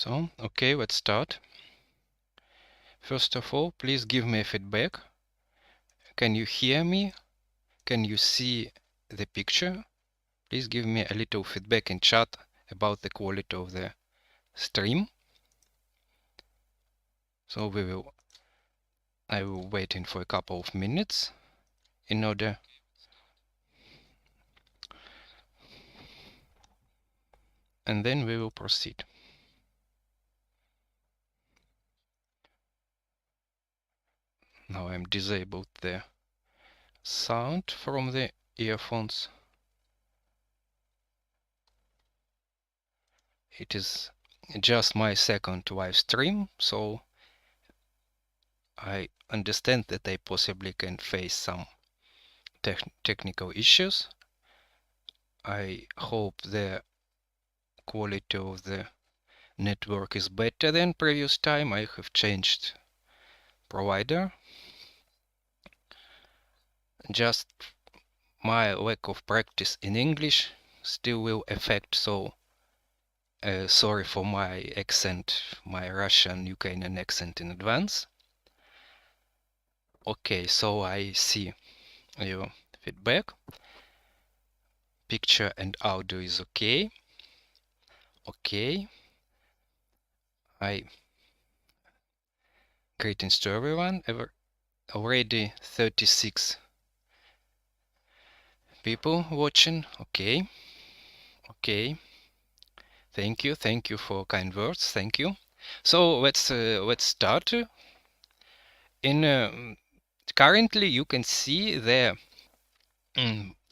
So, okay, let's start. First of all, please give me feedback. Can you hear me? Can you see the picture? Please give me a little feedback in chat about the quality of the stream. So I will wait in for a couple of minutes in order. And then we will proceed. Now I'm disabled the sound from the earphones. It is just my second live stream, so I understand that I possibly can face some technical issues. I hope the quality of the network is better than previous time. I have changed provider. Just my lack of practice in English still will affect, so sorry for my accent, my Russian Ukrainian accent in advance. Okay, so I see your feedback. Picture and audio is okay. Okay. Greetings to everyone. Already 36 people watching. Okay. Okay. Thank you for kind words. Thank you. So let's start. Currently you can see the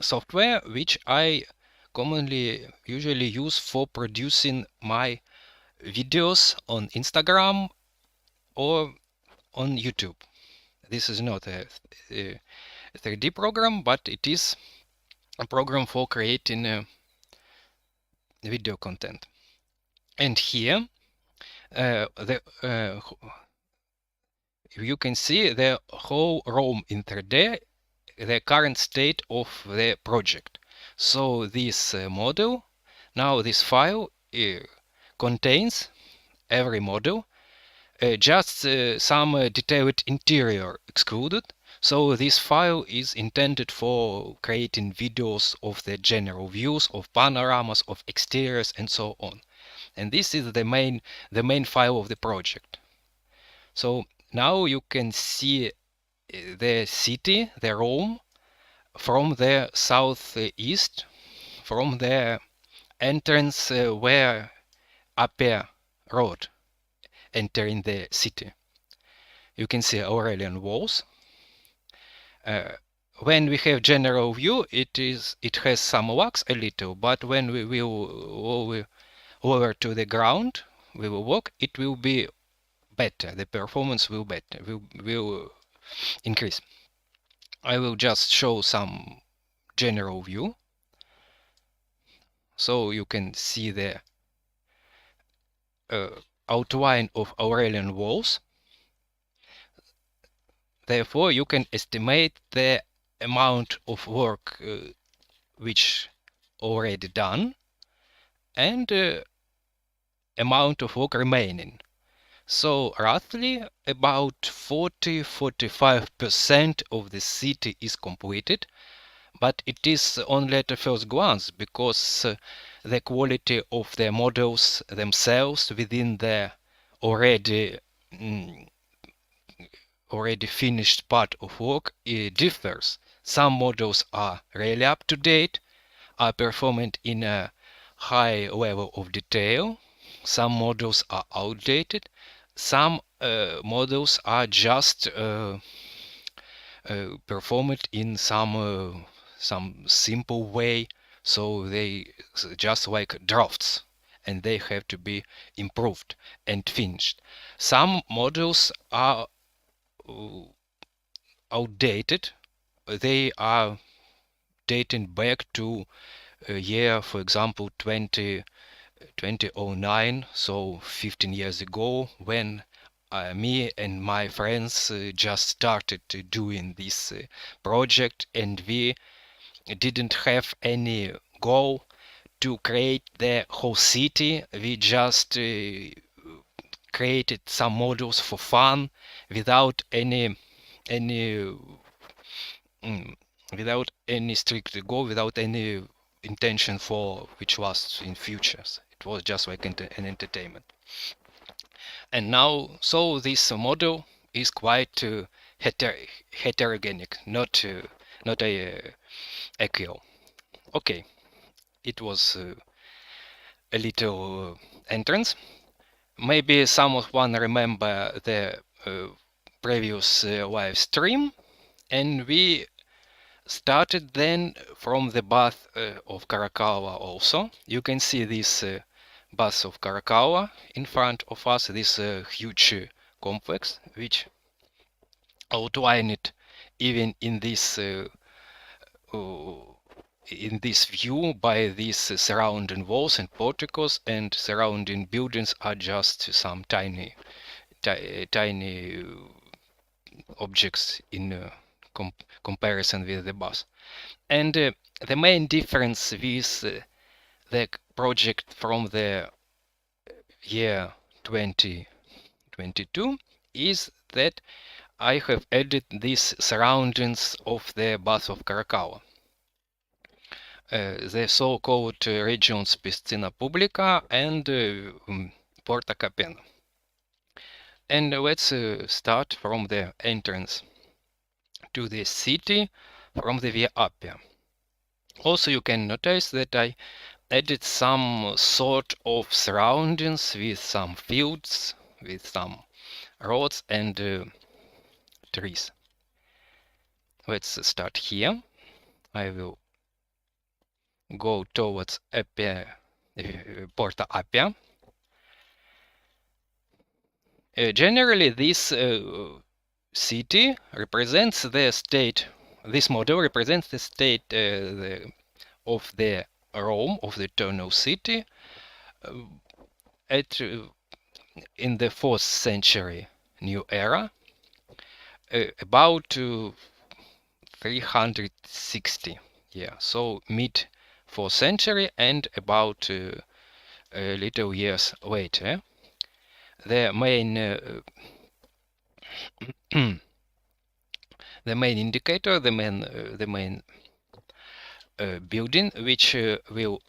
software which I usually use for producing my videos on Instagram or on YouTube. This is not a 3D program, but it is a program for creating video content. And here you can see the whole ROM in 3D, the current state of the project. So this model, now this file contains every model, just some detailed interior excluded. So this file is intended for creating videos of the general views, of panoramas, of exteriors, and so on. And this is the main file of the project. So now you can see the city, the Rome, from the southeast, from the entrance where Appia Road entering the city. You can see Aurelian walls. When we have general view, it has some lags a little, but when we will lower to the ground, we will walk, it will be better. The performance will increase. I will just show some general view, so you can see the outline of Aurelian walls. Therefore, you can estimate the amount of work which already done and amount of work remaining. So roughly about 40-45% of the city is completed, but it is only at the first glance because the quality of the models themselves within the already finished part of work differs. Some models are really up to date, are performing in a high level of detail. Some models are outdated. Some models are just performed in some simple way, so they just like drafts, and they have to be improved and finished. Some models are outdated. They are dating back to a year, for example, 2009, so 15 years ago, when me and my friends just started doing this project, and we didn't have any goal to create the whole city. We just created some models for fun without any without any strict goal, without any intention for which was in futures. It was just like an entertainment. And now, so this model is quite heterogenic, not a equal. Okay, it was a little entrance. Maybe someone remember the previous live stream, and we started then from the bath of Caracalla also. You can see this bath of Caracalla in front of us, this huge complex, which outlined even in this view by these surrounding walls and porticos, and surrounding buildings are just some tiny objects in comparison with the bus. And the main difference with the project from the year 2022 is that I have added these surroundings of the bath of Caracalla. The so-called regions Piscina Publica and Porta Capena. And let's start from the entrance to the city from the Via Appia. Also, you can notice that I added some sort of surroundings with some fields, with some roads and trees. Let's start here. I will go towards Appia, Porta Appia. Generally, this city represents the state. This model represents the state of the Rome, of the eternal city, in the 4th century new era, about 360. Yeah, so mid 4th century and about little years later. The main the main indicator, the main building which will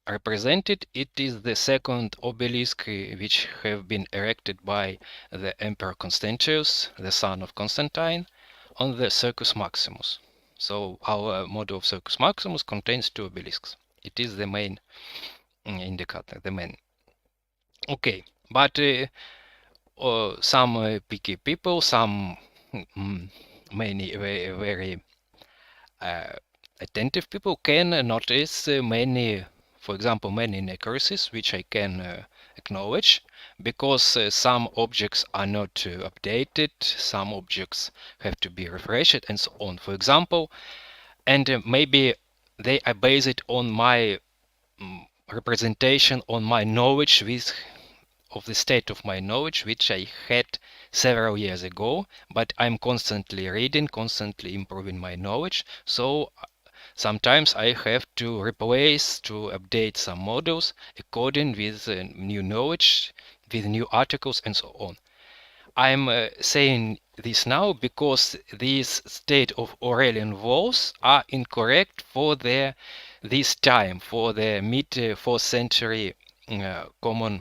represent it, it is the second obelisk which have been erected by the Emperor Constantius, the son of Constantine, on the Circus Maximus. So our model of Circus Maximus contains 2 obelisks. It is the main indicator, the main. Okay, but some picky people, some many very attentive people can notice many, for example, many inaccuracies, which I can acknowledge, because some objects are not updated, some objects have to be refreshed, and so on. For example, and maybe they are based on my representation, on my knowledge of the state of my knowledge, which I had several years ago, but I'm constantly reading, constantly improving my knowledge. So sometimes I have to replace, to update some models according with new knowledge, with new articles and so on. I'm saying this now because this state of Aurelian walls are incorrect for this time, for the mid 4th century common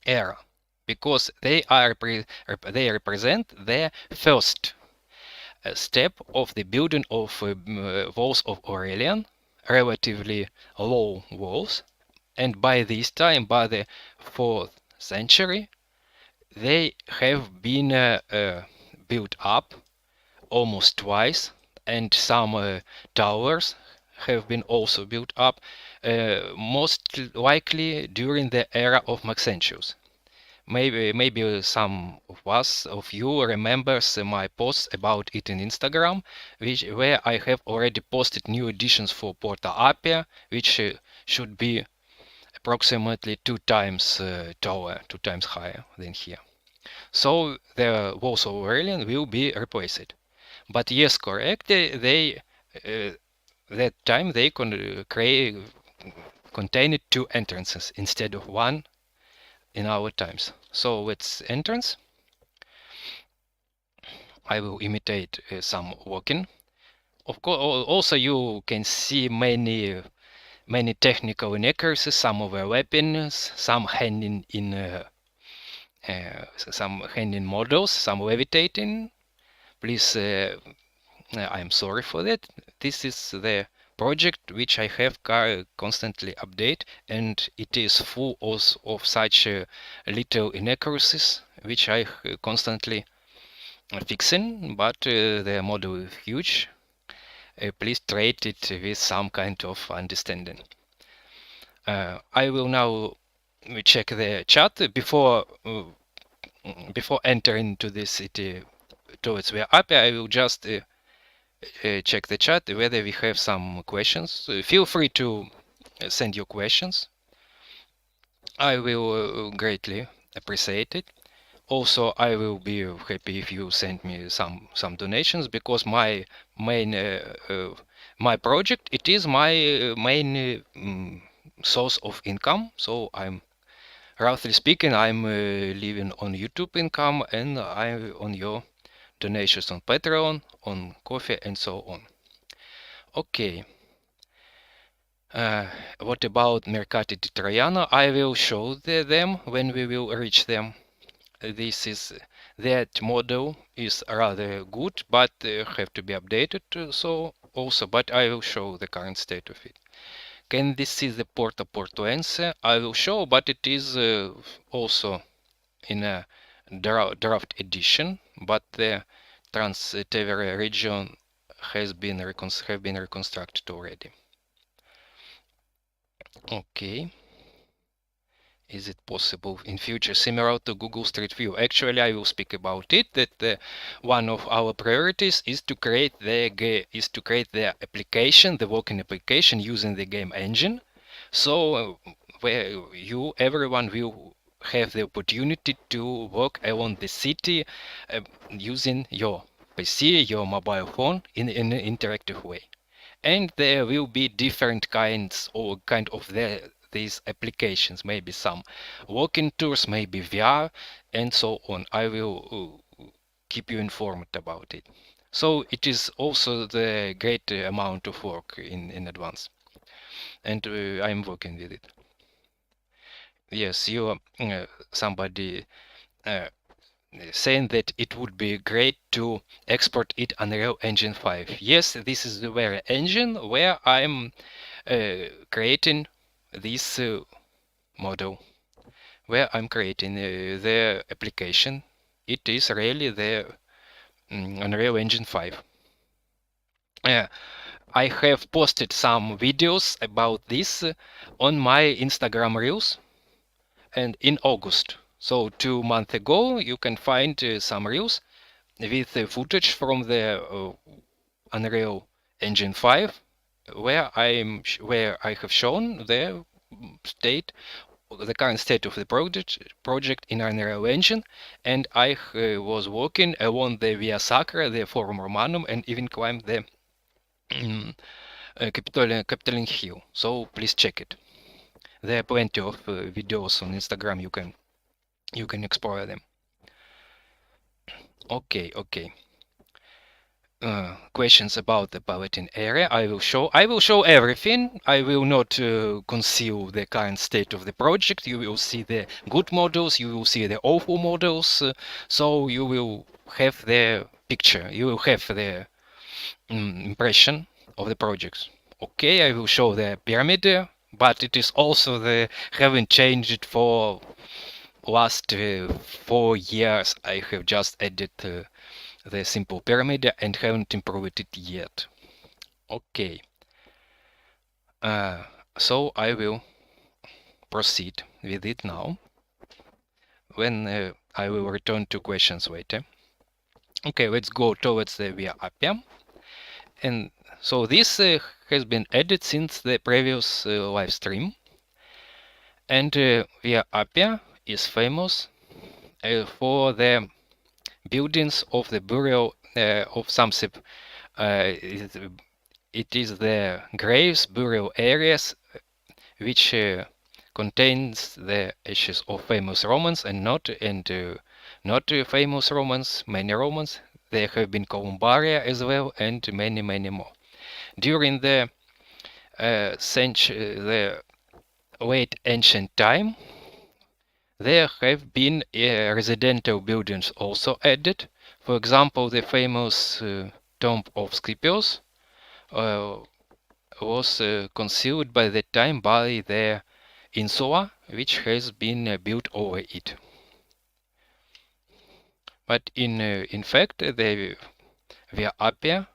era, because they represent the first step of the building of walls of Aurelian, relatively low walls, and by this time, by the 4th century, they have been built up almost twice, and some towers have been also built up, most likely during the era of Maxentius. Maybe some of you remembers my posts about it in Instagram, where I have already posted new editions for Porta Appia, which should be approximately 2 times taller, 2 times higher than here. So the walls of Aurelian will be replaced. But yes, correct, that time they contained 2 entrances instead of 1 in our times. So let's entrance. I will imitate some walking. Of course, also you can see many technical inaccuracies, some overlapping, some handing in some handing models, some levitating. Please, I'm sorry for that. This is the project which I have constantly update, and it is full of such little inaccuracies which I constantly fixing, but the model is huge. Please treat it with some kind of understanding. I will now check the chat before entering to this city towards the API. I will just check the chat whether we have some questions. Feel free to send your questions. I will greatly appreciate it. Also, I will be happy if you send me some donations, because my main my project, it is my main source of income. So I'm, roughly speaking, I'm living on YouTube income, and I'm on your donations on Patreon, on Coffee, and so on. Okay. What about Mercati di Traiano? I will show them when we will reach them. This is, that model is rather good, but have to be updated. So also, but I will show the current state of it. Can this see the Porta Portuense? I will show, but it is also in a draft edition, but the Trans-Tevere region have been reconstructed already. Okay. Is it possible in future similar to Google Street View? Actually, I will speak about it. That one of our priorities is to create the application, the walking application using the game engine. So where everyone will have the opportunity to walk along the city using your PC, your mobile phone in an interactive way. And there will be different kinds or these applications, maybe some walking tours, maybe VR, and so on. I will keep you informed about it. So it is also the great amount of work in advance, and I'm working with it. Yes, you somebody saying that it would be great to export it Unreal Engine 5. Yes, this is the very engine where I'm creating this model, where I'm creating the application. It is really the Unreal Engine 5. I have posted some videos about this on my Instagram Reels, and in August. So 2 months ago, you can find some Reels with footage from the Unreal Engine 5, where I have shown the current state of the project in Unreal Engine, and I was walking along the Via Sacra, the Forum Romanum, and even climbed the Capitoline Hill. So please check it. There are plenty of videos on Instagram. You can explore them. Okay. Questions about the balloting area. I will show everything. I will not conceal the current state of the project. You will see the good models, you will see the awful models, so you will have the picture, you will have the impression of the project. Okay, I will show the pyramid, but it is also the haven't changed for last 4 years. I have just added the simple pyramid and haven't improved it yet. Okay. So I will proceed with it now, when I will return to questions later. Okay, let's go towards the Via Appia. And so this has been added since the previous live stream. And Via Appia is famous for the buildings of the burial of Samsip. It is the graves, burial areas, which contains the ashes of famous Romans and not famous Romans, many Romans. There have been columbaria as well, and many more. During the the late ancient time, there have been residential buildings also added. For example, the famous tomb of Scipios was concealed by that time by the insula, which has been built over it. But in fact, the Via Appia,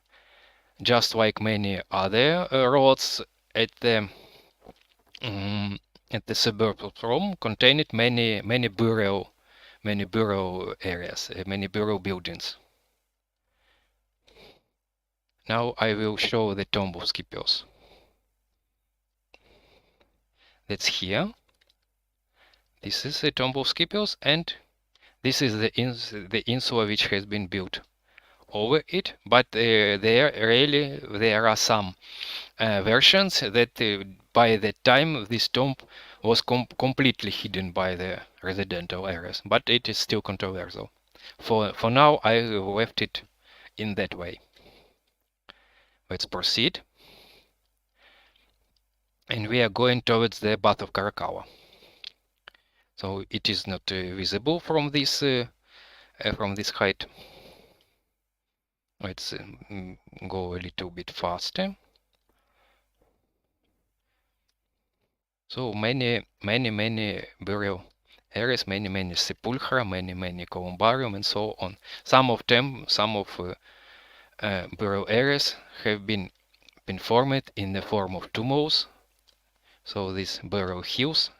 just like many other roads at the suburb of Rome, contained many burial areas, many burial buildings. Now I will show the tomb of Scipios. That's here. This is the tomb of Scipios, and this is the insula which has been built over it. But there are some versions that by that time this tomb was completely hidden by the residential areas, but it is still controversial. For now, I left it in that way. Let's proceed. And we are going towards the Bath of Caracalla. So it is not visible from this height. Let's go a little bit faster. So many burial areas, many sepulchra, many columbarium, and so on. Some of burial areas have been formed in the form of tumulus. So these burial hills.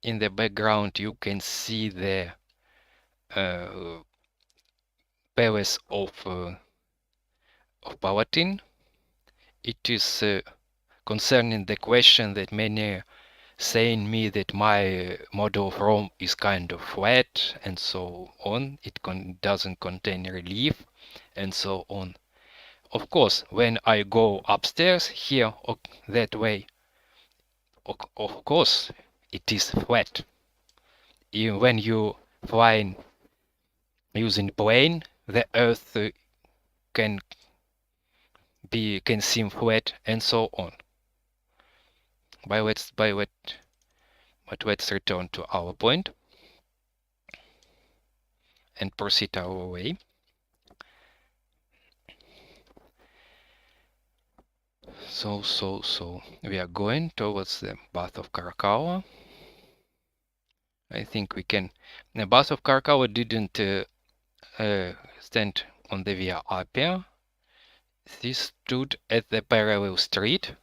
In the background, you can see the palace of Palatine. It is concerning the question that many saying me that my model of Rome is kind of flat and so on. It doesn't contain relief and so on. Of course, when I go upstairs here or that way, of course, it is flat. Even when you flying using plane, the Earth can seem flat and so on. But let's return to our point and proceed our way. So we are going towards the Bath of Caracalla. I think we can. The Bath of Caracalla didn't stand on the Via Appia. This stood at the parallel street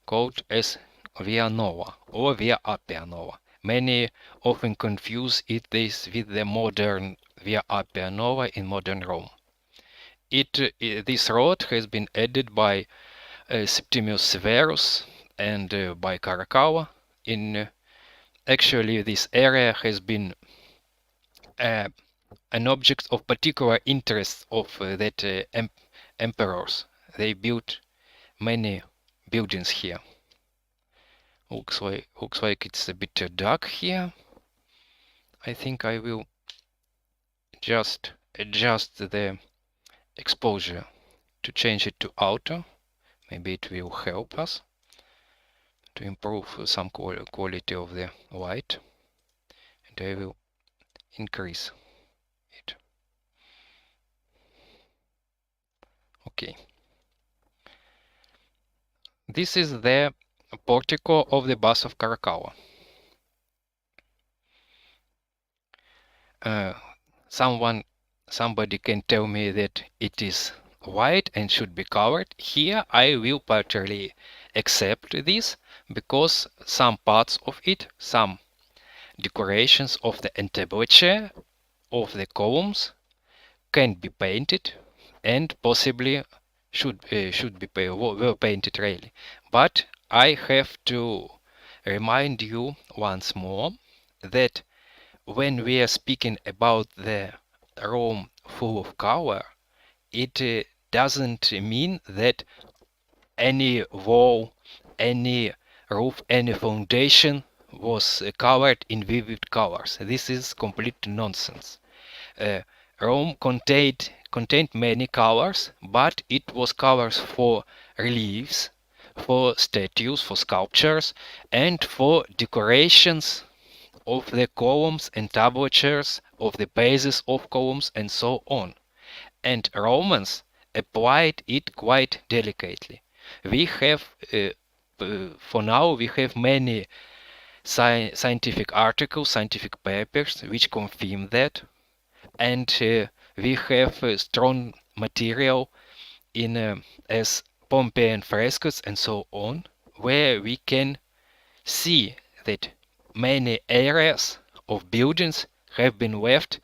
called as Via Nova or Via Appia Nova. Many often confuse this with the modern Via Appia Nova in modern Rome. This road has been added by Septimius Severus and by Caracalla. Actually, this area has been an object of particular interest of that emperors. They built many buildings here. Looks like it's a bit dark here. I think I will just adjust the exposure to change it to auto. Maybe it will help us to improve some quality of the light. And I will increase it. Okay. This is the portico of the Bath of Caracalla. Somebody can tell me that it is white and should be covered. Here I will partially accept this, because some parts of it, some decorations of the entablature of the columns can be painted and possibly were painted really. But I have to remind you once more that when we are speaking about the Rome full of color, it doesn't mean that any wall, any roof, any foundation was covered in vivid colors. This is complete nonsense. Rome contained many colors, but it was colors for reliefs, for statues, for sculptures, and for decorations of the columns and tablatures, of the bases of columns, and so on. And Romans applied it quite delicately. We have, for now, we have many scientific articles, scientific papers which confirm that, and we have strong material in as Pompeian frescoes and so on, where we can see that many areas of buildings have been left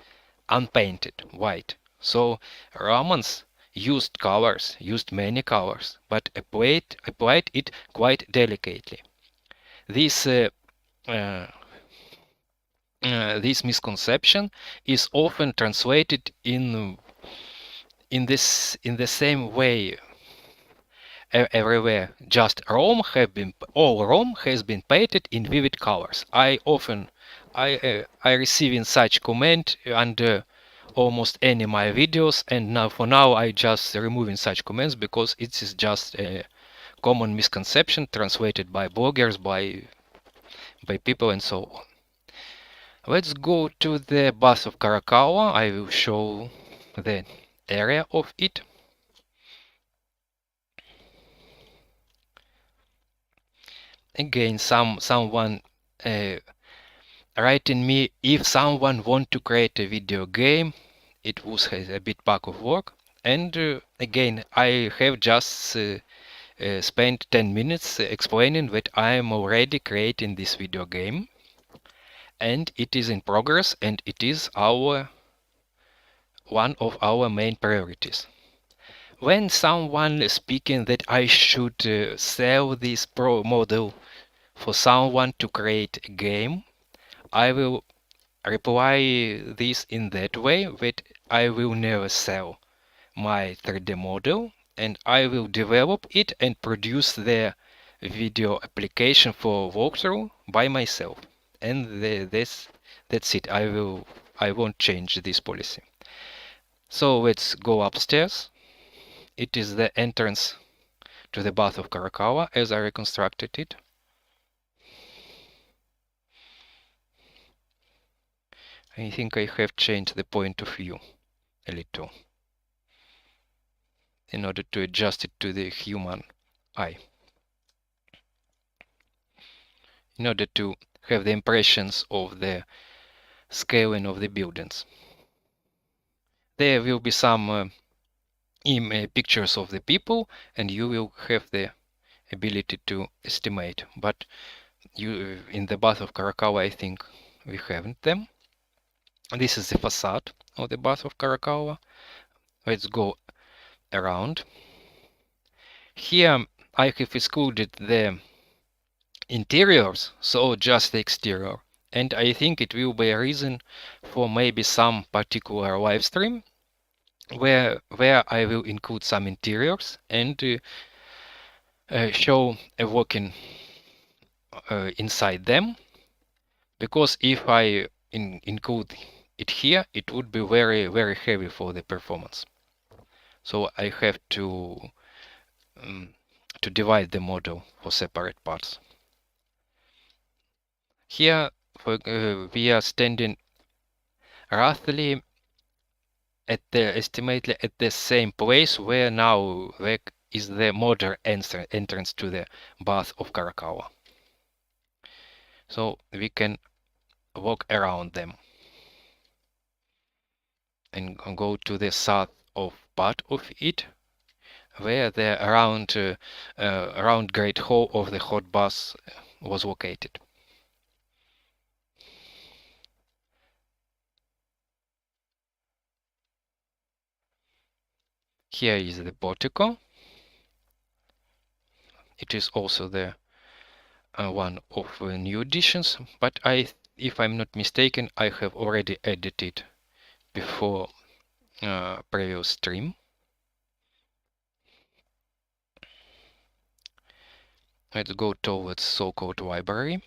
unpainted white. So Romans used colors, used many colors, but applied it quite delicately. This this misconception is often translated in the same way everywhere. Just all Rome has been painted in vivid colors. I receive in such comment under almost any of my videos, and now for now I just removing such comments because it is just a common misconception translated by bloggers, by people and so on. Let's go to the Bath of Caracalla. I will show the area of it. Again, someone writing me, if someone want to create a video game, it was a bit pack of work. And again, I have just spent 10 minutes explaining that I am already creating this video game, and it is in progress, and it is one of our main priorities. When someone is speaking that I should sell this pro model for someone to create a game, I will reply this in that way that I will never sell my 3D model, and I will develop it and produce the video application for walkthrough by myself. And that's it. I won't change this policy. So let's go upstairs. It is the entrance to the Bath of Caracalla as I reconstructed it. I think I have changed the point of view a little in order to adjust it to the human eye, in order to have the impressions of the scaling of the buildings. There will be some pictures of the people, and you will have the ability to estimate. But you, in the Bath of Caracalla, I think we haven't them. This is the facade of the Bath of Caracalla. Let's go around. Here I have excluded the interiors, so just the exterior. And I think it will be a reason for maybe some particular live stream where I will include some interiors and show a walking inside them, because if I include it here, it would be very heavy for the performance. So I have to divide the model for separate parts. Here we are standing roughly estimately at the same place where now is the modern entrance to the Bath of Caracalla. So we can walk around them and go to the south of part of it, where the round great hall of the hot bath was located. Here is the portico. It is also the one of new additions, but if I'm not mistaken, I have already added it before previous stream. Let's go towards so-called library.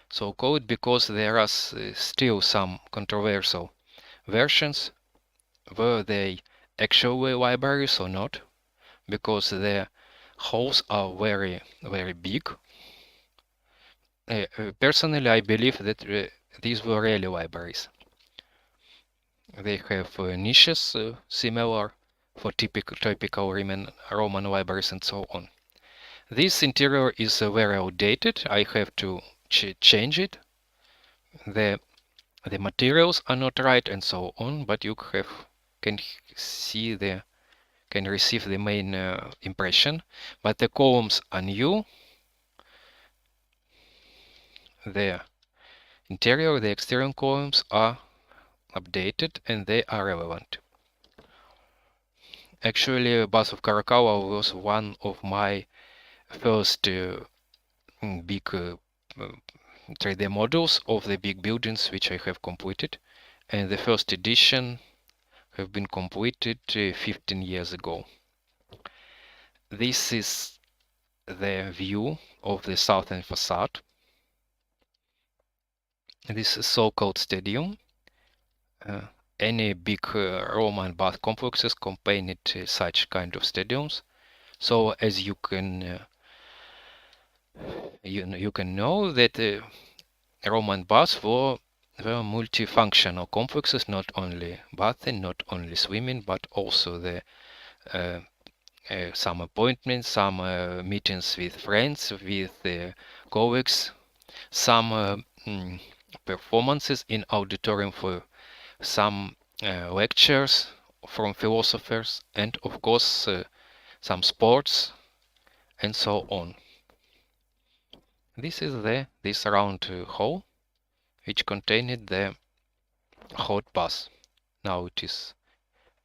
So-called because there are still some controversial versions. Were they actually libraries or not? Because the halls are very, very big. Personally, I believe that these were really libraries. They have niches similar for typical Roman libraries and so on. This interior is very outdated. I have to change it. The materials are not right and so on, but you can receive the main impression. But the columns are new. The interior, the exterior columns are updated and they are relevant. Actually, Baths of Caracalla was one of my first big 3D models of the big buildings which I have completed, and the first edition have been completed 15 years ago. This is the view of the southern facade. This is so-called stadium. Any big Roman bath complexes contain such kind of stadiums. So as you can you can know that Roman baths were multifunctional complexes, not only bathing, not only swimming, but also the some appointments, some meetings with friends, with colleagues, some performances in auditorium for some lectures from philosophers, and of course some sports and so on. This is this round hall which contained the hot bath. Now it is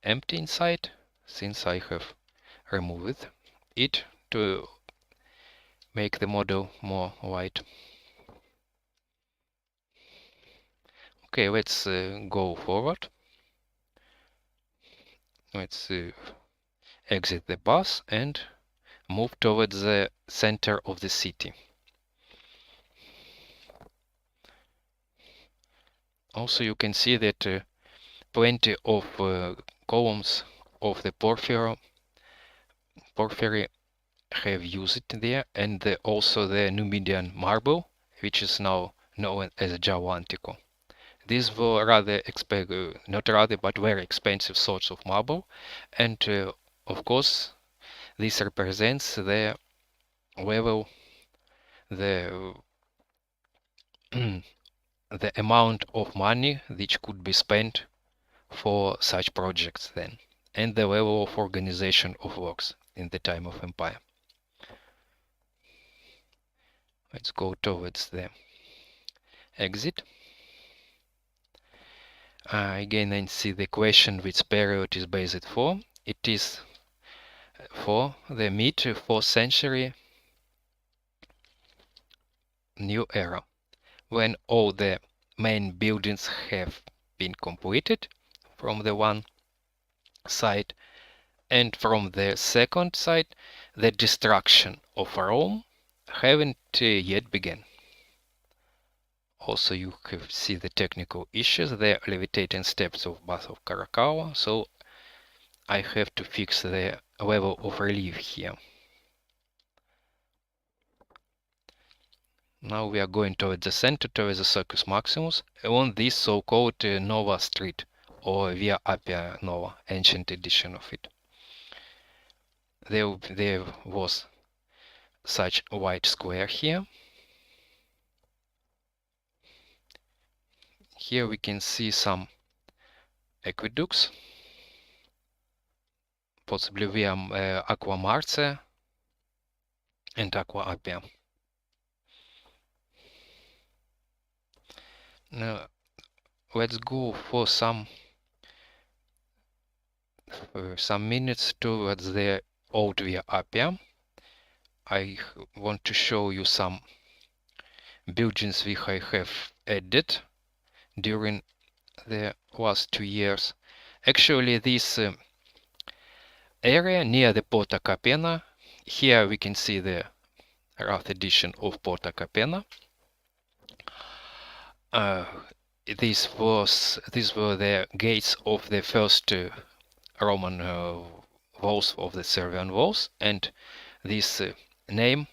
empty inside since I have removed it to make the model more light. Okay, let's go forward. Let's exit the bus and move towards the center of the city. Also, you can see that plenty of columns of the porphyry have used there, and also the Numidian marble, which is now known as Java Antico. These were not rather, but very expensive sorts of marble, and of course, this represents the level, the the amount of money which could be spent for such projects then, and the level of organization of works in the time of empire. Let's go towards the exit. Again, I see the question which period is based for. It is for the mid-4th century new era, when all the main buildings have been completed from the one side, and from the second side the destruction of Rome haven't yet begun. Also, you can see the technical issues, the levitating steps of Bath of Caracalla, so I have to fix the level of relief here. Now we are going towards the center, towards the Circus Maximus, on this so-called Nova Street, or Via Appia Nova, ancient edition of it. There was such a white square here. Here we can see some aqueducts, possibly via Aqua Marcia and Aqua Appia. Now let's go for some minutes towards the old Via Appia. I want to show you some buildings which I have added during the last 2 years. Actually, this area near the Porta Capena, here we can see the rough edition of Porta Capena. These were the gates of the first Roman walls, of the Servian walls, and this name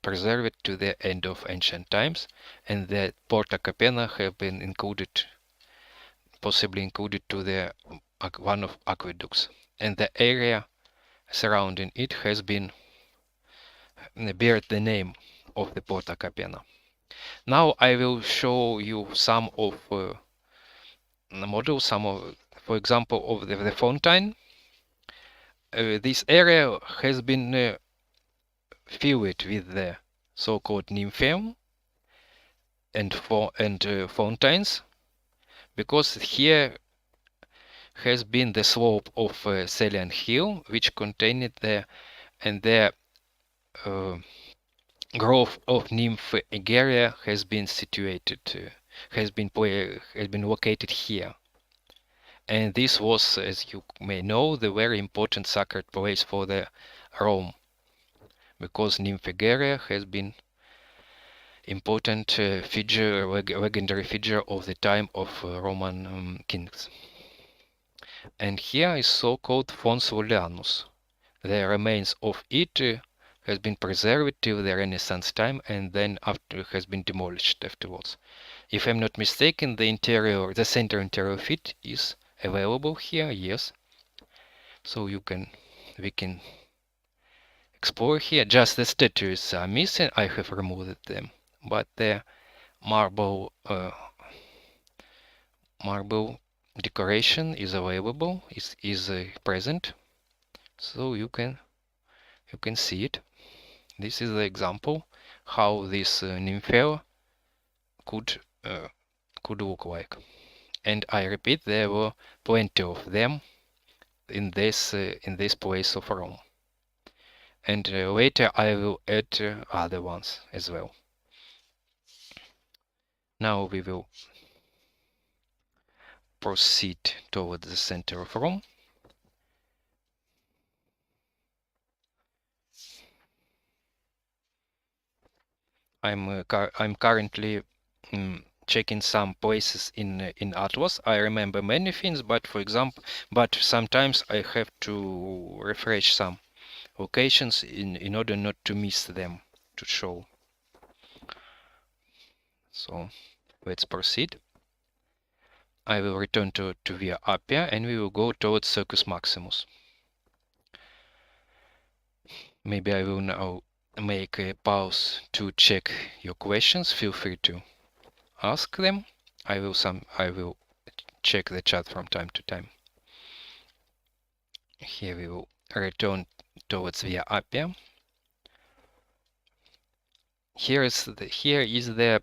preserved to the end of ancient times, and the Porta Capena have been included, possibly included to the one of aqueducts, and the area surrounding it has been bear the name of the Porta Capena. Now I will show you some of the models, some of, for example, of the fountain. This area has been filled with the so-called nymphaeum and fountains, because here has been the slope of Celian Hill, which contained the grove of nymph Egeria has been situated, has been located here. And this was, as you may know, the very important sacred place for the Rome, because nymph Egeria has been important figure, legendary figure of the time of Roman kings. And here is so-called Fons Iulianus. The remains of it has been preserved till the Renaissance time, and then after has been demolished afterwards. If I'm not mistaken, the interior, the center interior of it is available here, yes. So we can explore here. Just the statues are missing. I have removed them, but the marble decoration is available, is present, so you can see it. This is the example how this nymphaea could look like. And I repeat, there were plenty of them in this place of Rome. And later I will add other ones as well. Now we will proceed towards the center of Rome. I'm currently checking some places in Atlas. I remember many things, but for example, sometimes I have to refresh some locations in order not to miss them to show. So let's proceed. I will return to Via Appia, and we will go towards Circus Maximus. Maybe I will now make a pause to check your questions. Feel free to ask them. I will check the chat from time to time. Here we will return towards Via Appia. Here is the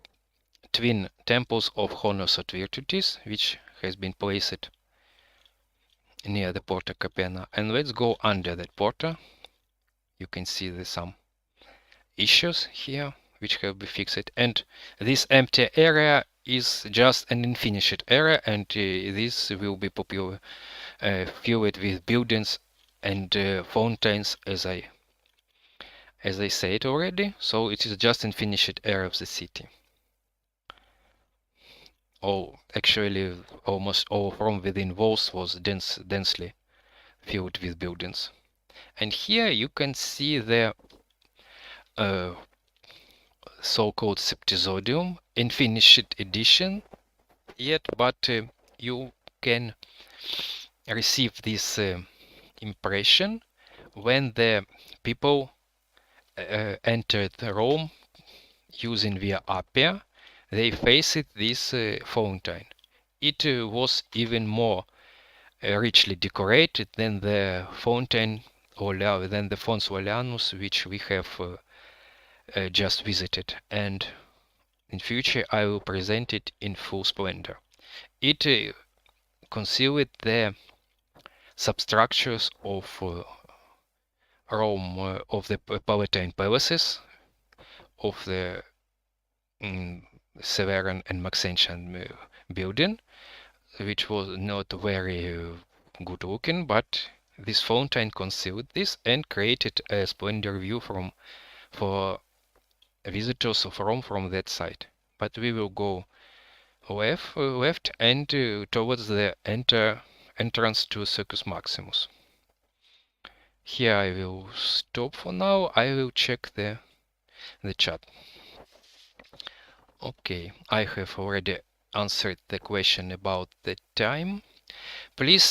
twin temples of Honors et Virtutis, which has been placed near the Porta Capena. And let's go under that porta. You can see there's some issues here which have been fixed, and this empty area is just an unfinished area, and this will be popular, filled with buildings and fountains, as I said already. So it is just an unfinished area of the city. Actually, almost all from within walls was densely filled with buildings. And here you can see the so-called Septizodium, unfinished edition yet, but you can receive this impression when the people entered Rome using Via Appia. They faced this fountain. It was even more richly decorated than the fountain than the Fons Iulianus, which we have just visited, and in future I will present it in full splendor. It concealed the substructures of Rome, of the Palatine palaces, of the Severan and Maxentian building, which was not very good looking, but this fountain concealed this and created a splendor view for visitors of Rome from that side. But we will go left and towards the entrance to Circus Maximus. Here I will stop for now. I will check the chat. Okay, I have already answered the question about the time. Please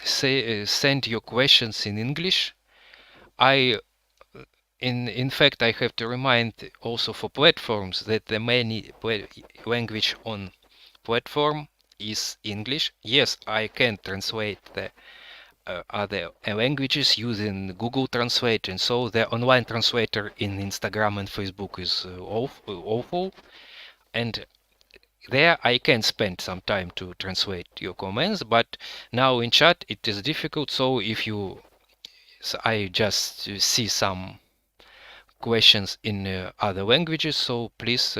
send your questions in English. In fact, I have to remind also for platforms that the main language on platform is English. Yes, I can translate the other languages using Google Translate, and so the online translator in Instagram and Facebook is awful. And there I can spend some time to translate your comments, but now in chat it is difficult. So if you, I just see some questions in other languages, so please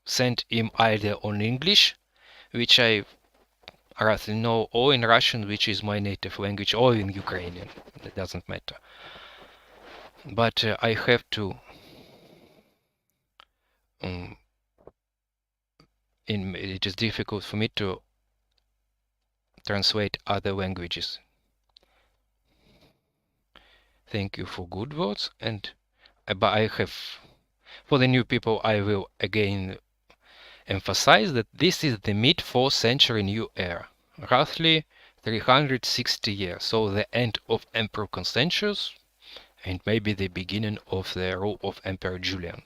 send him either on English, which I roughly know, or in Russian, which is my native language, or in Ukrainian. It doesn't matter. But I have to it is difficult for me to translate other languages. Thank you for good words, and but I have, for the new people, I will again emphasize that this is the mid-4th century new era, roughly 360 years, so the end of Emperor Constantius and maybe the beginning of the rule of Emperor Julian.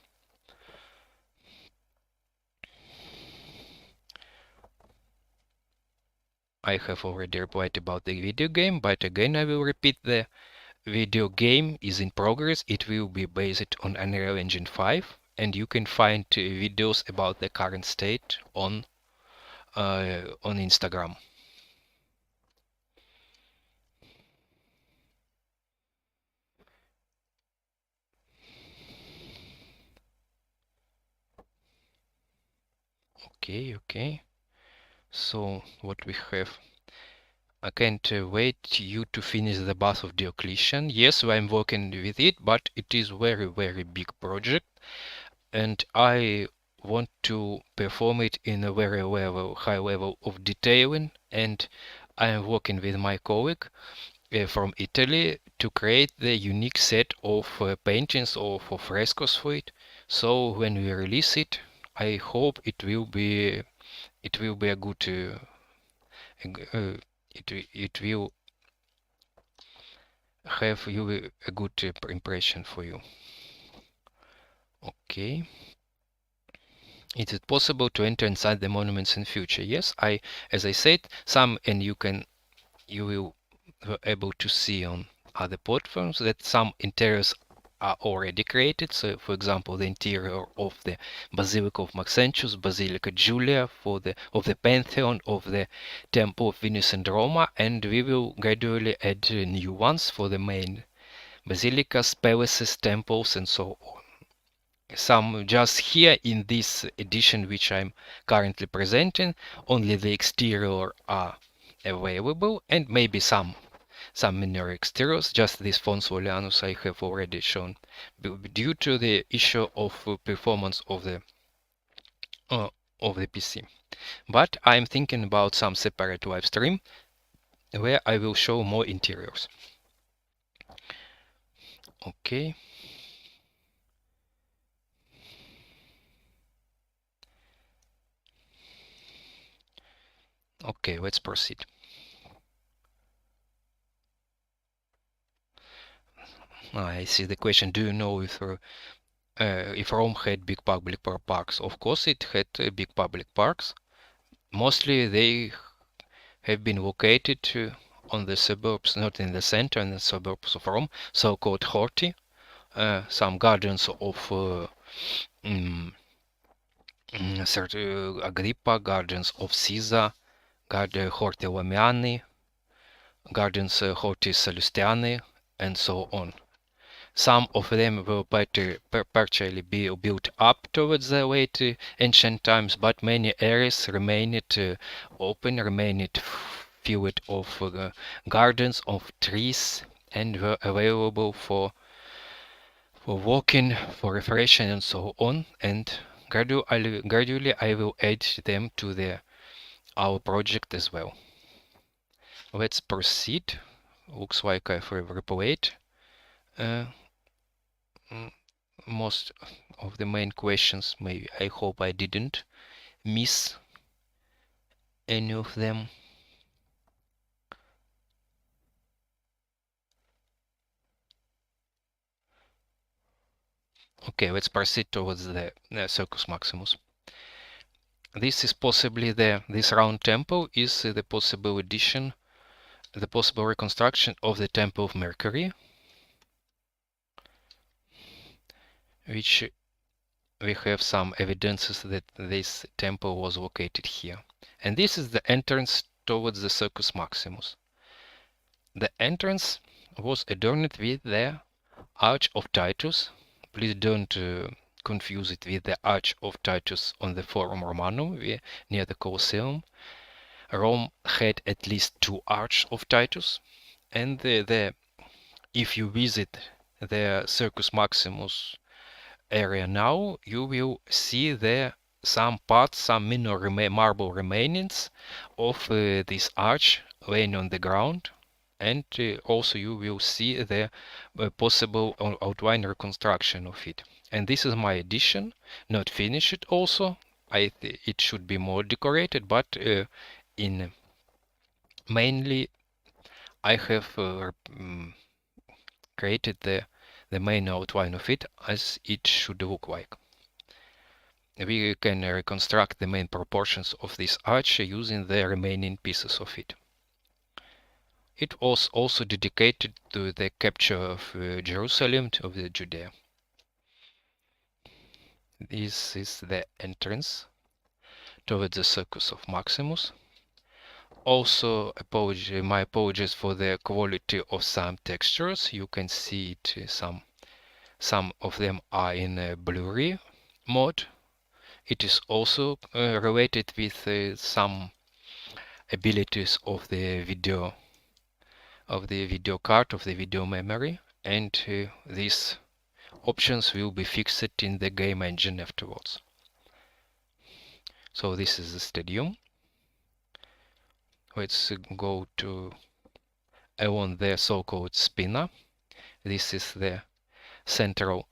I have already replied about the video game, but again I will repeat, the video game is in progress. It will be based on Unreal Engine 5, and you can find videos about the current state on Instagram. Okay. So what we have, I can't wait you to finish the Bath of Diocletian. Yes, I'm working with it, but it is very big project, and I want to perform it in a very high level of detailing, and I am working with my colleague from Italy to create the unique set of paintings or for frescoes for it. So when we release it, I hope it will be a good it will have you a good impression for you. Okay. Is it possible to enter inside the monuments in future? Yes, as I said, some, and you will be able to see on other platforms that some interiors are already created. So, for example, the interior of the Basilica of Maxentius, Basilica Julia, of the Pantheon, of the Temple of Venus and Roma, and we will gradually add new ones for the main basilicas, palaces, temples, and so on. Some just here in this edition which I'm currently presenting, only the exterior are available, and maybe some minor exteriors. Just this Fons Julianus I have already shown, due to the issue of performance of the PC. But I'm thinking about some separate live stream where I will show more interiors. Okay. Okay, let's proceed. I see the question, do you know if Rome had big public parks? Of course it had big public parks. Mostly they have been located on the suburbs, not in the center, in the suburbs of Rome, so-called horti, some gardens of Agrippa, gardens of Caesar, Horti Lamiani, gardens Horti Sallustiani, and so on. Some of them will partially be built up towards the late ancient times, but many areas remained open, remained filled of gardens, of trees, and were available for walking, for refreshing, and so on. And gradually I will add them to our project as well. Let's proceed. Looks like I've replayed most of the main questions. Maybe I hope I didn't miss any of them. Okay, let's proceed towards the Circus Maximus. This is possibly this round temple is the possible addition, the possible reconstruction of the Temple of Mercury, which we have some evidences that this temple was located here. And this is the entrance towards the Circus Maximus. The entrance was adorned with the Arch of Titus. Please don't confuse it with the Arch of Titus on the Forum Romanum near the Colosseum. Rome had at least two Arches of Titus, and if you visit the Circus Maximus area now, you will see there some parts, some minor marble remains of this arch laying on the ground, and also you will see the possible outline reconstruction of it. And this is my addition, not finished also. It should be more decorated, but in mainly I have created the main outline of it as it should look like. We can reconstruct the main proportions of this arch using the remaining pieces of it. It was also dedicated to the capture of Jerusalem, of the Judea. This is the entrance towards the Circus of Maximus. Also, my apologies for the quality of some textures. You can see it, some of them are in a blurry mode. It is also related with some abilities of the video card, of the video memory, and these options will be fixed in the game engine afterwards. So this is the stadium. Let's go to along the so-called spina. This is the central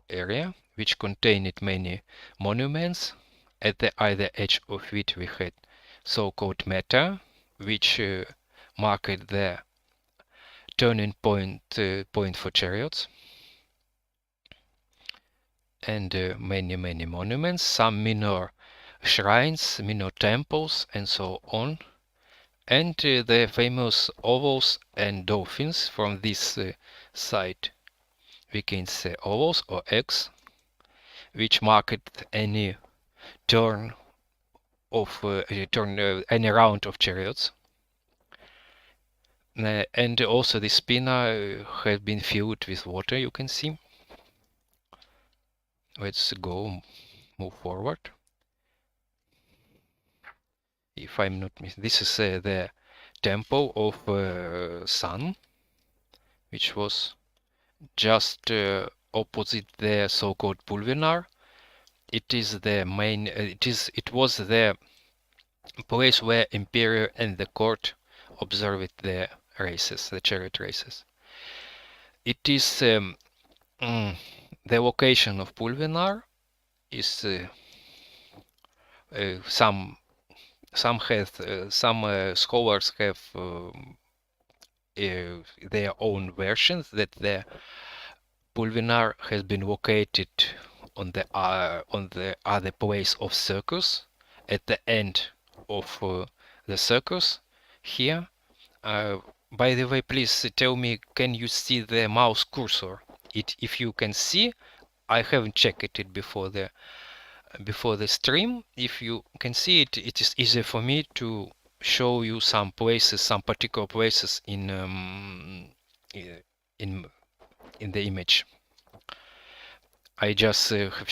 area, which contained many monuments. At the either edge of which we had so-called meta, which marked the turning point for chariots, and many monuments, some minor shrines, minor temples, and so on, and the famous ovals and dolphins from this side. We can say ovals or X, which marked any turn of any round of chariots. And also the spina has been filled with water, you can see. Let's move forward. If I'm not mistaken, this is the temple of Sun, which was just opposite the so-called Pulvinar. It is the main. It was the place where Emperor and the court observed the races, the chariot races. It is the location of Pulvinar is some scholars have their own versions that the Pulvinar has been located on the other place of circus, at the end of the circus here. By the way, please tell me, can you see the mouse cursor? If you can see, I haven't checked it before the stream. If you can see it, it is easy for me to show you some places, some particular places in the image. I just have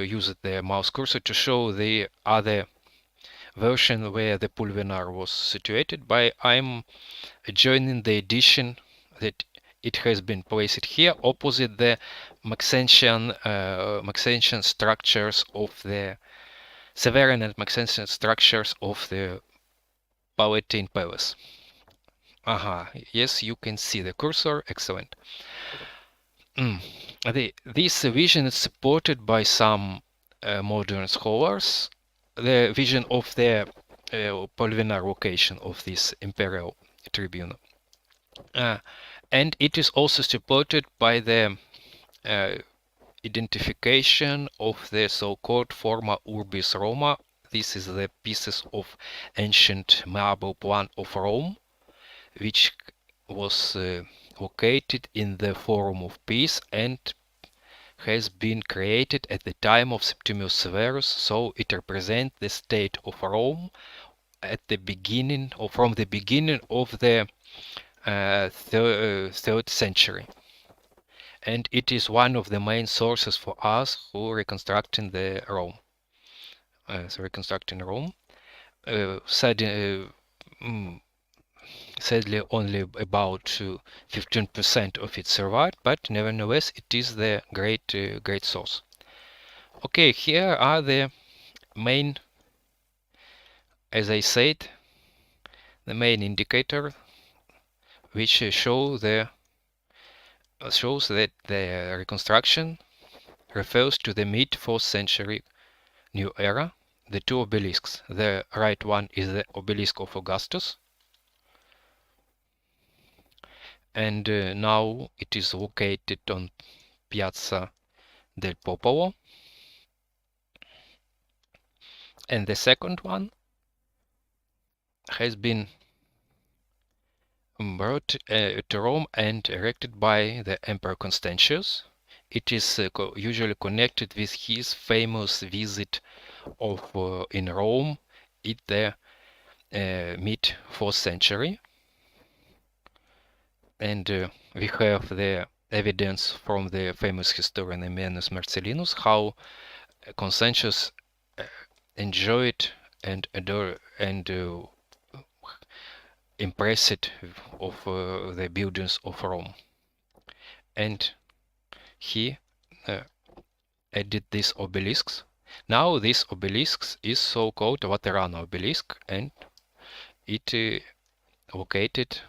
used the mouse cursor to show the other version where the Pulvinar was situated, but I'm joining the addition that it has been placed here opposite the Maxentian structures of the Severan and Maxentian structures of the Palatine Palace. Yes, you can see the cursor. Excellent. This vision is supported by some modern scholars. The vision of the Pulvinar location of this imperial tribune. And it is also supported by the identification of the so-called Forma Urbis Roma. This is the pieces of ancient marble plan of Rome, which was located in the Forum of Peace and has been created at the time of Septimius Severus, so it represents the state of Rome at the beginning, or from the beginning of the 3rd century. And it is one of the main sources for us who reconstructing the Rome. Sadly, only about 15% of it survived, but nevertheless, it is the great source. Okay, here are the main, as I said, the main indicator, which shows that the reconstruction refers to the mid-4th century new era. The two obelisks. The right one is the obelisk of Augustus, and now it is located on Piazza del Popolo. And the second one has been brought to Rome and erected by the Emperor Constantius. It is usually connected with his famous visit of in Rome in the mid-4th century. And we have the evidence from the famous historian Ammianus Marcellinus how Constantius enjoyed and adored and impressed of the buildings of Rome, and he added these obelisks. Now this obelisk is so-called Laterano obelisk, and it located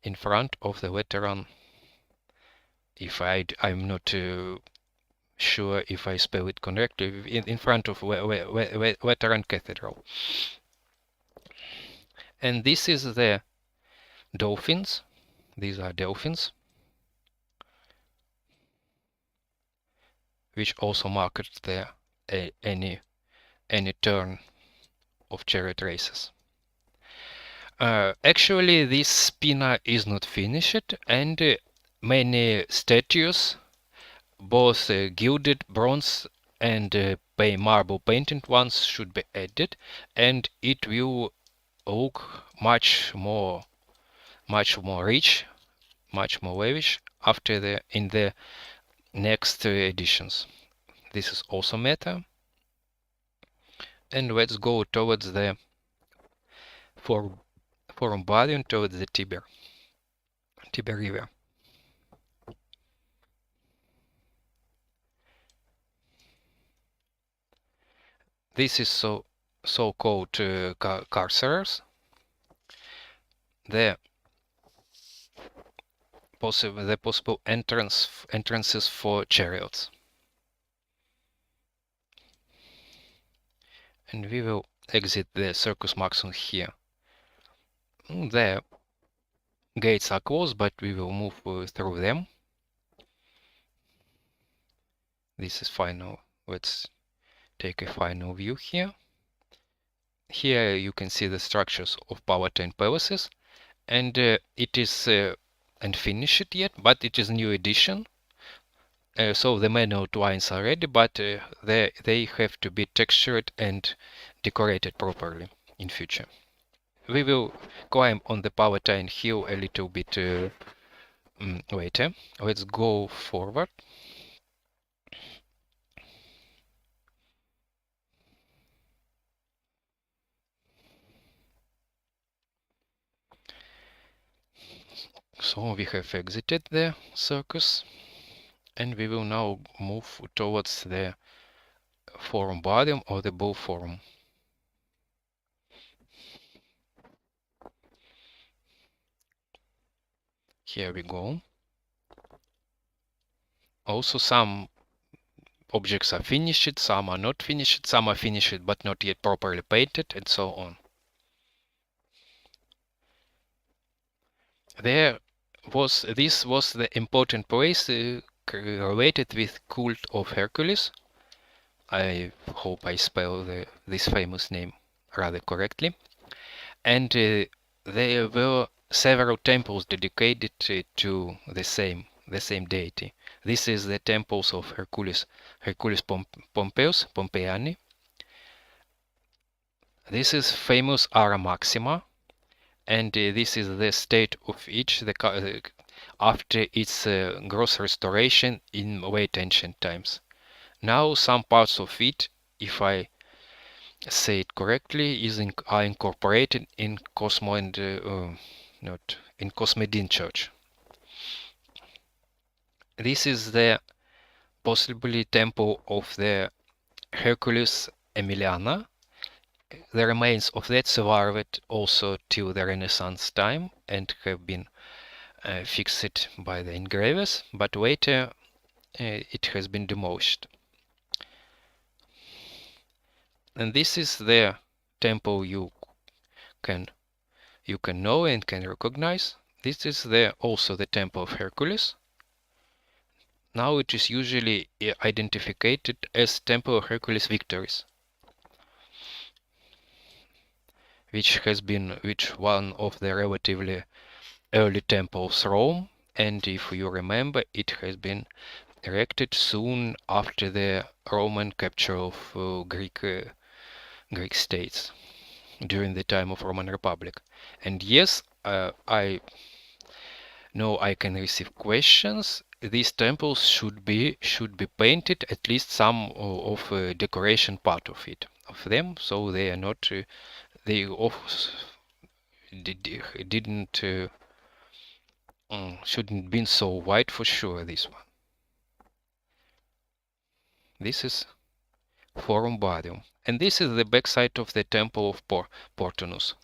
in front of the Lateran. If I'm not sure if I spell it correctly, in front of Lateran Cathedral. And this is the dolphins. These are dolphins, which also marked the any turn of chariot races. Actually, this spina is not finished, and many statues, both gilded bronze and marble painted ones, should be added, and it will look much more rich, much more lavish after in the next editions. This is also meta. And let's go towards the Forum Barium, towards the Tiber River. This is so-called carceres. The possible entrances for chariots. And we will exit the Circus Maximus here. The gates are closed, but we will move through them. This is final. Let's take a final view here. Here you can see the structures of Palatine palaces, and it is unfinished yet, but it is new edition. So the main outlines are ready, but they have to be textured and decorated properly in future. We will climb on the Palatine hill a little bit later. Let's go forward. So we have exited the circus, and we will now move towards the forum bottom or the bull forum. Here we go. Also, some objects are finished, some are not finished, some are finished but not yet properly painted, and so on. This was the important place related with cult of Hercules. I hope I spell this famous name rather correctly. And there were several temples dedicated to the same deity. This is the temples of Hercules Pompeius, Pompeiani. This is famous Ara Maxima, and this is the state of each after its gross restoration in late ancient times. Now some parts of it, if I say it correctly, are incorporated in Cosmedin Church. This is the possibly temple of the Hercules Emiliana. The remains of that survived also till the Renaissance time and have been fixed by the engravers, but later it has been demolished. And this is the temple you can know and can recognize. This is also the temple of Hercules. Now it is usually identified as Temple of Hercules Victoris, which one of the relatively early temples of Rome, and if you remember, it has been erected soon after the Roman capture of Greek states during the time of Roman Republic. And yes, I know I can receive questions. These temples should be painted, at least some of decoration part of them, so they are not they didn't shouldn't been so white for sure. This one. This is Forum Barium, and this is the backside of the temple of Portunus.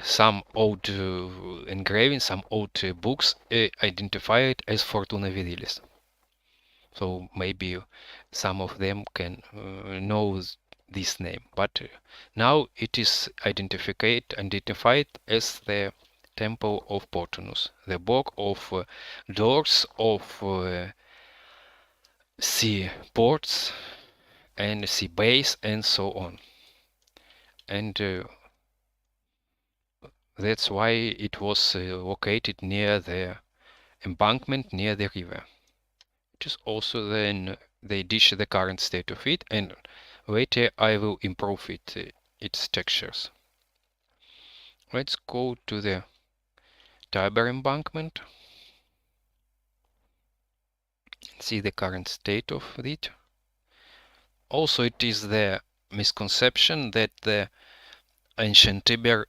Some old engravings, some old books identify it as Fortuna Virilis. So maybe some of them can know this name, but now it is identified as the Temple of Portunus, the book of doors of sea ports and sea bays and so on. And that's why it was located near the embankment near the river. It is also then they dish the current state of it, and later I will improve its textures. Let's go to the Tiber embankment. See the current state of it. Also, it is the misconception that the ancient Tiber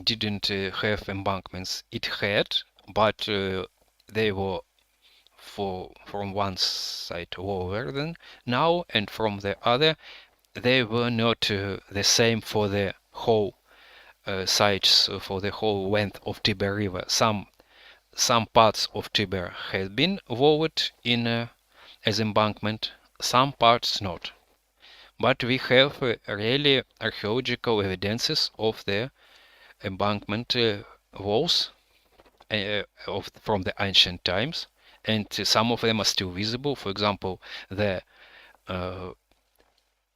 didn't have embankments. It had, but they were from one side lower than now, and from the other they were not the same for the whole sides, for the whole length of Tiber River. Some parts of Tiber had been lowered in as embankment, some parts not. But we have really archaeological evidences of the embankment walls from the ancient times, and some of them are still visible. For example, the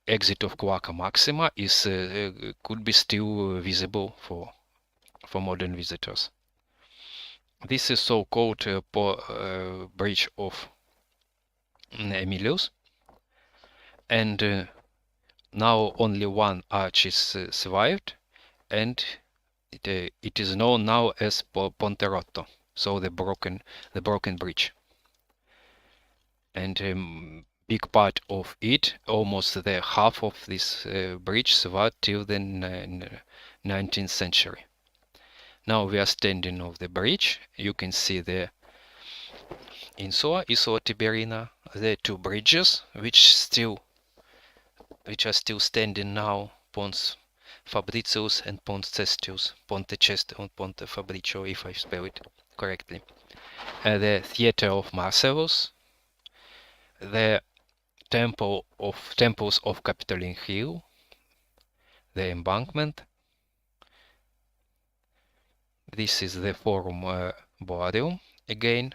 exit of Cloaca Maxima is could be still visible for modern visitors. This is so-called bridge of Aemilius, and now only one arch is survived, and it is known now as Ponte Rotto, so the broken bridge. And big part of it, almost the half of this bridge, survived till the 19th century. Now we are standing on the bridge. You can see the Insula, Tiberina, the two bridges which are still standing now, Pons Fabricius and Pons Cestius, Ponte Cestio and Ponte Fabricio, if I spell it correctly. The Theatre of Marcellus, the Temples of Capitoline Hill, the embankment. This is the Forum Boarium again.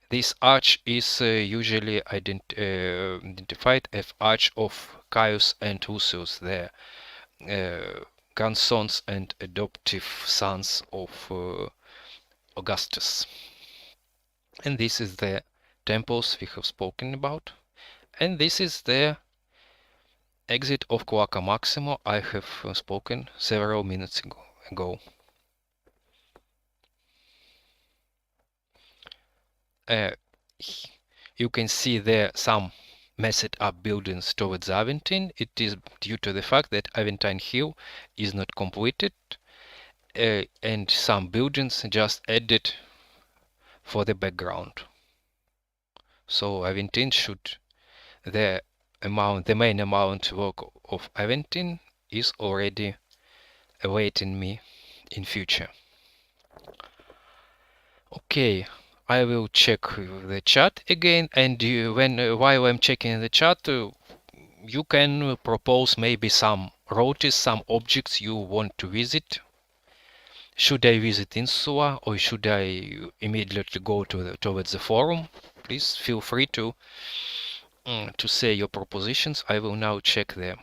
This arch is usually identified as Arch of Caius and Lucius, the grandsons and adoptive sons of Augustus. And this is the temples we have spoken about. And this is the exit of Cloaca Maxima I have spoken several minutes ago. You can see there some messed up buildings towards Aventine. It is due to the fact that Aventine Hill is not completed and some buildings just added for the background. So Aventine should, the main amount work of Aventine is already awaiting me in future. Okay, I will check the chat again, and while I'm checking the chat, you can propose maybe some routes, some objects you want to visit. Should I visit Insula or should I immediately go towards the forum? Please feel free to say your propositions. I will now check the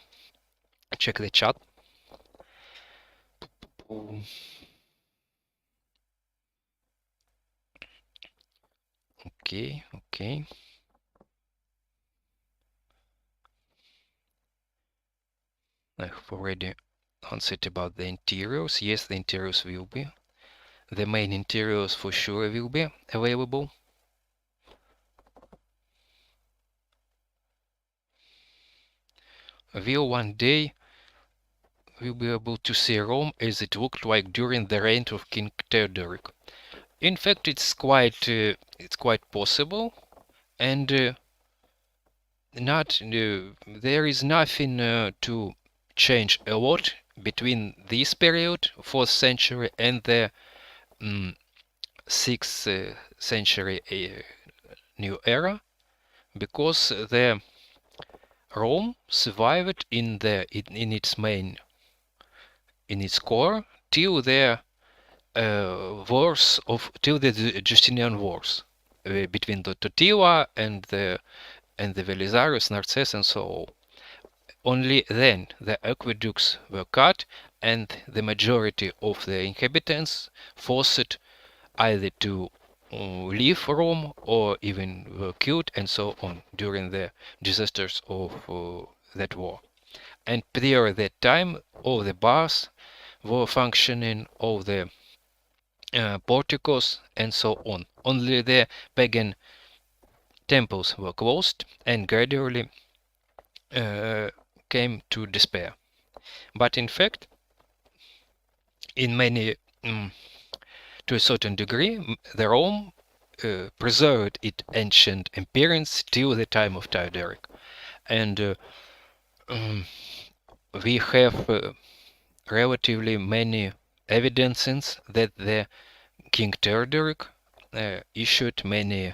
chat. Okay. I have already answered about the interiors. Yes, the interiors will be. The main interiors for sure will be available. Will one day we'll be able to see Rome as it looked like during the reign of King Theodoric? In fact, it's quite possible, and there is nothing to change a lot between this period, 4th century, and the 6th century new era, because the Rome survived in its core till the till the Justinian wars between the Totila and the Belisarius, Narses, and so on. Only then the aqueducts were cut, and the majority of the inhabitants forced either to leave Rome or even were killed and so on during the disasters of that war. And prior that time, all the baths were functioning, all the porticos and so on. Only the pagan temples were closed and gradually came to despair. But in fact, in many, to a certain degree, the Rome preserved its ancient appearance till the time of Theodoric. And we have relatively many evidences that the King Theodoric issued many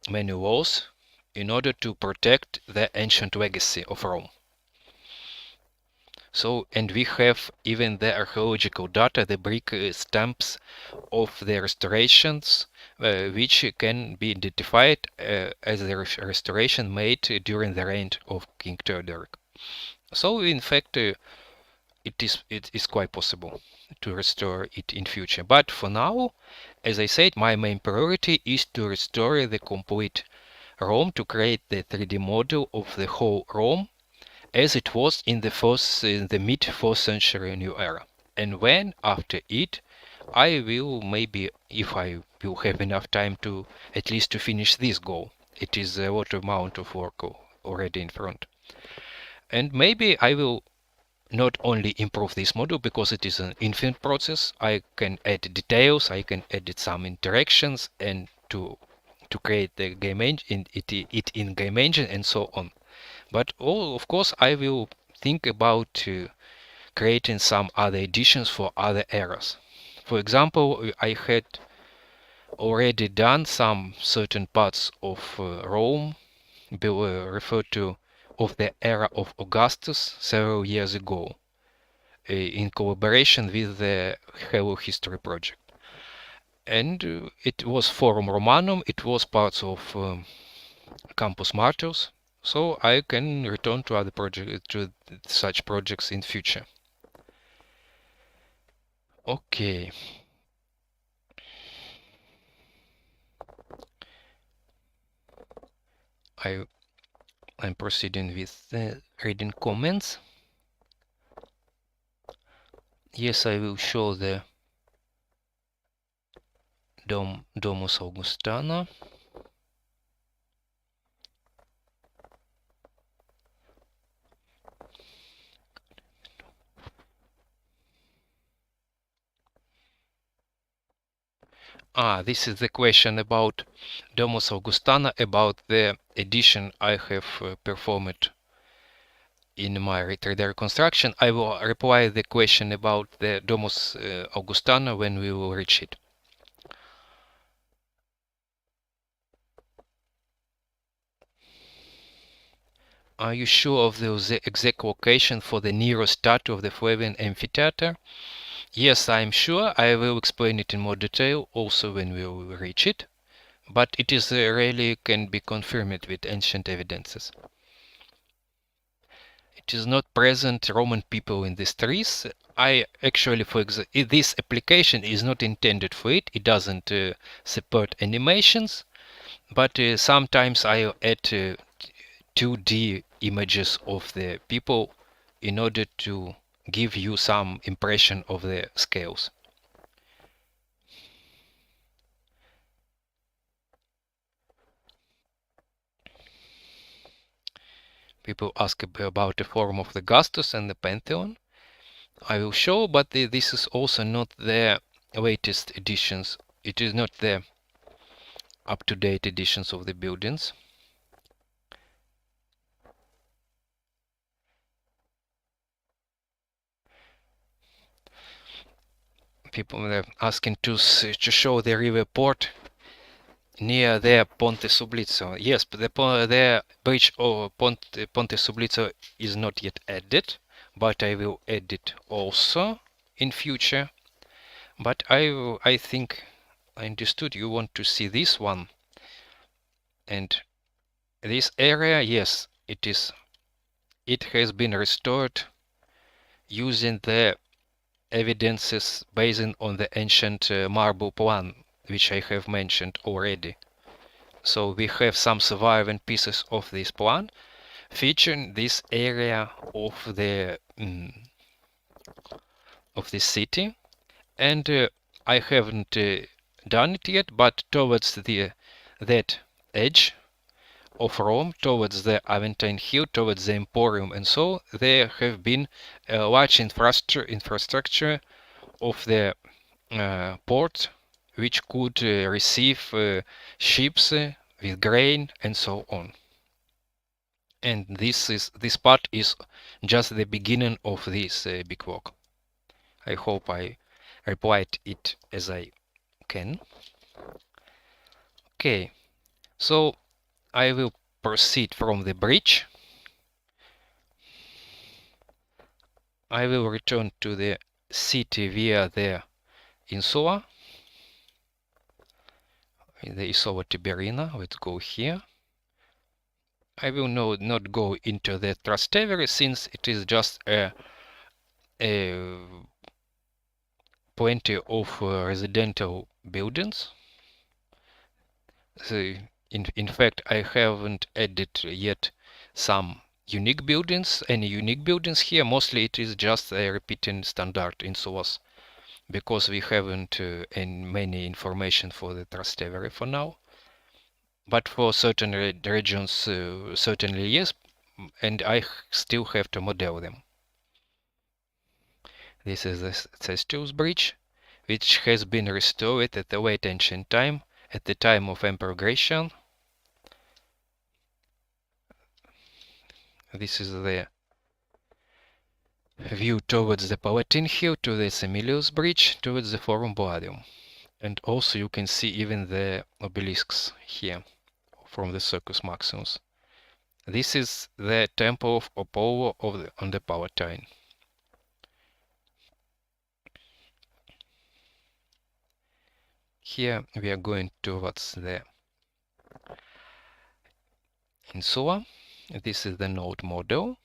laws in order to protect the ancient legacy of Rome. So, and we have even the archaeological data, the brick stamps of the restorations, which can be identified as the restoration made during the reign of King Theodoric. So, in fact, it is quite possible to restore it in future. But for now, as I said, my main priority is to restore the complete Rome, to create the 3D model of the whole Rome as it was in the mid 4th century new era. And when after it, I will maybe, if I will have enough time to at least to finish this goal. It is a lot amount of work already in front. And maybe I will not only improve this model because it is an infinite process. I can add details, I can edit some interactions, and to create the game engine, it in game engine and so on. But of course, I will think about creating some other editions for other eras. For example, I had already done some certain parts of Rome, referred to of the era of Augustus several years ago, in collaboration with the Hello History project. And it was Forum Romanum, it was parts of Campus Martyrs, so I can return to other projects, to such projects in future. Okay. I'm proceeding with reading comments. Yes, I will show the Domus Augustana. This is the question about Domus Augustana, about the edition I have performed in my 3D reconstruction. I will reply the question about the Domus Augustana when we will reach it. Are you sure of the exact location for the Nero statue of the Flavian Amphitheater? Yes, I'm sure. I will explain it in more detail also when we will reach it. But it is really can be confirmed with ancient evidences. It is not present Roman people in these trees. I actually, for example, this application is not intended for it. It doesn't support animations, but sometimes I add 2D images of the people in order to give you some impression of the scales. People ask about the Forum of the Augustus and the Pantheon. I will show, but this is also not the latest editions. It is not the up-to-date editions of the buildings. People are asking to show the river port near the Ponte Sublizzo. Yes, but the bridge of Ponte Sublizzo is not yet added, but I will add it also in future. But I think I understood you want to see this one. And this area, yes, it has been restored using the evidences based on the ancient marble plan, which I have mentioned already. So we have some surviving pieces of this plan featuring this area of the city, and I haven't done it yet, but towards that edge of Rome, towards the Aventine Hill, towards the Emporium, and so there have been a large infrastructure of the port, which could receive ships with grain and so on. And this part is just the beginning of this big work. I hope I replied it as I can. Okay, so I will proceed from the bridge. I will return to the city via the insula, the Isola Tiberina. Let's go here. I will not go into the Trastevere since it is just plenty of residential buildings. So in fact, I haven't added yet some unique buildings, any unique buildings here. Mostly it is just a repeating standard insulas, because we haven't many information for the Trastevere for now. But for certain regions, certainly yes, and I still have to model them. This is the Cestius Bridge, which has been restored at a late ancient time, at the time of Emperor Gratian. This is the view towards the Palatine Hill, to the Semilius Bridge, towards the Forum Boarium. And also you can see even the obelisks here from the Circus Maximus. This is the temple of Apollo on the Palatine. Here we are going towards the insula. This is the node model.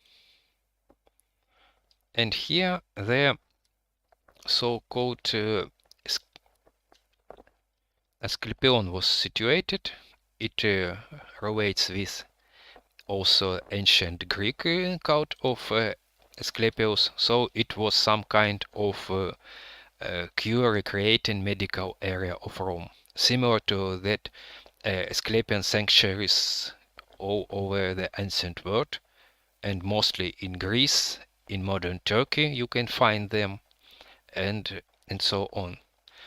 And here the so-called Asclepion was situated. It relates with also ancient Greek cult of Asclepius, so it was some kind of cure recreating medical area of Rome, similar to that Asclepian sanctuaries all over the ancient world, and mostly in Greece, in modern Turkey you can find them, and so on.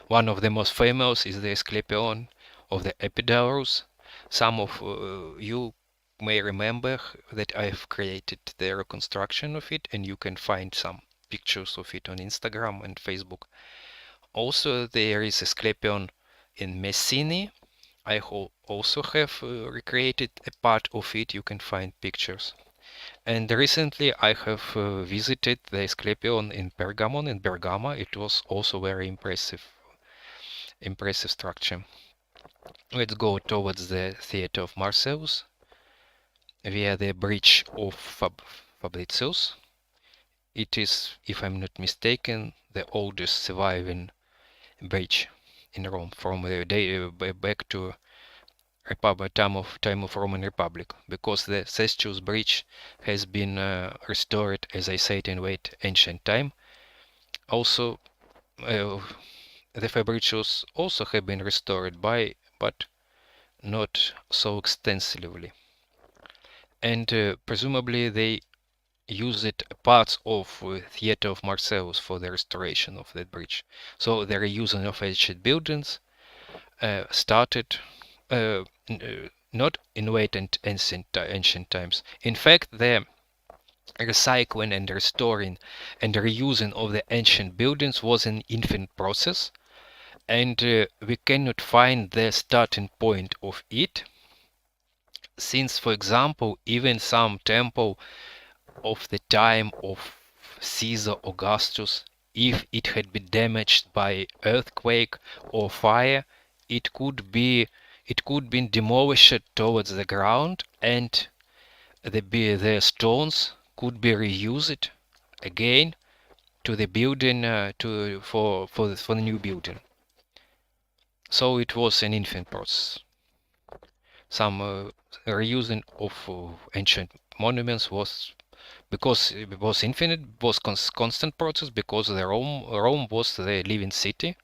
One of the most famous is the Asclepion of the Epidaurus. Some of you may remember that I've created the reconstruction of it, and you can find some pictures of it on Instagram and Facebook. Also, there is Asclepion in Messini. I also have recreated a part of it. You can find pictures. And recently I have visited the Asclepion in Pergamon, in Bergama. It was also very impressive structure. Let's go towards the Theatre of Marcellus via the bridge of Fabricius. It is, if I'm not mistaken, the oldest surviving bridge in Rome from the day back to time of Roman Republic, because the Cestius Bridge has been restored, as I said, in late ancient time. Also, the Fabricius also have been restored but not so extensively. And presumably they used parts of Theatre of Marcellus for the restoration of that bridge. So the reusing of ancient buildings started not in late and ancient times. In fact, the recycling and restoring and reusing of the ancient buildings was an infinite process, and we cannot find the starting point of it, since, for example, even some temple of the time of Caesar Augustus, if it had been damaged by earthquake or fire, it could be demolished towards the ground, and the stones could be reused again to the building for the new building. So it was an infinite process. Some reusing of ancient monuments was, because it was infinite, was constant process, because the Rome was the living city,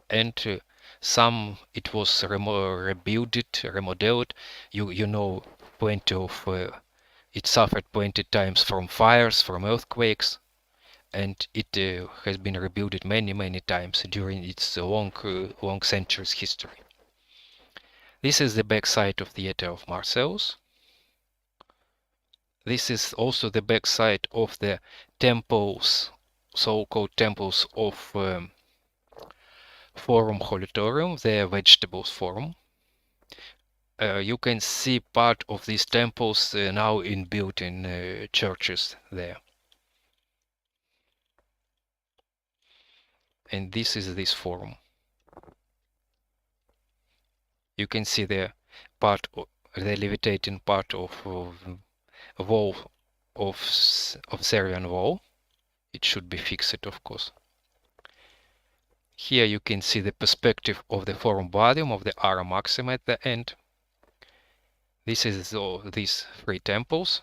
and some it was rebuilt, remodeled. You know, plenty of it suffered plenty times from fires, from earthquakes, and it has been rebuilt many times during its long centuries history. This is the backside of the Theatre of Marcellus. This is also the backside of the temples, so-called temples of Forum Holitorium, the Vegetables Forum. You can see part of these temples now built in churches there. And this is this forum. You can see the part of the levitating part of wall of Servian wall. It should be fixed, of course. Here you can see the perspective of the Forum Boarium, of the Ara Maxima at the end. This is these three temples.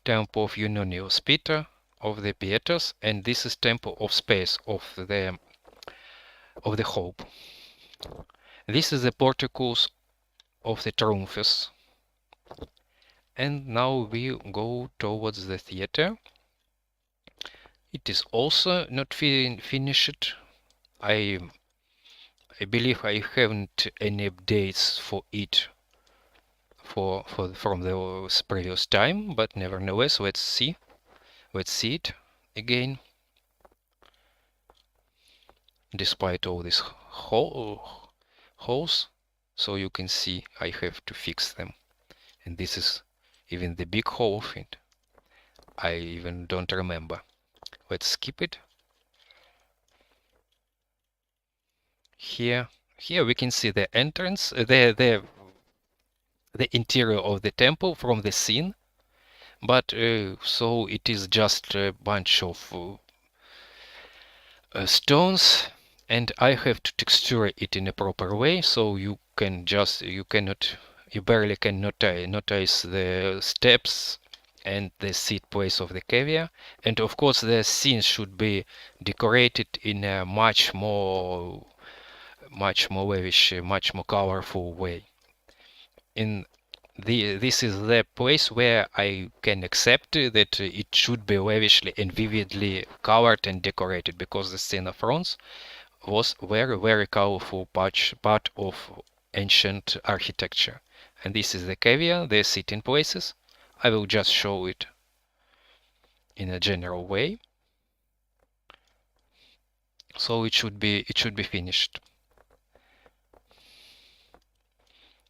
Temple of Unionius Peter, of the Pieters, and this is Temple of Space, of the Hope. This is the porticos of the Triumphus. And now we go towards the theater. It is also not finished. I believe I haven't any updates for it from the previous time, but nevertheless, let's see it again. Despite all these holes, so you can see I have to fix them, and this is even the big hole of it. I even don't remember. Let's skip it. Here we can see the entrance, the interior of the temple from the scene, but so it is just a bunch of stones, and I have to texture it in a proper way, so you barely can notice the steps and the seat place of the cavea. And of course the scene should be decorated in a much more lavish, much more colorful way. This is the place where I can accept that it should be lavishly and vividly colored and decorated, because the scene of France was very colorful part of ancient architecture. And this is the cavea, the sitting places. I will just show it in a general way. So it should be finished.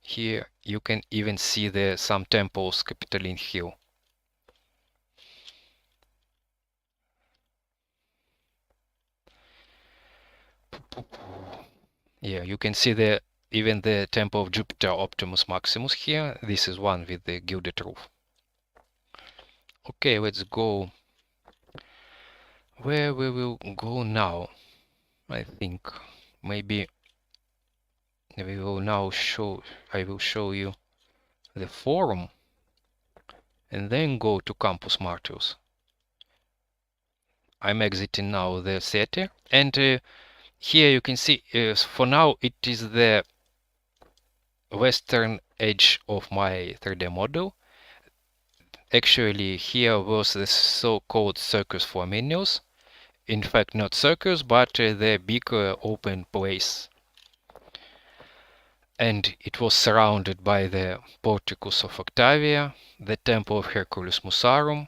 Here you can even see some temples, Capitoline Hill. Yeah, you can see even the temple of Jupiter Optimus Maximus here. This is one with the gilded roof. Okay, let's go. Where we will go now? I think maybe we will now I will show you the forum and then go to Campus Martius. I'm exiting now the theater, and here you can see for now it is the western edge of my 3D model. Actually, here was the so-called Circus Flaminius. In fact, not circus, but the big open place. And it was surrounded by the Porticus of Octavia, the Temple of Hercules Musarum,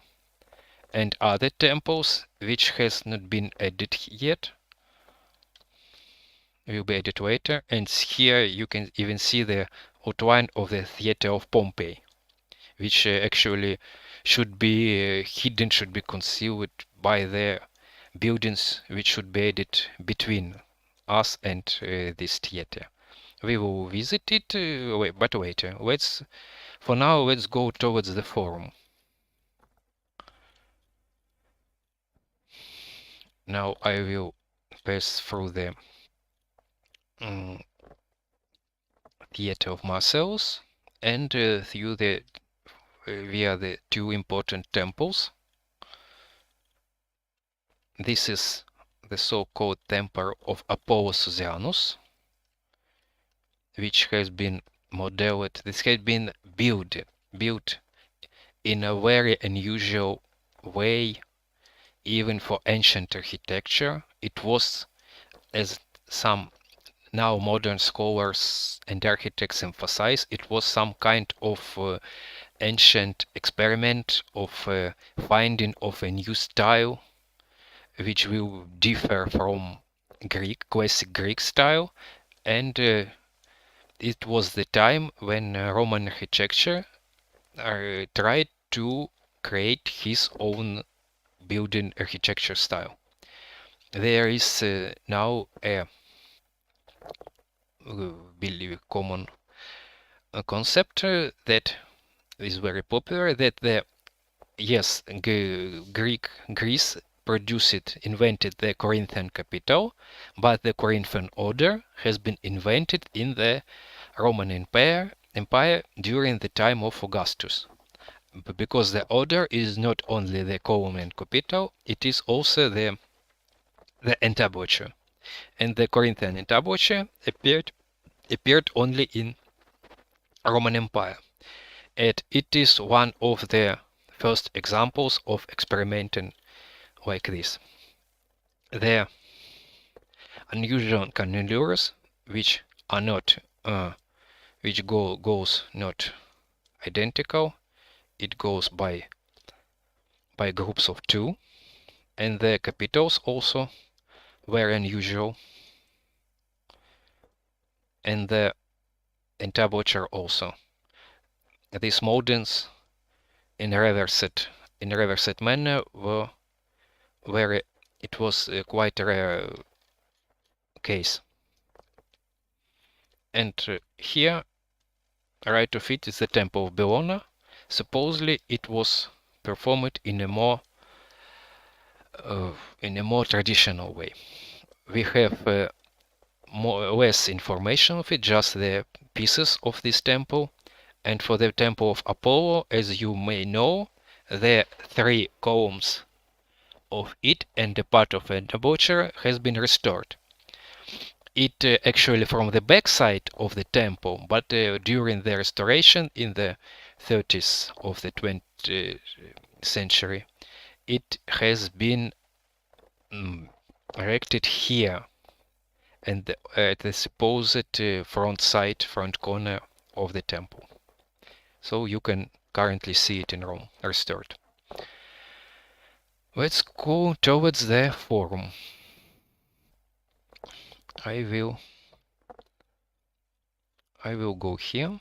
and other temples which has not been added yet. Will be added later. And here you can even see the outline of the Theater of Pompey, which actually should be hidden, should be concealed by the buildings which should be added between us and this theater. We will visit it, but later. For now, let's go towards the forum. Now I will pass through the Theater of Marcellus and through via the two important temples. This is the so-called Temple of Apollos Oceanus, which has been modeled. This has been built in a very unusual way, even for ancient architecture. It was, as some now modern scholars and architects emphasize, it was some kind of ancient experiment of finding of a new style which will differ from classic Greek style, and it was the time when Roman architecture tried to create his own building architecture style. There is now a common concept that is very popular, that Greece invented the Corinthian capital, but the Corinthian order has been invented in the Roman Empire during the time of Augustus. Because the order is not only the Column capital, it is also the entablature. And the Corinthian entablature appeared only in Roman Empire. And it is one of the first examples of experimenting like this. The unusual cannulas, which are not goes not identical, it goes by groups of 2, and the capitals also very unusual, and the entablature also. These moldings in reversed manner were very, it was quite a rare case. And here right of it is the temple of Bellona. Supposedly it was performed in a more traditional way. We have more or less information of it, just the pieces of this temple. And for the temple of Apollo, as you may know, the 3 columns of it and the part of the entablature has been restored. It actually from the back side of the temple, but during the restoration in the 30s of the 20th century, it has been erected here and at the supposed front corner of the temple. So you can currently see it in Rome, restored. Let's go towards the forum. I will go here.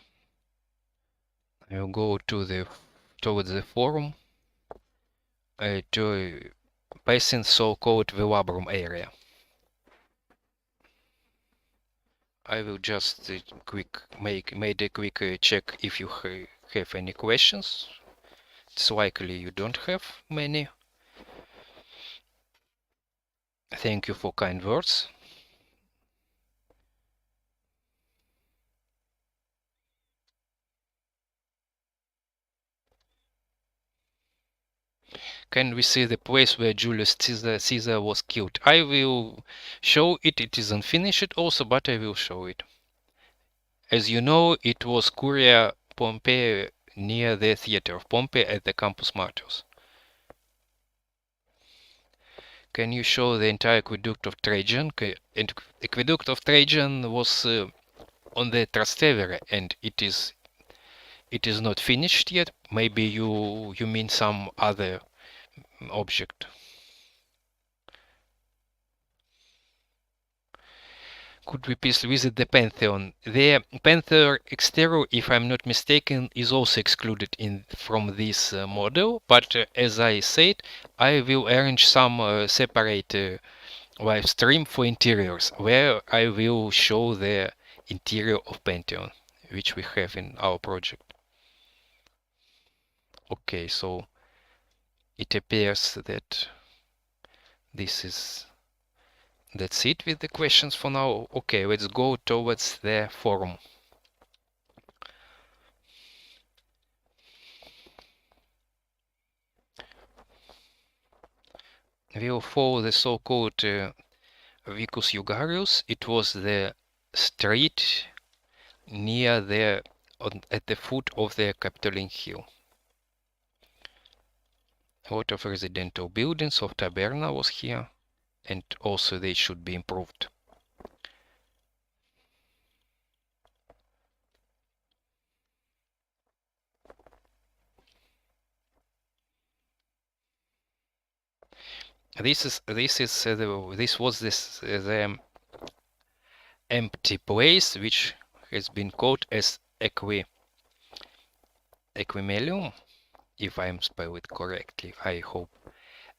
I will go to towards the forum, to passing so-called velabrum area. I will just made a quick check if you have any questions. It's likely you don't have many. Thank you for kind words. Can we see the place where Julius Caesar was killed? I will show it. It is unfinished also, but I will show it. As you know, it was Curia Pompeii near the theater of Pompey at the Campus Martius. Can you show the entire aqueduct of Trajan? And aqueduct of Trajan was on the Trastevere, and it is not finished yet. Maybe you mean some other object. Could we please visit the Pantheon? The Pantheon exterior, if I'm not mistaken, is also excluded from this model, but as I said, I will arrange some separate live stream for interiors, where I will show the interior of Pantheon, which we have in our project. Okay, so it appears that that's it with the questions for now. Okay, let's go towards the forum. We'll follow the so-called Vicus Jugarius. It was the street near at the foot of the Capitoline Hill. A lot of residential buildings of Taberna was here, and also they should be improved. This was the empty place, which has been called as Equimelium, if I'm spelled it correctly, I hope.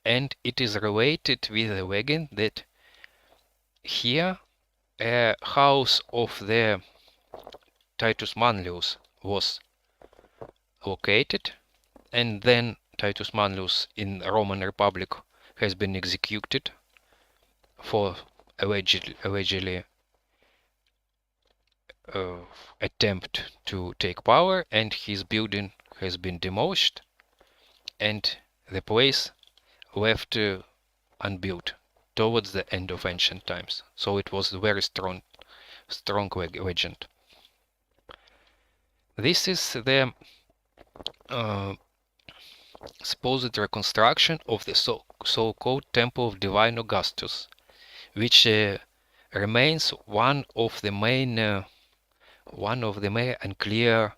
And it is related with the legend that here a house of the Titus Manlius was located, and then Titus Manlius in Roman Republic has been executed for allegedly attempt to take power, and his building has been demolished and the place left unbuilt towards the end of ancient times. So it was a very strong legend. This is the supposed reconstruction of the so-called Temple of Divine Augustus, which remains one of the main unclear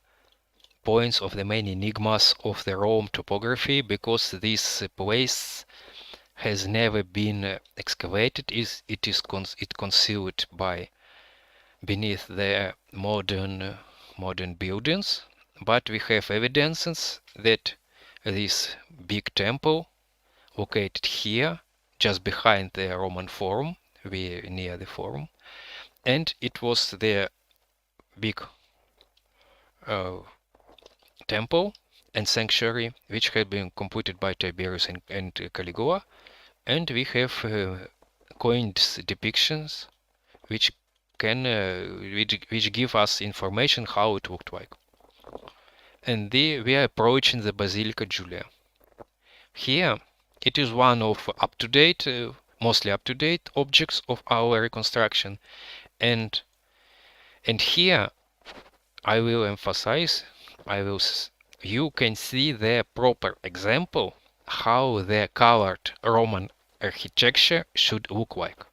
points, of the main enigmas of the Rome topography, because this place has never been excavated. It concealed by beneath the modern buildings, but we have evidences that this big temple located here, just behind the Roman Forum, near the Forum, and it was the big temple and sanctuary which had been completed by Tiberius and Caligula, and we have coined depictions which can which give us information how it looked like. And we are approaching the Basilica Julia. Here it is one of up-to-date, mostly up-to-date objects of our reconstruction, and here I will emphasize, you can see the proper example how the colored Roman architecture should look like.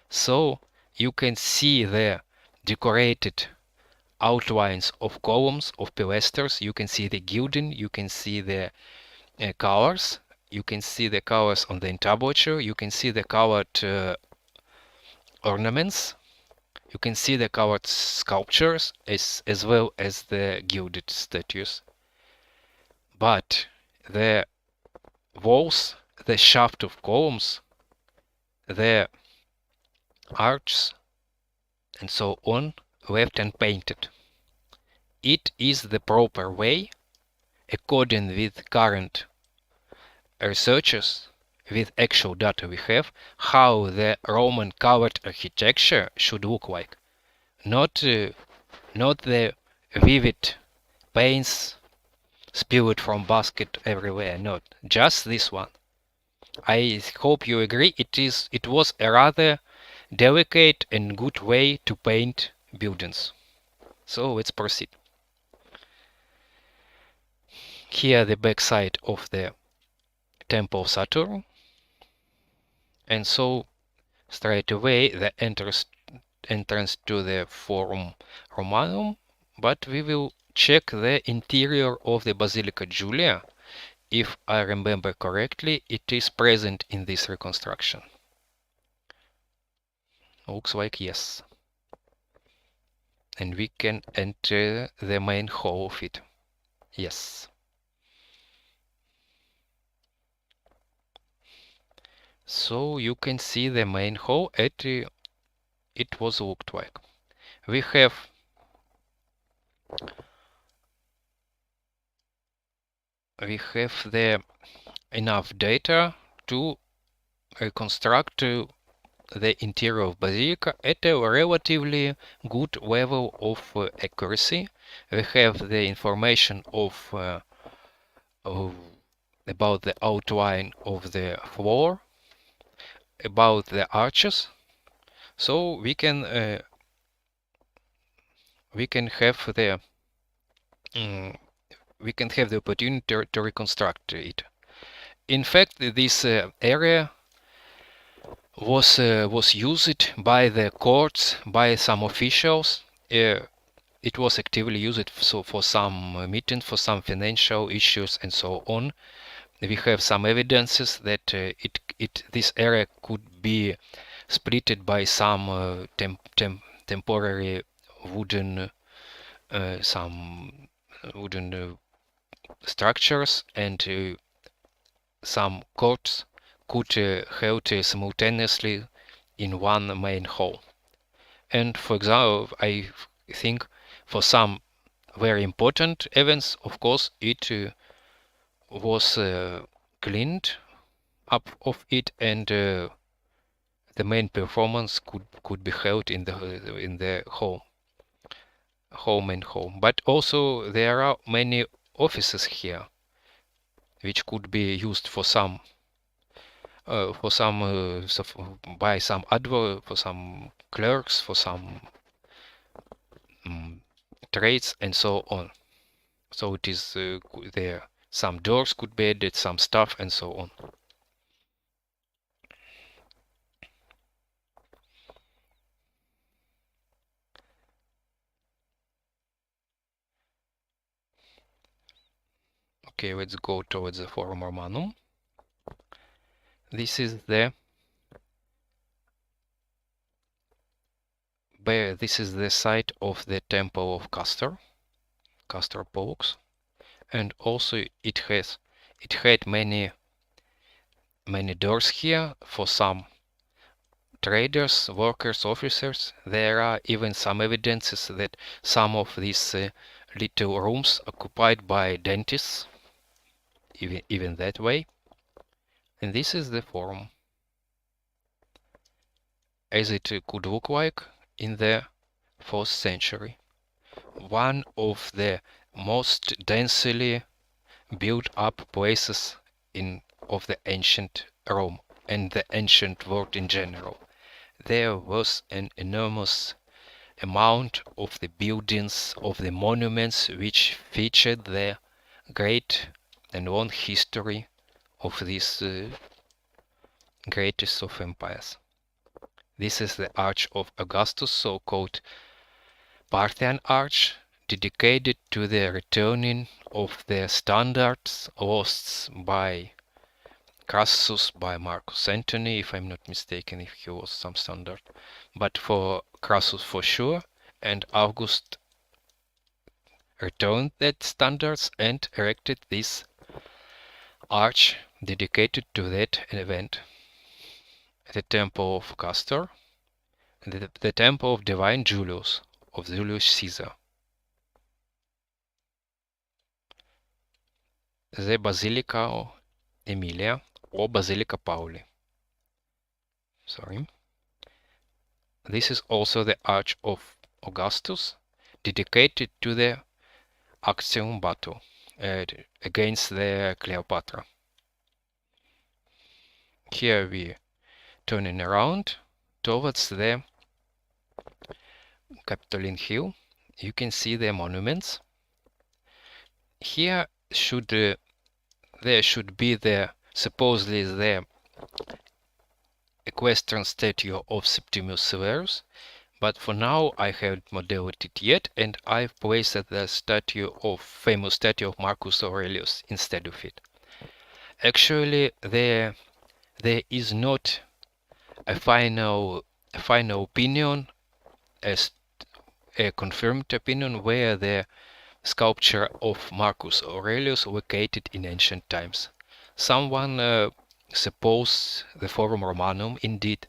So you can see the decorated outlines of columns, of pilasters, you can see the gilding, you can see the colors, you can see the colors on the entablature, you can see the colored ornaments, you can see the colored sculptures as well as the gilded statues. But the walls, the shaft of columns, the arches, and so on, left unpainted. It is the proper way, according with current researchers, with actual data we have, how the Roman colored architecture should look like. Not the vivid paints spilled from basket everywhere, not just this one. I hope you agree it was a rather delicate and good way to paint buildings. So let's proceed. Here the backside of the Temple of Saturn, and so straight away the entrance to the Forum Romanum, but we will check the interior of the Basilica Julia. If I remember correctly, it is present in this reconstruction. Looks like yes. And we can enter the main hall of it. Yes. So you can see the main hall it was looked like. We have the enough data to reconstruct the interior of Basilica at a relatively good level of accuracy. We have the information about the outline of the floor, about the arches, so we can have the opportunity to reconstruct it. In fact, this area was used by the courts, by some officials. It was actively used for some meetings, for some financial issues, and so on. We have some evidences that this area could be splitted by some temporary wooden structures, and some courts could held simultaneously in one main hall. And for example, I think for some very important events, of course, it was cleaned up of it, and the main performance could be held in the main hall. But also there are many offices here which could be used for some by some for some clerks, for some trades, and so on. So it is there some doors could be added, some stuff, and so on. Okay, let's go towards the Forum Romanum. This is the site of the Temple of Castor Pollux, and also it had many doors here for some traders, workers, officers. There are even some evidences that some of these little rooms occupied by dentists, even that way. And this is the forum as it could look like in the 4th century. One of the most densely built up places of the ancient Rome and the ancient world in general. There was an enormous amount of the buildings, of the monuments which featured the great and long history of this greatest of empires. This is the Arch of Augustus, so-called Parthian Arch, dedicated to the returning of the standards lost by Crassus, by Marcus Antony, if I'm not mistaken, if he was some standard, but for Crassus for sure, and August returned that standards and erected this arch dedicated to that event. The Temple of Castor, the Temple of Divine Julius, of Julius Caesar. The Basilica Emilia, or Basilica Pauli. Sorry. This is also the Arch of Augustus, dedicated to the Actium battle against the Cleopatra. Here we turning around towards the Capitoline Hill. You can see the monuments. Here there should be supposedly the equestrian statue of Septimius Severus, but for now I haven't modeled it yet, and I've placed the famous statue of Marcus Aurelius instead of it. Actually, there is not a final opinion, as a confirmed opinion, where the sculpture of Marcus Aurelius located in ancient times. Someone supposed the Forum Romanum, indeed.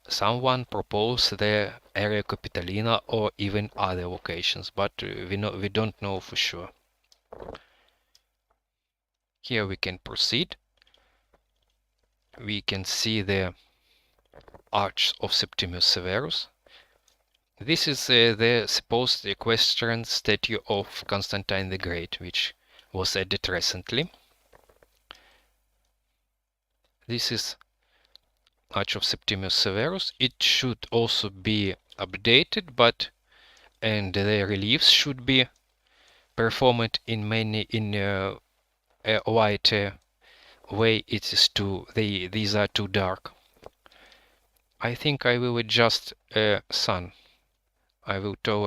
Someone proposed the Area Capitolina or even other locations, but we don't know for sure. Here we can proceed. We can see the Arch of Septimius Severus. This is the supposed equestrian statue of Constantine the Great, which was added recently. This is Arch of Septimius Severus. It should also be updated, and the reliefs should be performed in a lighter way. These are too dark. I think I will adjust sun. I will to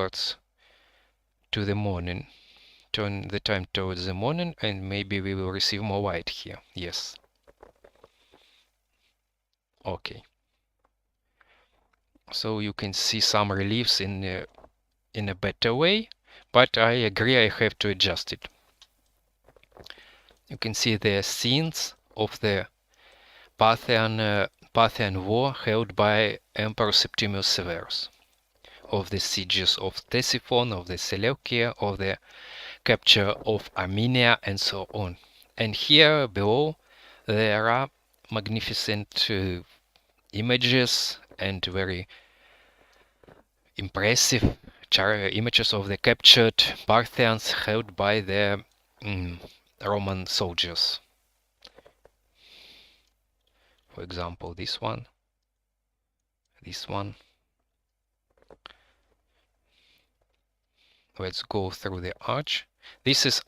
the morning. Turn the time towards the morning, and maybe we will receive more light here. Yes. Okay. So you can see some reliefs in a better way, but I agree I have to adjust it. You can see the scenes of the Parthian war held by Emperor Septimius Severus, of the sieges of Ctesiphon, of the Seleucia, of the capture of Armenia, and so on. And here below there are magnificent images and very impressive images of the captured Parthians held by the Roman soldiers. For example, this one. Let's go through the arch. This is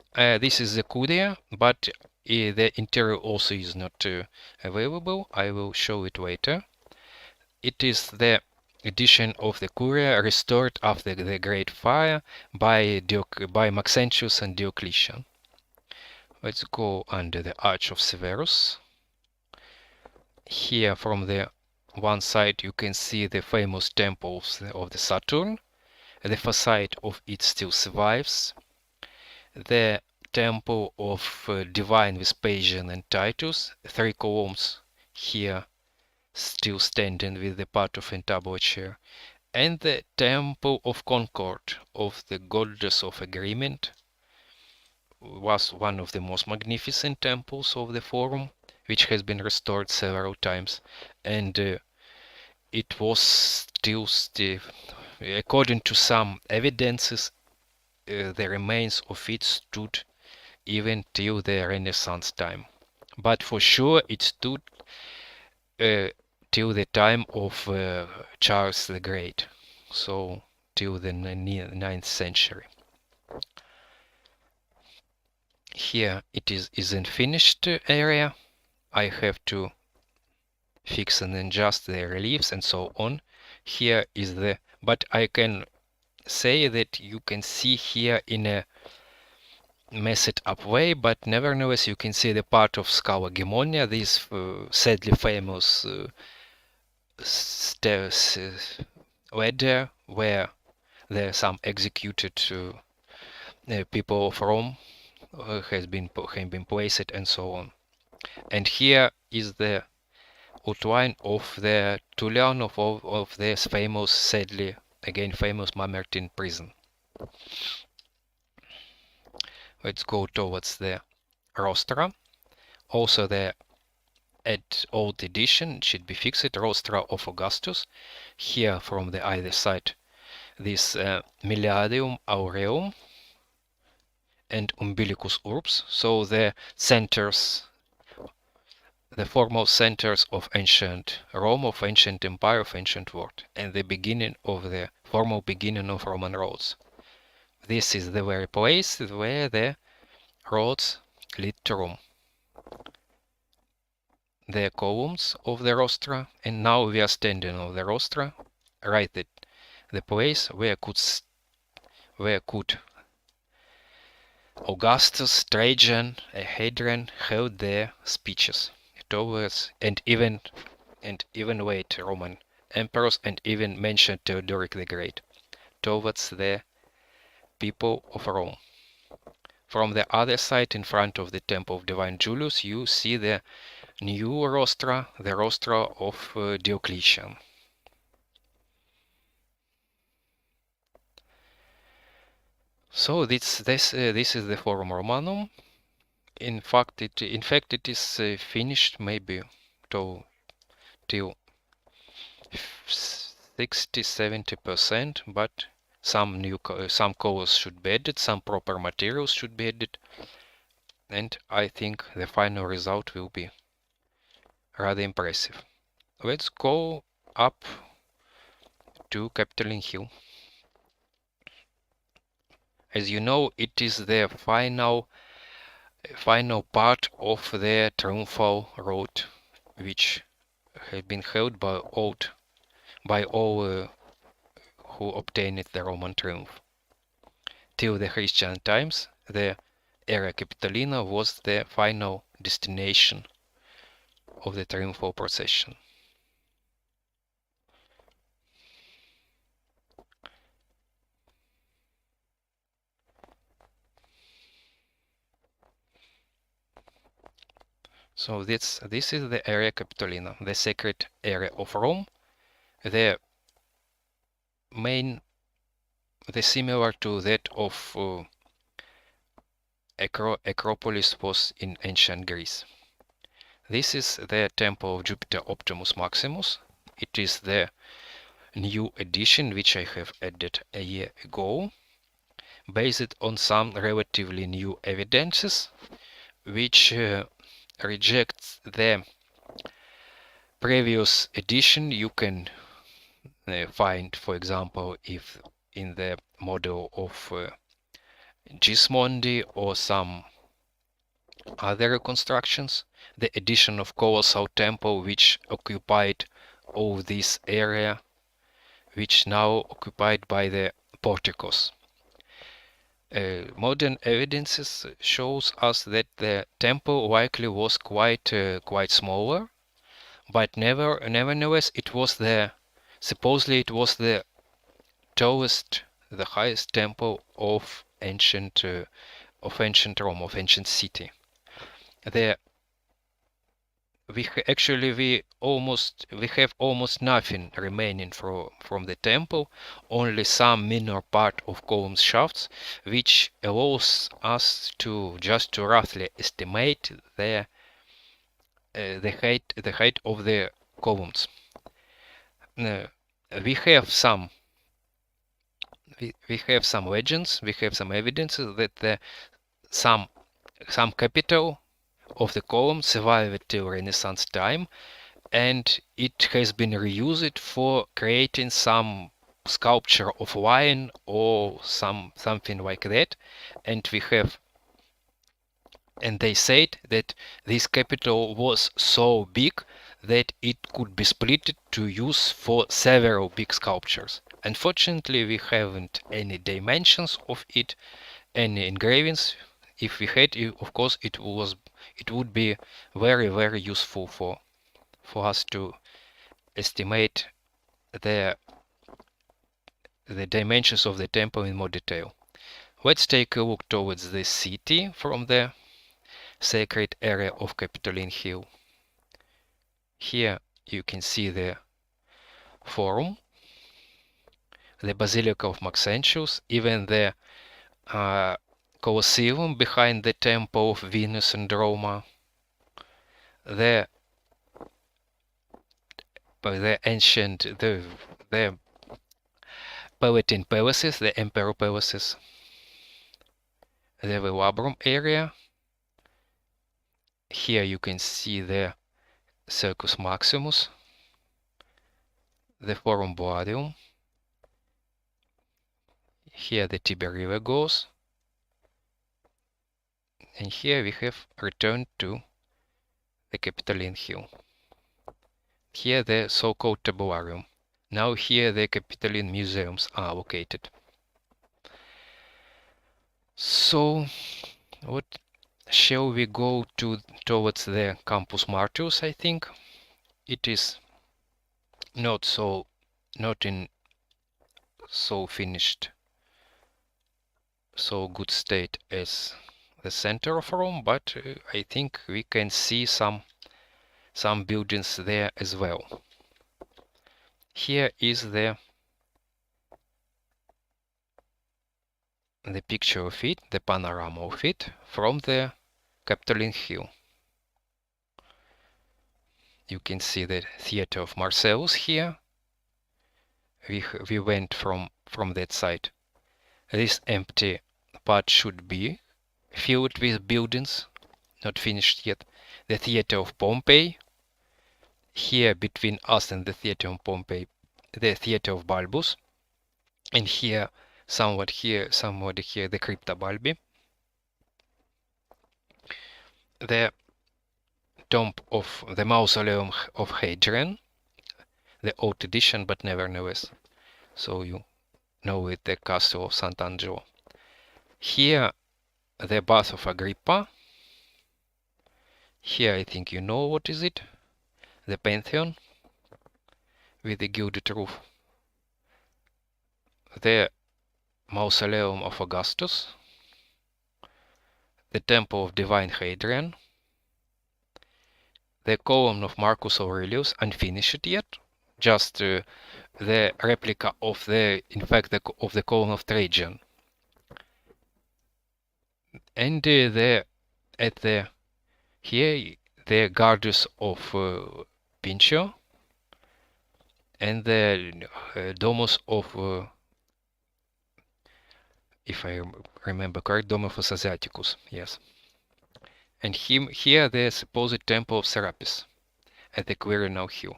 the Curia, but the interior also is not available. I will show it later. It is the edition of the Curia restored after the Great Fire by Maxentius and Diocletian. Let's go under the Arch of Severus. Here from the one side you can see the famous temples of the Saturn. The facade of it still survives. The temple of Divine Vespasian and Titus, 3 columns here still standing with the part of entablature, and the temple of Concord of the Goddess of Agreement was one of the most magnificent temples of the Forum, which has been restored several times, and it was still, according to some evidences, the remains of it stood even till the Renaissance time. But for sure it stood till the time of Charles the Great, so till the 9th century. Here it is in finished area. I have to fix and adjust the reliefs and so on. Here is the, but I can say that you can see here in a messed up way, but nevertheless you can see the part of Scala Gemonia, this sadly famous stairs ladder where there are some executed people of Rome have been placed and so on. And here is the outline of the Tullian of this famous, sadly again famous Mamertine prison. Let's go towards the rostra. Also the old edition should be fixed, rostra of Augustus. Here from the either side this Miliadium Aureum and Umbilicus Urbs, so the centers, the foremost centers of ancient Rome, of ancient empire, of ancient world, and the beginning of the formal beginning of Roman roads. This is the very place where the roads lead to Rome. The columns of the rostra, and now we are standing on the rostra, right at the place where could Augustus, Trajan, Hadrian held their speeches towards and even late Roman emperors, and even mentioned Theodoric the Great towards the people of Rome. From the other side, in front of the Temple of Divine Julius, you see the new rostra, the rostra of Diocletian. So this is the Forum Romanum. In fact, it is finished maybe till 60-70%, but some colors should be added, some proper materials should be added, and I think the final result will be rather impressive. Let's go up to Capitoline Hill. As you know, it is the final part of the triumphal road, which had been held by all who obtained the Roman triumph. Till the Christian times, the Area Capitolina was the final destination of the triumphal procession. So this is the Area Capitolina, the sacred area of Rome, the similar to that of Acropolis was in ancient Greece. This is the Temple of Jupiter Optimus Maximus. It is the new edition which I have added a year ago, based on some relatively new evidences, which rejects the previous edition. You can find, for example, if in the model of Gismondi or some other reconstructions. The addition of colossal temple which occupied all this area, which now occupied by the porticos. Modern evidences shows us that the temple likely was quite smaller, but nevertheless it was supposedly it was the tallest, the highest temple of ancient Rome, of ancient city. The we have almost nothing remaining from the temple, only some minor part of column shafts, which allows us to just roughly estimate the height of the columns. We have some legends, we have some evidences that some capital of the column survived till Renaissance time, and it has been reused for creating some sculpture of lion or something like that. And they said that this capital was so big that it could be split to use for several big sculptures. Unfortunately, we haven't any dimensions of it, any engravings. If we had, of course, it would be very, very useful for us to estimate the dimensions of the temple in more detail. Let's take a look towards the city from the sacred area of Capitoline Hill. Here you can see the Forum, the Basilica of Maxentius, even the Colosseum behind the Temple of Venus and Roma, the ancient, the Palatine palaces, the Emperor palaces, the Velabrum area. Here you can see the Circus Maximus, the Forum Boarium. Here the Tiber River goes. And here we have returned to the Capitoline Hill. Here the so-called Tabularium. Now here the Capitoline museums are located. So, what shall we go towards the Campus Martius? I think it is not in so finished, so good state as the center of Rome, but I think we can see some buildings there as well. Here is the picture of it, the panorama of it from the Capitoline Hill. You can see the Theater of Marcellus here. We went from that side. This empty part should be filled with buildings, not finished yet. The Theater of Pompey. Here between us and the Theater of Pompey, the Theater of Balbus. And here, somewhat here, the Crypta Balbi. The tomb of the Mausoleum of Hadrian, the old edition, but nevertheless. So you know it, the Castle of Sant'Angelo. Here, the Bath of Agrippa. Here, I think you know what is it. The Pantheon with the gilded roof. The Mausoleum of Augustus. The Temple of Divine Hadrian. The column of Marcus Aurelius, unfinished yet, just the replica of of the column of Trajan. And here the Gardus of Pincio, and the Domus of, if I remember correct, Domus Asiaticus, yes. And here the supposed temple of Serapis at the Quirinal Hill.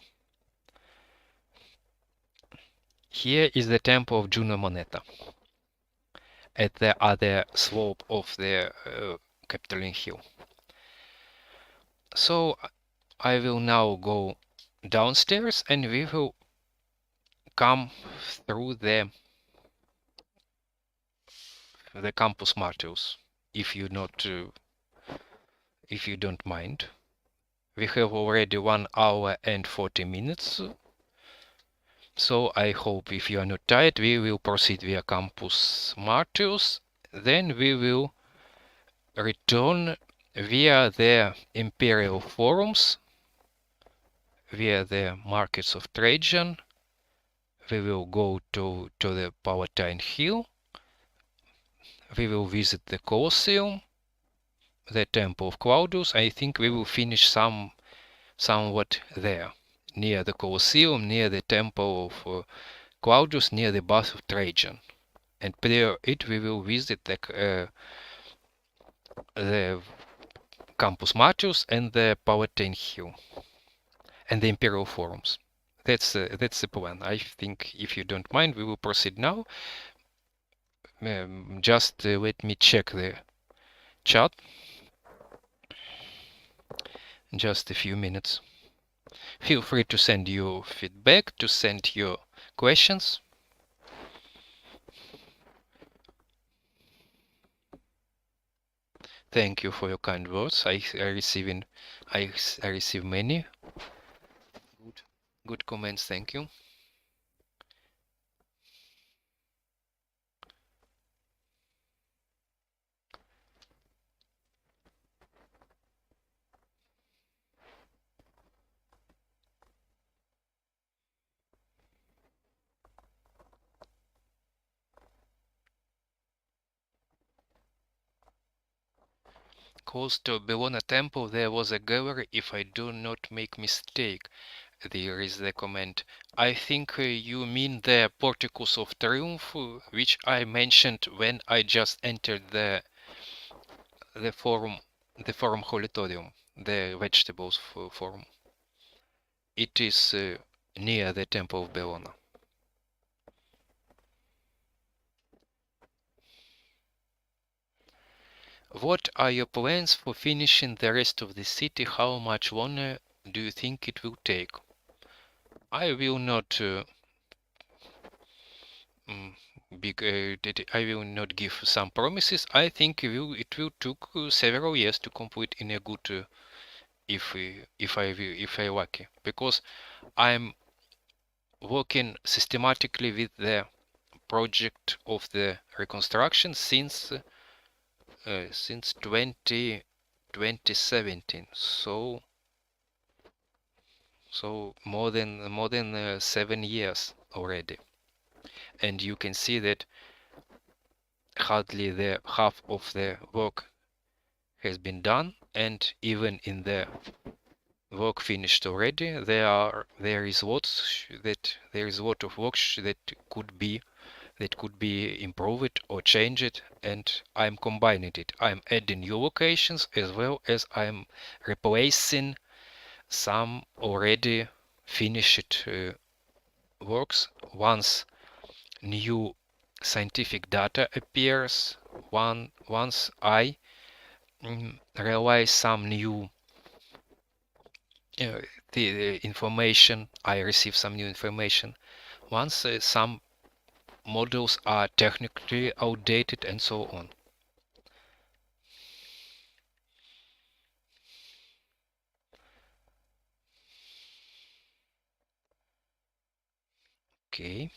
Here is the temple of Juno Moneta. at the other slope of the Capitoline Hill. So I will now go downstairs and we will come through the Campus Martius, if you don't mind. We have already 1 hour and 40 minutes. So I hope if you are not tired, we will proceed via Campus Martius. Then we will return via the Imperial Forums, via the Markets of Trajan. We will go to the Palatine Hill. We will visit the Colosseum, the Temple of Claudius. I think we will finish somewhat there, near the Colosseum, near the Temple of Claudius, near the Bath of Trajan. And prior it, we will visit the Campus Martius and the Palatine Hill and the Imperial Forums. That's the plan. I think, if you don't mind, we will proceed now. Just let me check the chat. Just a few minutes. Feel free to send your feedback, to send your questions. Thank you for your kind words. I receive many good comments. Thank you. Close to Bellona Temple there was a gallery, if I do not make mistake. There is the comment. I think you mean the Porticus of Triumph, which I mentioned when I just entered the forum Holitorium, the vegetables forum. It is near the Temple of Bellona. What are your plans for finishing the rest of the city? How much longer do you think it will take? I will not I will not give some promises. I think it will take several years to complete in a good if I lucky, because I'm working systematically with the project of the reconstruction since 2017. So more than 7 years already. And you can see that hardly the half of the work has been done, and even in the work finished already, there is a lot of work that could be improved or changed, and I'm combining it. I'm adding new locations as well as I'm replacing some already finished works. Once new scientific data appears, once I realize some new the information, I receive some new information. Once some models are technically outdated and so on. Okay.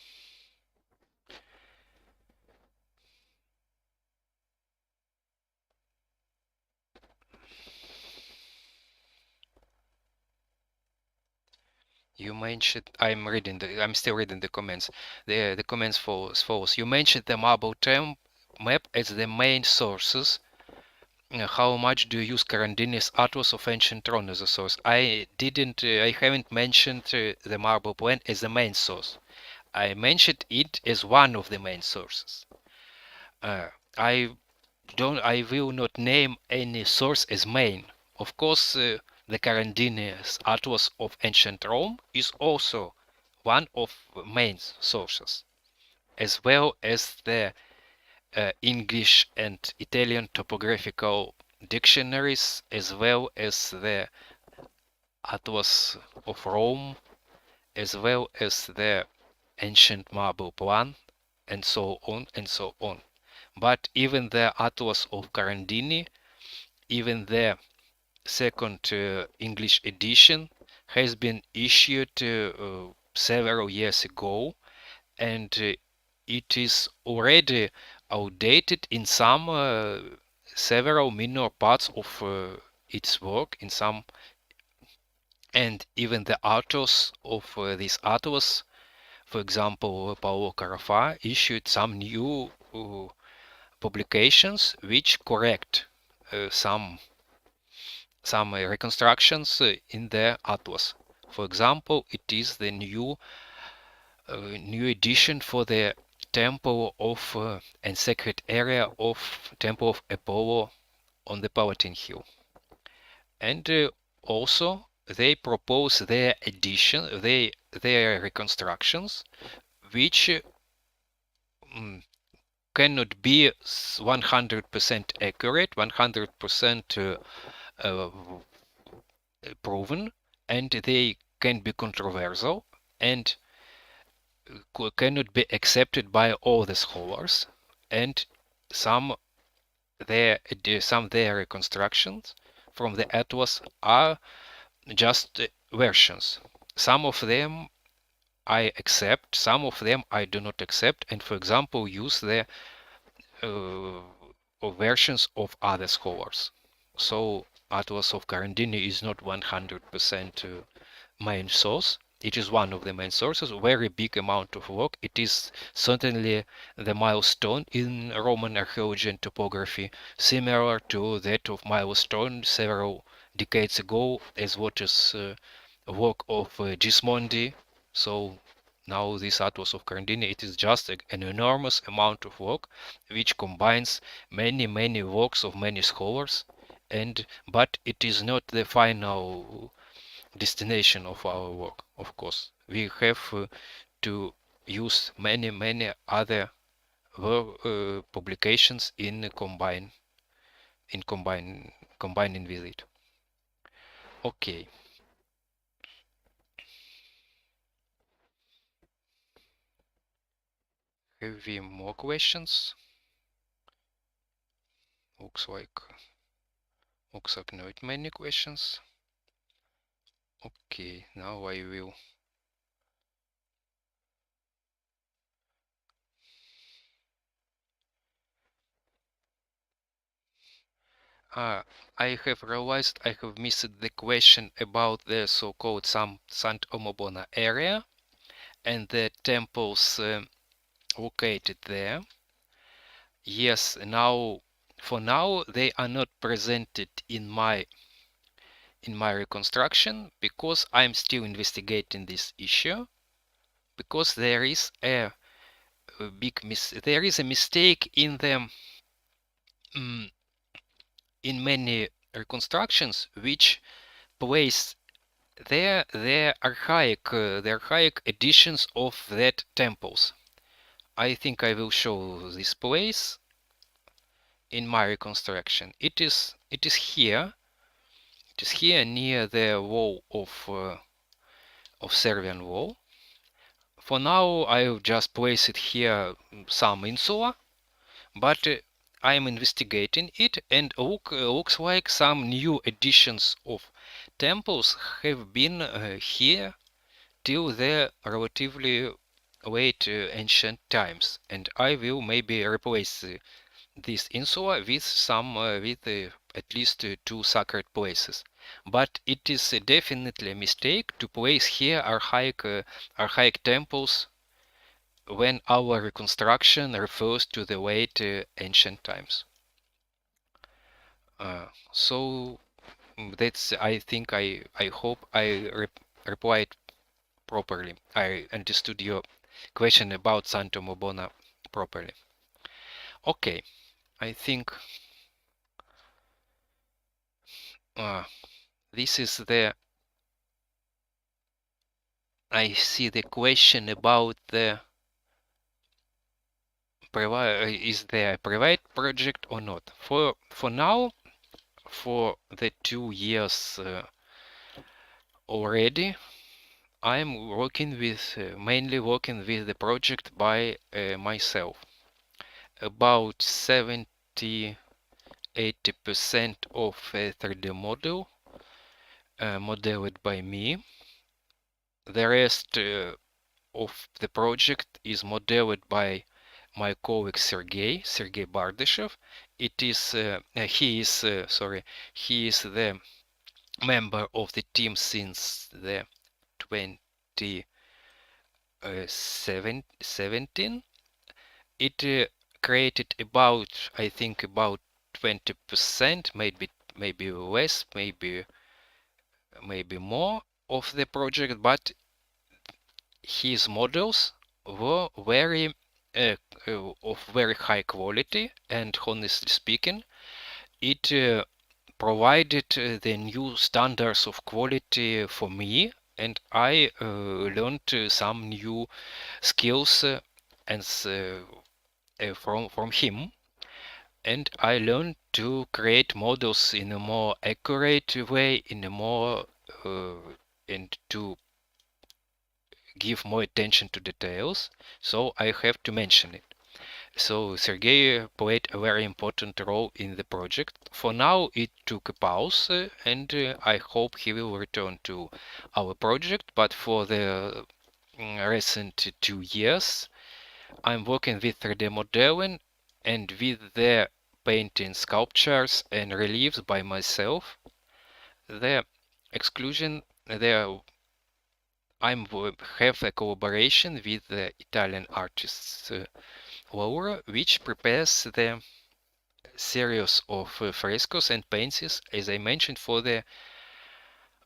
You mentioned, I'm still reading the comments. The comments follows. You mentioned the marble term map as the main sources. How much do you use Carandini's Atlas of Ancient Rome as a source? I haven't mentioned the marble plan as the main source. I mentioned it as one of the main sources. I will not name any source as main. Of course, the Carandini's Atlas of Ancient Rome is also one of main sources, as well as the English and Italian topographical dictionaries, as well as the Atlas of Rome, as well as the ancient marble plan, and so on and so on. But even the Atlas of Carandini, even the second English edition, has been issued several years ago, and it is already outdated in some several minor parts of its work, in some, and even the authors of this atlas, for example, Paolo Carafa, issued some new publications which correct some reconstructions in the atlas. For example, it is the new edition for the temple of and sacred area of Temple of Apollo on the Palatine Hill. And also they propose their addition, their reconstructions, which cannot be 100% accurate, 100% proven, and they can be controversial and cannot be accepted by all the scholars, and some their reconstructions from the atlas are just versions. Some of them I accept, some of them I do not accept, and for example use the versions of other scholars. So Atlas of Carandini is not 100% main source. It is one of the main sources, very big amount of work. It is certainly the milestone in Roman archaeology and topography, similar to that of milestone several decades ago, as what is work of Gismondi. So now this Atlas of Carandini, it is just an enormous amount of work which combines many works of many scholars, and but it is not the final destination of our work. Of course, we have to use many other publications in combining with it. Okay. Have we more questions? Looks like not many questions. Okay, now I will I have realized I have missed the question about the so-called Sant'Omobona area and the temples located there. Yes, for now they are not presented in my reconstruction because I'm still investigating this issue, because there is a mistake in the in many reconstructions which place the archaic editions of that temples. I think I will show this place in my reconstruction. It is here. It is here near the wall of Servian wall. For now, I'll just place it here, some insula, but I am investigating it, and looks like some new additions of temples have been here till the relatively late ancient times, and I will maybe replace this insula with some with at least two sacred places. But it is definitely a mistake to place here archaic temples when our reconstruction refers to the late ancient times. So that's, I think I hope I replied properly. I understood your question about Sant'Omobona properly. Okay, I think this is the I see the question about the is there a private project or not. For now, for the 2 years already, I'm working with mainly working with the project by myself. About 70-80% of 3D model modeled by me. The rest of the project is modeled by my colleague Sergey Bardashev. He is the member of the team since the 2017. It created about, I think, about 20%, maybe less, maybe more of the project, but his models were very of very high quality, and honestly speaking, it provided the new standards of quality for me, and I learned some new skills and from him, and I learned to create models in a more accurate way, in a more and to give more attention to details, so I have to mention it. So Sergey played a very important role in the project. For now, it took a pause, and I hope he will return to our project. But for the recent 2 years, I'm working with 3D modeling and with the painting sculptures and reliefs by myself. The exclusion, the I have a collaboration with the Italian artists Laura, which prepares the series of frescoes and paintings, as I mentioned, for the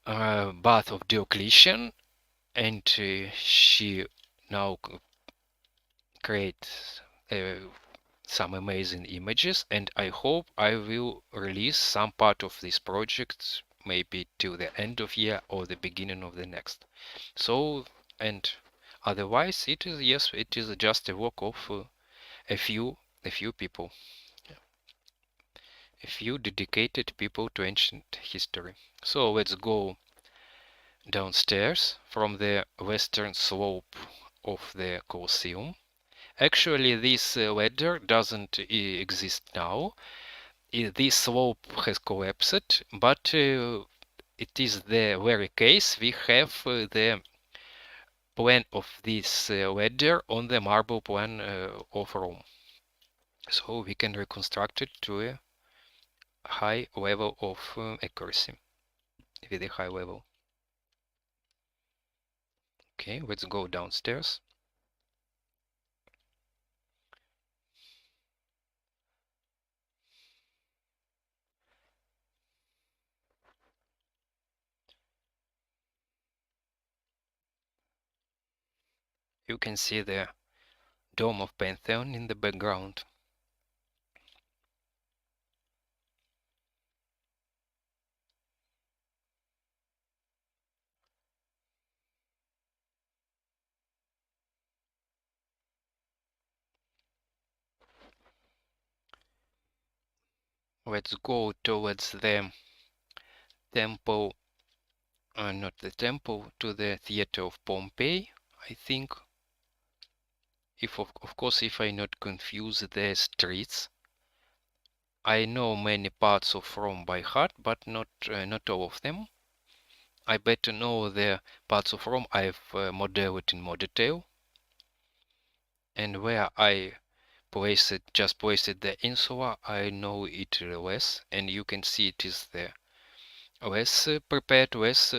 bath of Diocletian, and she now creates some amazing images, and I hope I will release some part of this project maybe till the end of year or the beginning of the next. So, and otherwise it is, yes, it is just a work of a few people, a few dedicated people to ancient history. So let's go downstairs from the western slope of the Colosseum. Actually, this ladder doesn't exist now. This slope has collapsed, but it is the very case we have the plan of this ladder on the marble plan of Rome. So we can reconstruct it to a high level of accuracy, with a high level. Okay, let's go downstairs. You can see the dome of Pantheon in the background. Let's go towards the temple, not the temple, to the theater of Pompeii, I think. If of course, if I not confuse the streets. I know many parts of Rome by heart, but not all of them. I better know the parts of Rome I've modeled in more detail, and where I just placed the insula, I know it less, and you can see it is the less prepared, less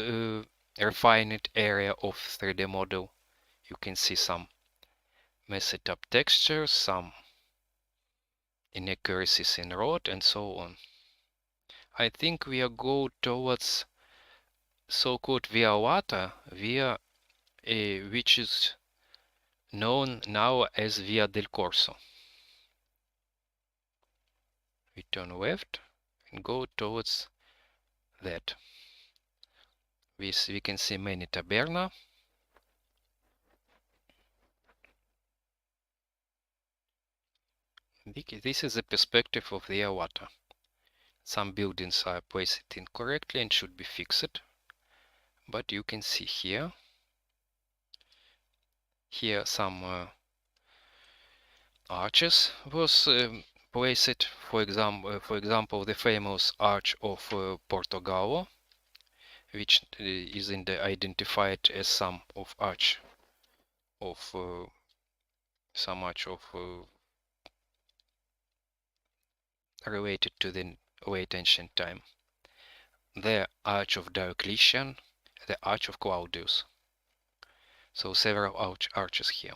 refined area of 3D model. You can see some messed up textures, some inaccuracies in rod, and so on. I think we are go towards so-called Via Lata, which is known now as Via del Corso. We turn left and go towards that. We can see many taberna. This is the perspective of the water. Some buildings are placed incorrectly and should be fixed, but you can see here some arches was placed. For example, the famous arch of Portogallo, which is identified as some arch of related to the late ancient time. The Arch of Diocletian, the Arch of Claudius. So several arches here.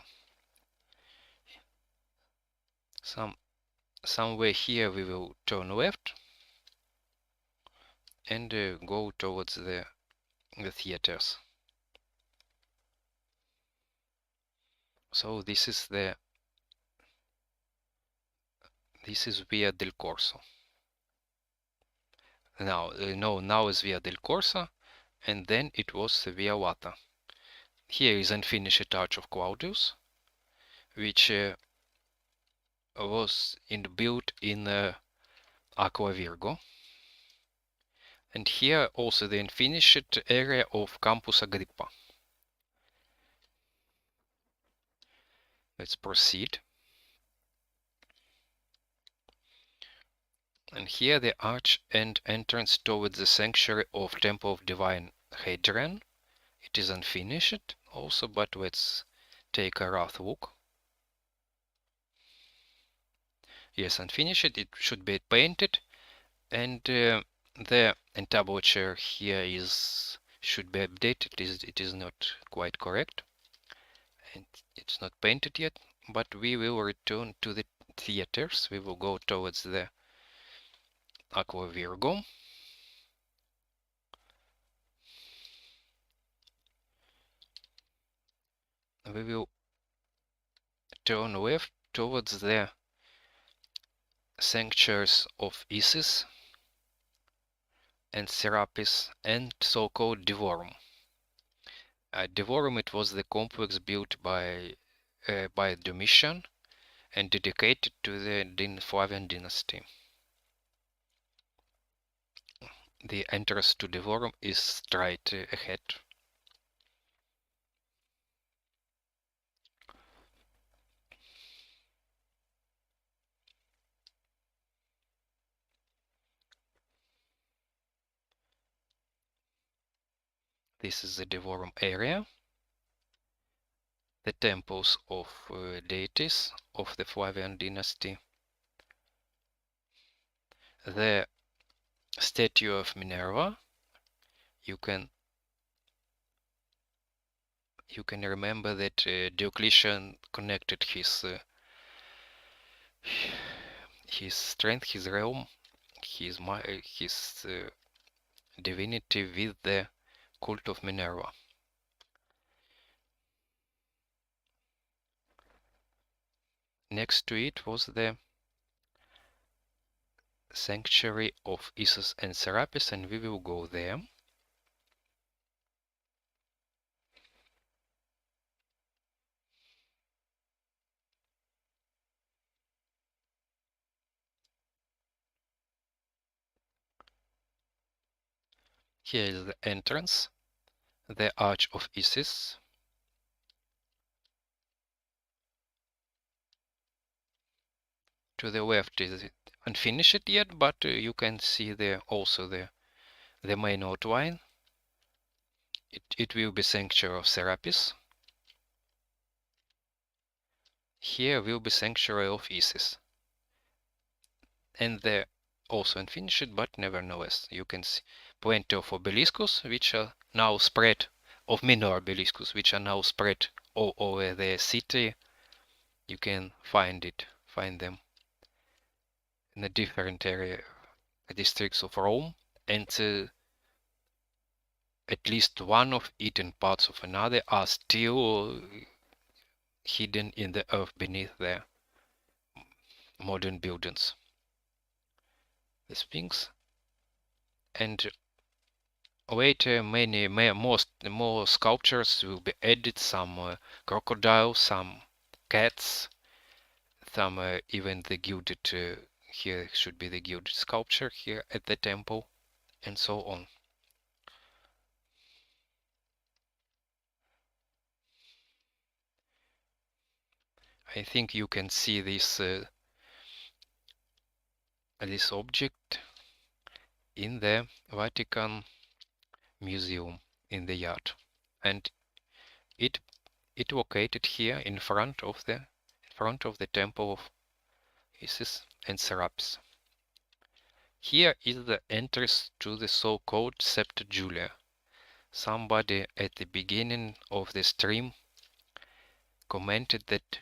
Somewhere here we will turn left and go towards the theaters. So this is Via del Corso. Now is Via del Corso, and then it was Via Lata. Here is unfinished Arch of Claudius, which was built in Aqua Virgo. And here also the unfinished area of Campus Agrippa. Let's proceed. And here the arch and entrance towards the sanctuary of Temple of Divine Hadrian. It is unfinished also, but let's take a rough look. Yes, unfinished. It should be painted, and the entablature here should be updated. It is not quite correct, and it's not painted yet. But we will return to the theaters. We will go towards the Aqua Virgo. We will turn left towards the sanctuaries of Isis and Serapis and so-called Divorum. Divorum, it was the complex built by Domitian and dedicated to the Flavian dynasty. The entrance to Divorum is straight ahead. This is the Divorum area. The temples of deities of the Flavian dynasty. The statue of Minerva. You can remember that Diocletian connected his strength, his realm, his divinity with the cult of Minerva. Next to it was the sanctuary of Isis and Serapis, and we will go there. Here is the entrance, the Arch of Isis. To the left is unfinished yet, but you can see also the main outline. It will be sanctuary of Serapis. Here will be sanctuary of Isis. And the also unfinished, but nevertheless you can see plenty of obelisks, which are now spread, of minor obelisks, which are now spread all over the city. You can find them in the different districts of Rome, and at least one of it and parts of another are still hidden in the earth beneath the modern buildings. The Sphinx, and later more sculptures will be added, some crocodiles, some cats, some even the gilded here should be the gilded sculpture here at the temple, and so on. I think you can see this this object in the Vatican Museum in the yard, and it located here in front of the temple of Isis and Serapis. Here is the entrance to the so-called Septa Julia. Somebody at the beginning of the stream commented that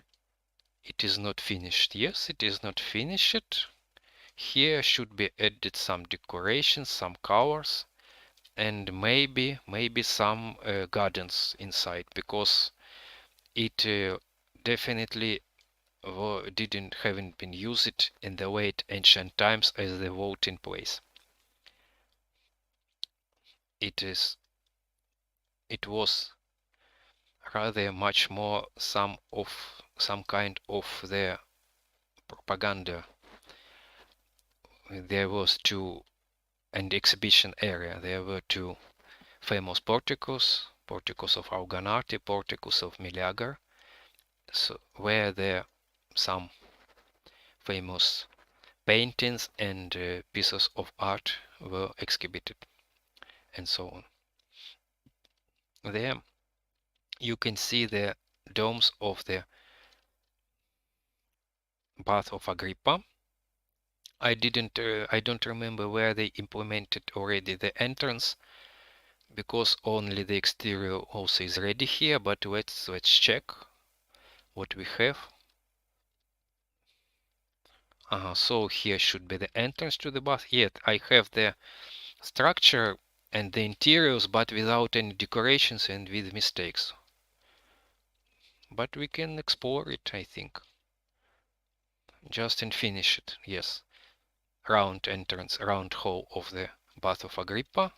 it is not finished. Yes, it is not finished. Here should be added some decorations, some colors, and maybe some gardens inside, because it definitely haven't been used in the late ancient times as the voting place. It was rather much more some kind of the propaganda. There was and exhibition area. There were two famous porticos of Auganati, porticos of Miliagar, so where there some famous paintings and pieces of art were exhibited, and so on. There you can see the domes of the Bath of Agrippa. I don't remember where they implemented already the entrance, because only the exterior also is ready here, but let's check what we have. So here should be the entrance to the bath. Yet I have the structure and the interiors, but without any decorations and with mistakes. But we can explore it, I think. Just and finish it, yes. Round entrance, round hall of the Bath of Agrippa.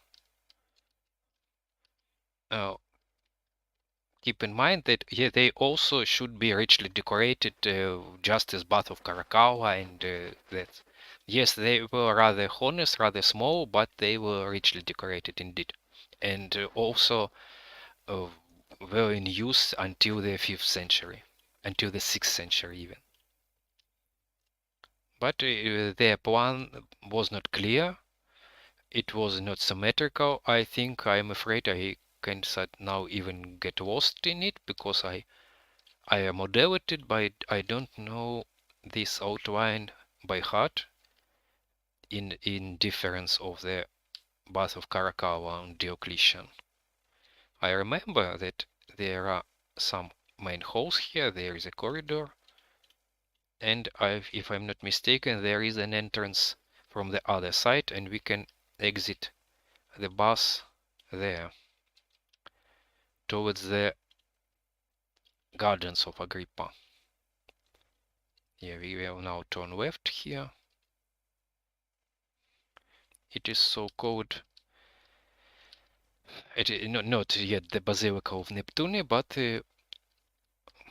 Keep in mind that they also should be richly decorated, just as Bath of Caracalla, and that. Yes, they were rather honest, rather small, but they were richly decorated indeed, and also were in use until the 5th century, until the 6th century even. But their plan was not clear. It was not symmetrical. I think, I'm afraid I can now even get lost in it, because I modeled it, but I don't know this outline by heart, in difference of the Bath of Caracalla and Diocletian. I remember that there are some main halls here, there is a corridor, and if I'm not mistaken, there is an entrance from the other side, and we can exit the bath there towards the gardens of Agrippa. Yeah, we will now turn left here. It is so-called, not yet the Basilica of Neptune, but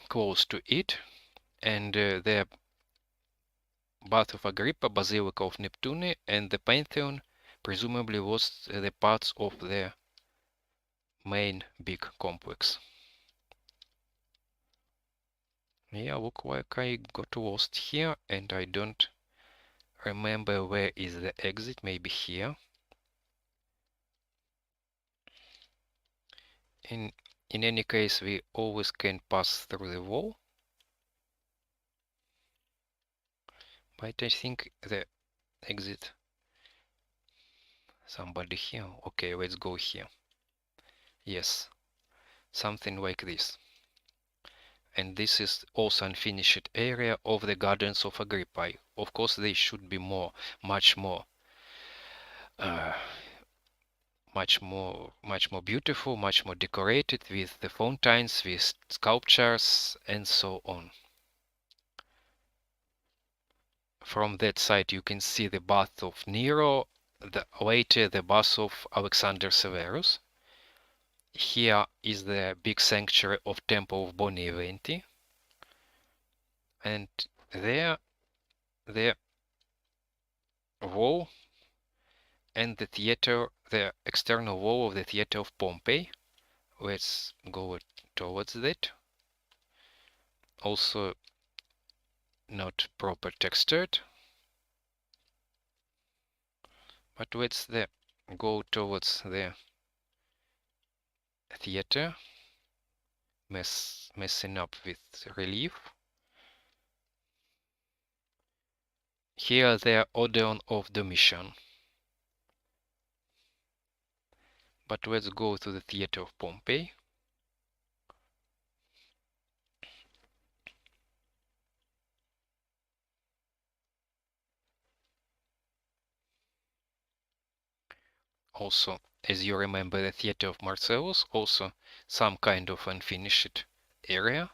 close to it, and the Bath of Agrippa, Basilica of Neptune, and the Pantheon presumably was the parts of the main big complex. Yeah, look like I got lost here, and I don't remember where is the exit. Maybe here. In any case, we always can pass through the wall, but I think the exit. Somebody here. Okay, let's go here. Yes, something like this. And this is also unfinished area of the gardens of Agrippa. Of course, they should be much more beautiful, much more decorated with the fountains, with sculptures, and so on. From that side, you can see the bath of Nero, later the bath of Alexander Severus. Here is the big sanctuary of Temple of Boni Eventi, and there the wall and the theater, the external wall of the theater of Pompey. Let's go towards that. Also not proper textured, but let's go towards the theater, messing up with relief. Here the Odeon of Domitian. But let's go to the theater of Pompey. Also, as you remember, the theater of Marcellus, also some kind of unfinished area.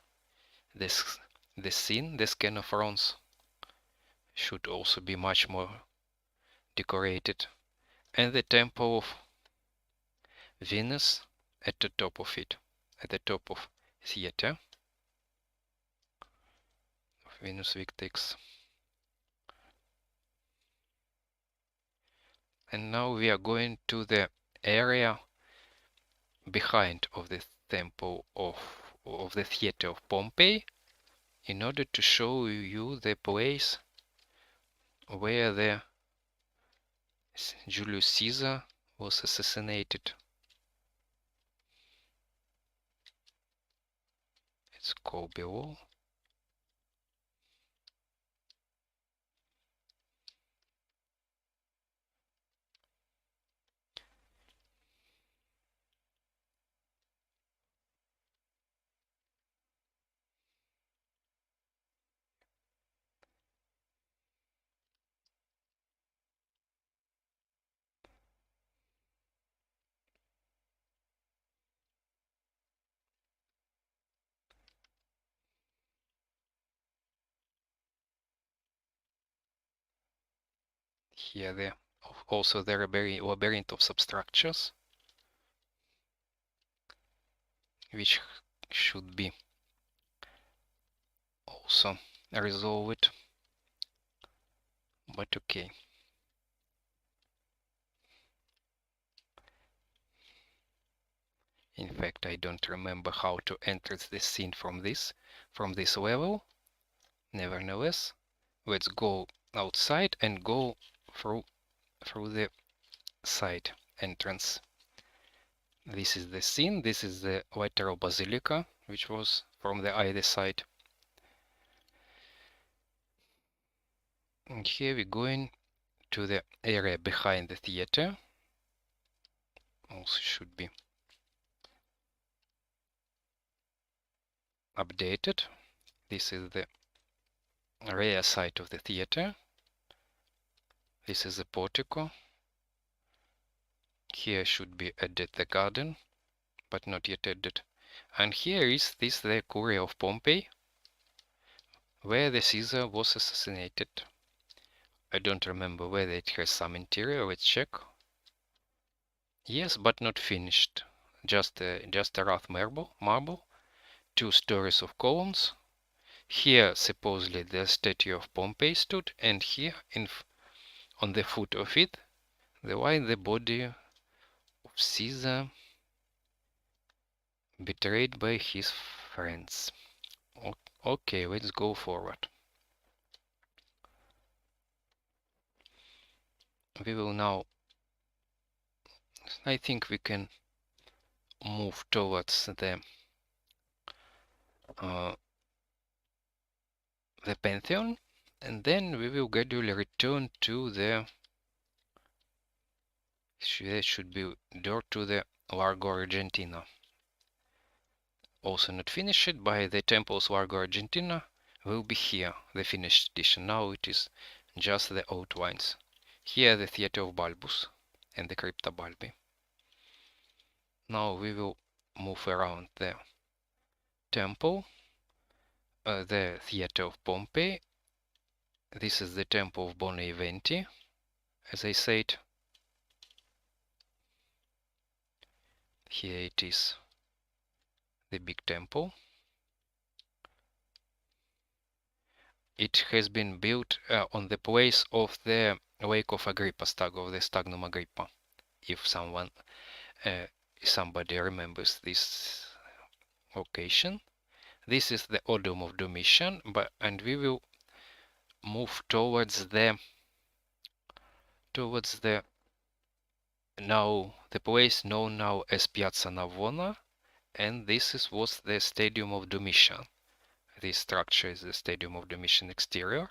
This the scene, the Scanophrons, should also be much more decorated. And the temple of Venus at the top of it, at the top of theater of Venus Victrix. And now we are going to the area behind of the temple of the theater of Pompey, in order to show you the place where the Julius Caesar was assassinated. Let's go below. Here the also the labyrinth of substructures, which should be also resolved. But okay. In fact, I don't remember how to enter this scene from this level. Nevertheless, let's go outside and go through the side entrance. This is the scene. This is the lateral basilica, which was from the either side. And here we're going to the area behind the theater. Also should be updated. This is the rear side of the theater. This is the portico. Here should be added the garden, but not yet added. And here is the Curia of Pompey, where the Caesar was assassinated. I don't remember whether it has some interior. Let's check. Yes, but not finished. Just a rough marble. 2 stories of columns. Here supposedly the statue of Pompey stood, and here on the foot of it the body of Caesar betrayed by his friends. Okay, let's go forward. We will now, I think we can move towards the Pantheon, and then we will gradually return to there should be door to the Largo Argentina. Also not finished by the temples Largo Argentina will be here, the finished edition. Now it is just the outlines. Here the Theatre of Balbus and the Crypta Balbi. Now we will move around the temple, the Theatre of Pompey. This is the temple of Bonaventure, as I said. Here it is, the big temple. it has been built on the place of the Lake of Agrippa stag, of the Stagnum Agrippa. If somebody remembers this location, this is the Odeum of Domitian, and we will move towards the now the place known now as Piazza Navona, and was the Stadium of Domitian. This structure is the Stadium of Domitian exterior,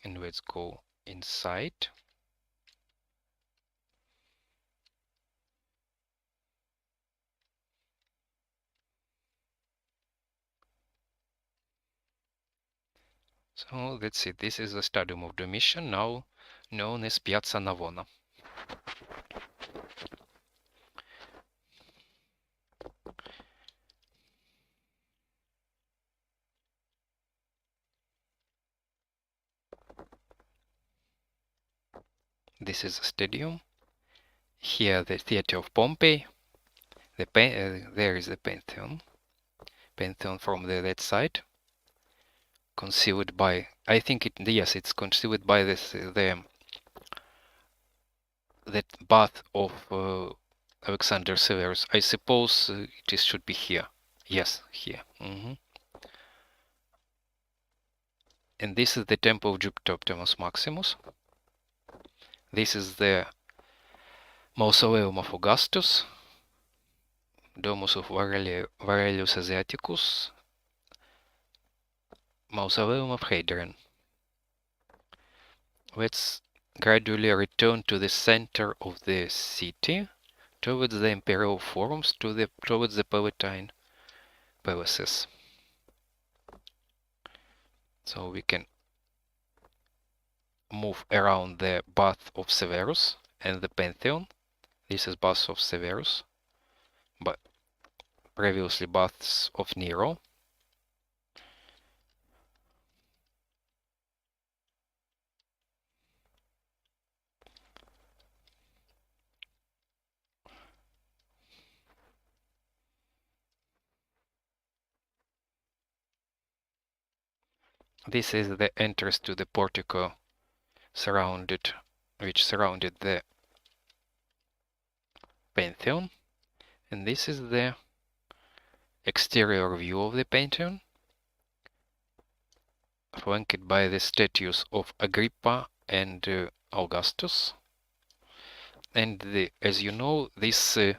and let's go inside. So let's see, this is the Stadium of Domitian, now known as Piazza Navona. This is the stadium. Here the Theatre of Pompey. There is the Pantheon. Pantheon from the that side. Concealed by, I think yes, it's concealed by that bath of Alexander Severus. I suppose it should be here. Yes, here. And this is the temple of Jupiter Optimus Maximus. This is the Mausoleum of Augustus, Domus of Varelius Asiaticus, Mausoleum of Hadrian. Let's gradually return to the center of the city, towards the imperial forums, towards the Palatine palaces. So we can move around the Bath of Severus and the Pantheon. This is Bath of Severus, but previously Baths of Nero. This is the entrance to the portico which surrounded the Pantheon, and this is the exterior view of the Pantheon, flanked by the statues of Agrippa and Augustus. And as you know, this is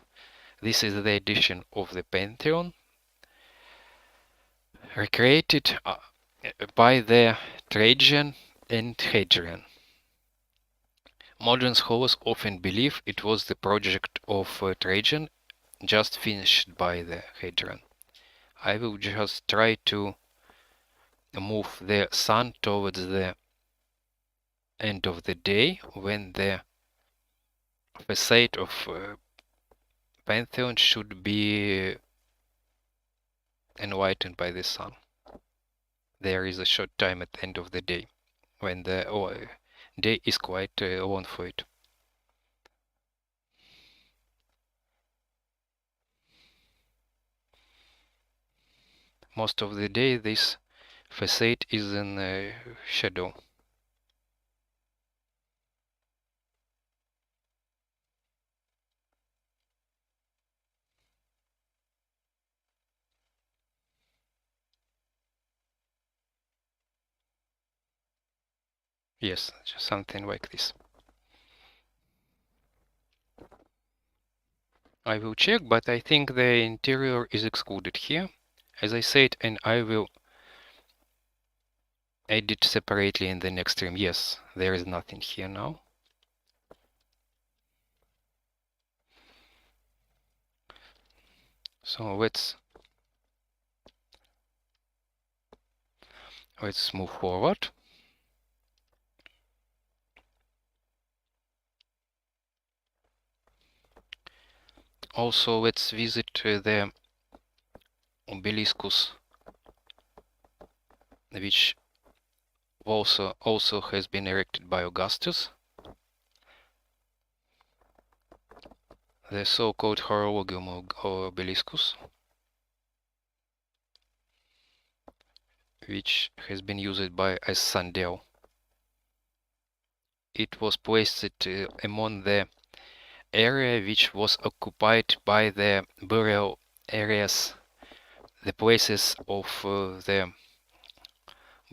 the addition of the Pantheon, recreated by the Trajan and Hadrian. Modern scholars often believe it was the project of Trajan, just finished by the Hadrian. I will just try to move the sun towards the end of the day, when the facade of Pantheon should be enlightened by the sun. There is a short time at the end of the day, when the day is quite long for it. Most of the day this facade is in shadow. Yes, just something like this. I will check, but I think the interior is excluded here, as I said, and I will edit separately in the next stream. Yes, there is nothing here now. So let's move forward. Also, let's visit the obeliscus, which also has been erected by Augustus. The so-called Horologium obeliscus, which has been used by as sundial. It was placed among the area which was occupied by the burial areas, the places of the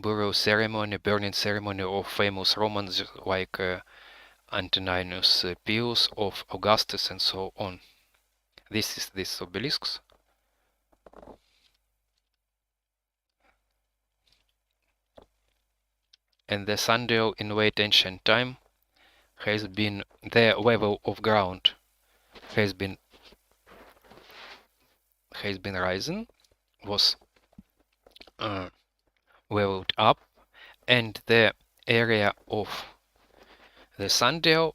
burial ceremony, burning ceremony of famous Romans like Antoninus Pius, of Augustus, and so on. This is this obelisks. And the sundial in late ancient time has been, the level of ground has been risen, was leveled up, and the area of the sundial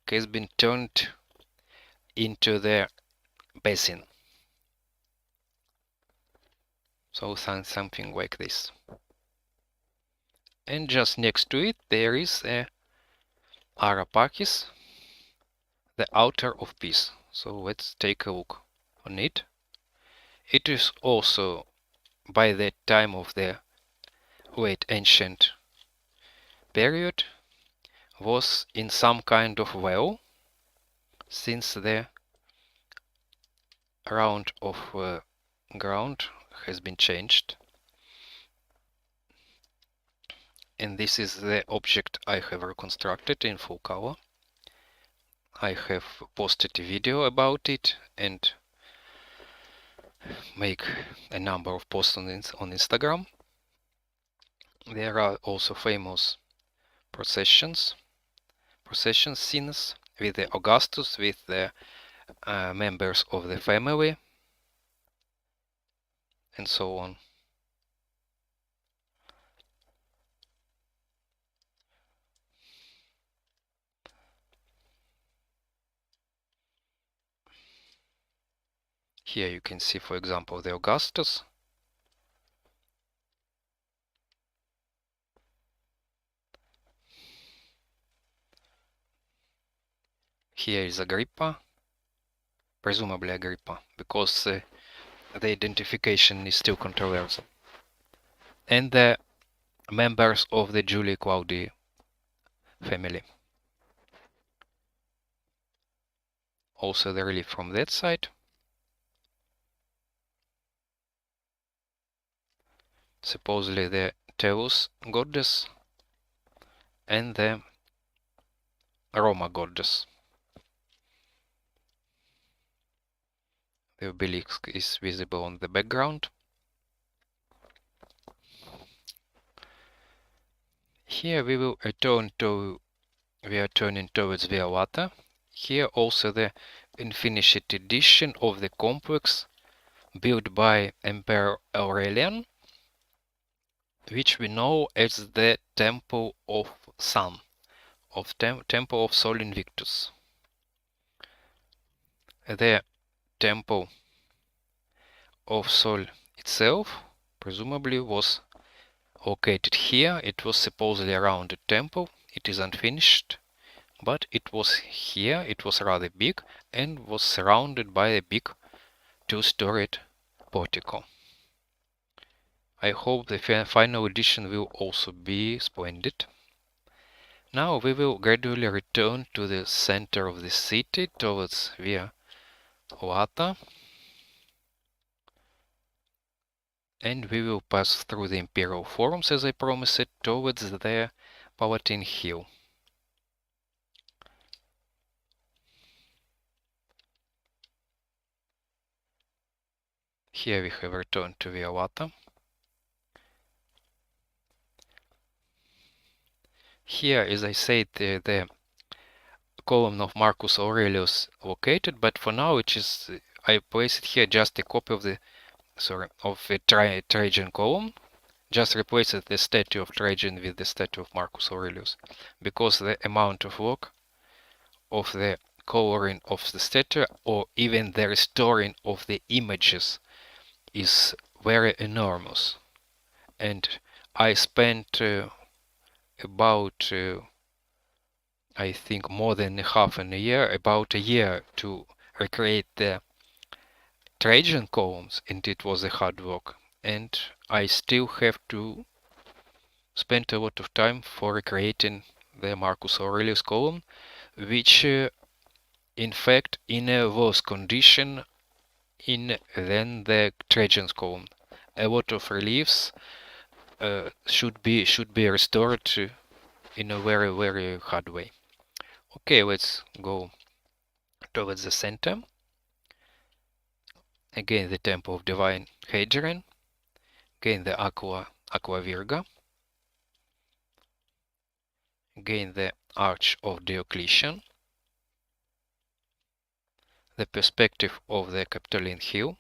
has been turned into the basin. So something like this. And just next to it there is a Ara Pacis, the altar of peace. So let's take a look on it. It is also by the time of the late ancient period was in some kind of well, since the round of ground has been changed. And this is the object I have reconstructed in full color. I have posted a video about it and make a number of posts on Instagram. There are also famous procession scenes with the Augustus, with the members of the family, and so on. Here you can see, for example, the Augustus. Here is Agrippa, presumably Agrippa, because the identification is still controversial. And the members of the Julii Claudii family. Also the relief from that side. Supposedly the Tellus goddess and the Roma goddess. The obelisk is visible on the background. Here we will return to, we are turning towards Via Lata. Here also the unfinished edition of the complex built by Emperor Aurelian, which we know as the Temple of Sun, Temple of Sol Invictus. The Temple of Sol itself presumably was located here. It was supposedly around the temple. It is unfinished, but it was here. It was rather big and was surrounded by a big two-storied portico. I hope the final edition will also be splendid. Now we will gradually return to the center of the city towards Via Lata, and we will pass through the Imperial Forums, as I promised, towards the Palatine Hill. Here we have returned to Via Lata. Here, as I said, the column of Marcus Aurelius located, but for now it is, I placed here just a copy of the, of a Trajan column. Just replaced the statue of Trajan with the statue of Marcus Aurelius, because the amount of work of the coloring of the statue, or even the restoring of the images, is very enormous. And I spent about I think more than half a year, about a year, to recreate the Trajan columns, and it was a hard work. And I still have to spend a lot of time for creating the Marcus Aurelius column, which in fact in a worse condition than the Trajan's column. A lot of reliefs should be restored in a very hard way. Okay, let's go towards the center. Again, the Temple of Divine Hadrian. Again, the Aqua Virga. Again, the Arch of Diocletian. The perspective of the Capitoline Hill.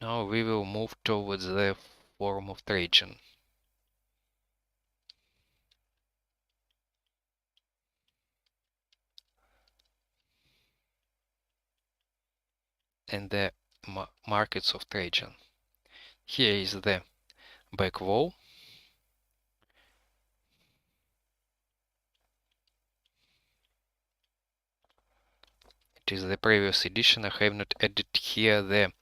Now we will move towards the Forum of Trajan. And the markets of Trajan. Here is the back wall. It is the previous edition. I have not added here the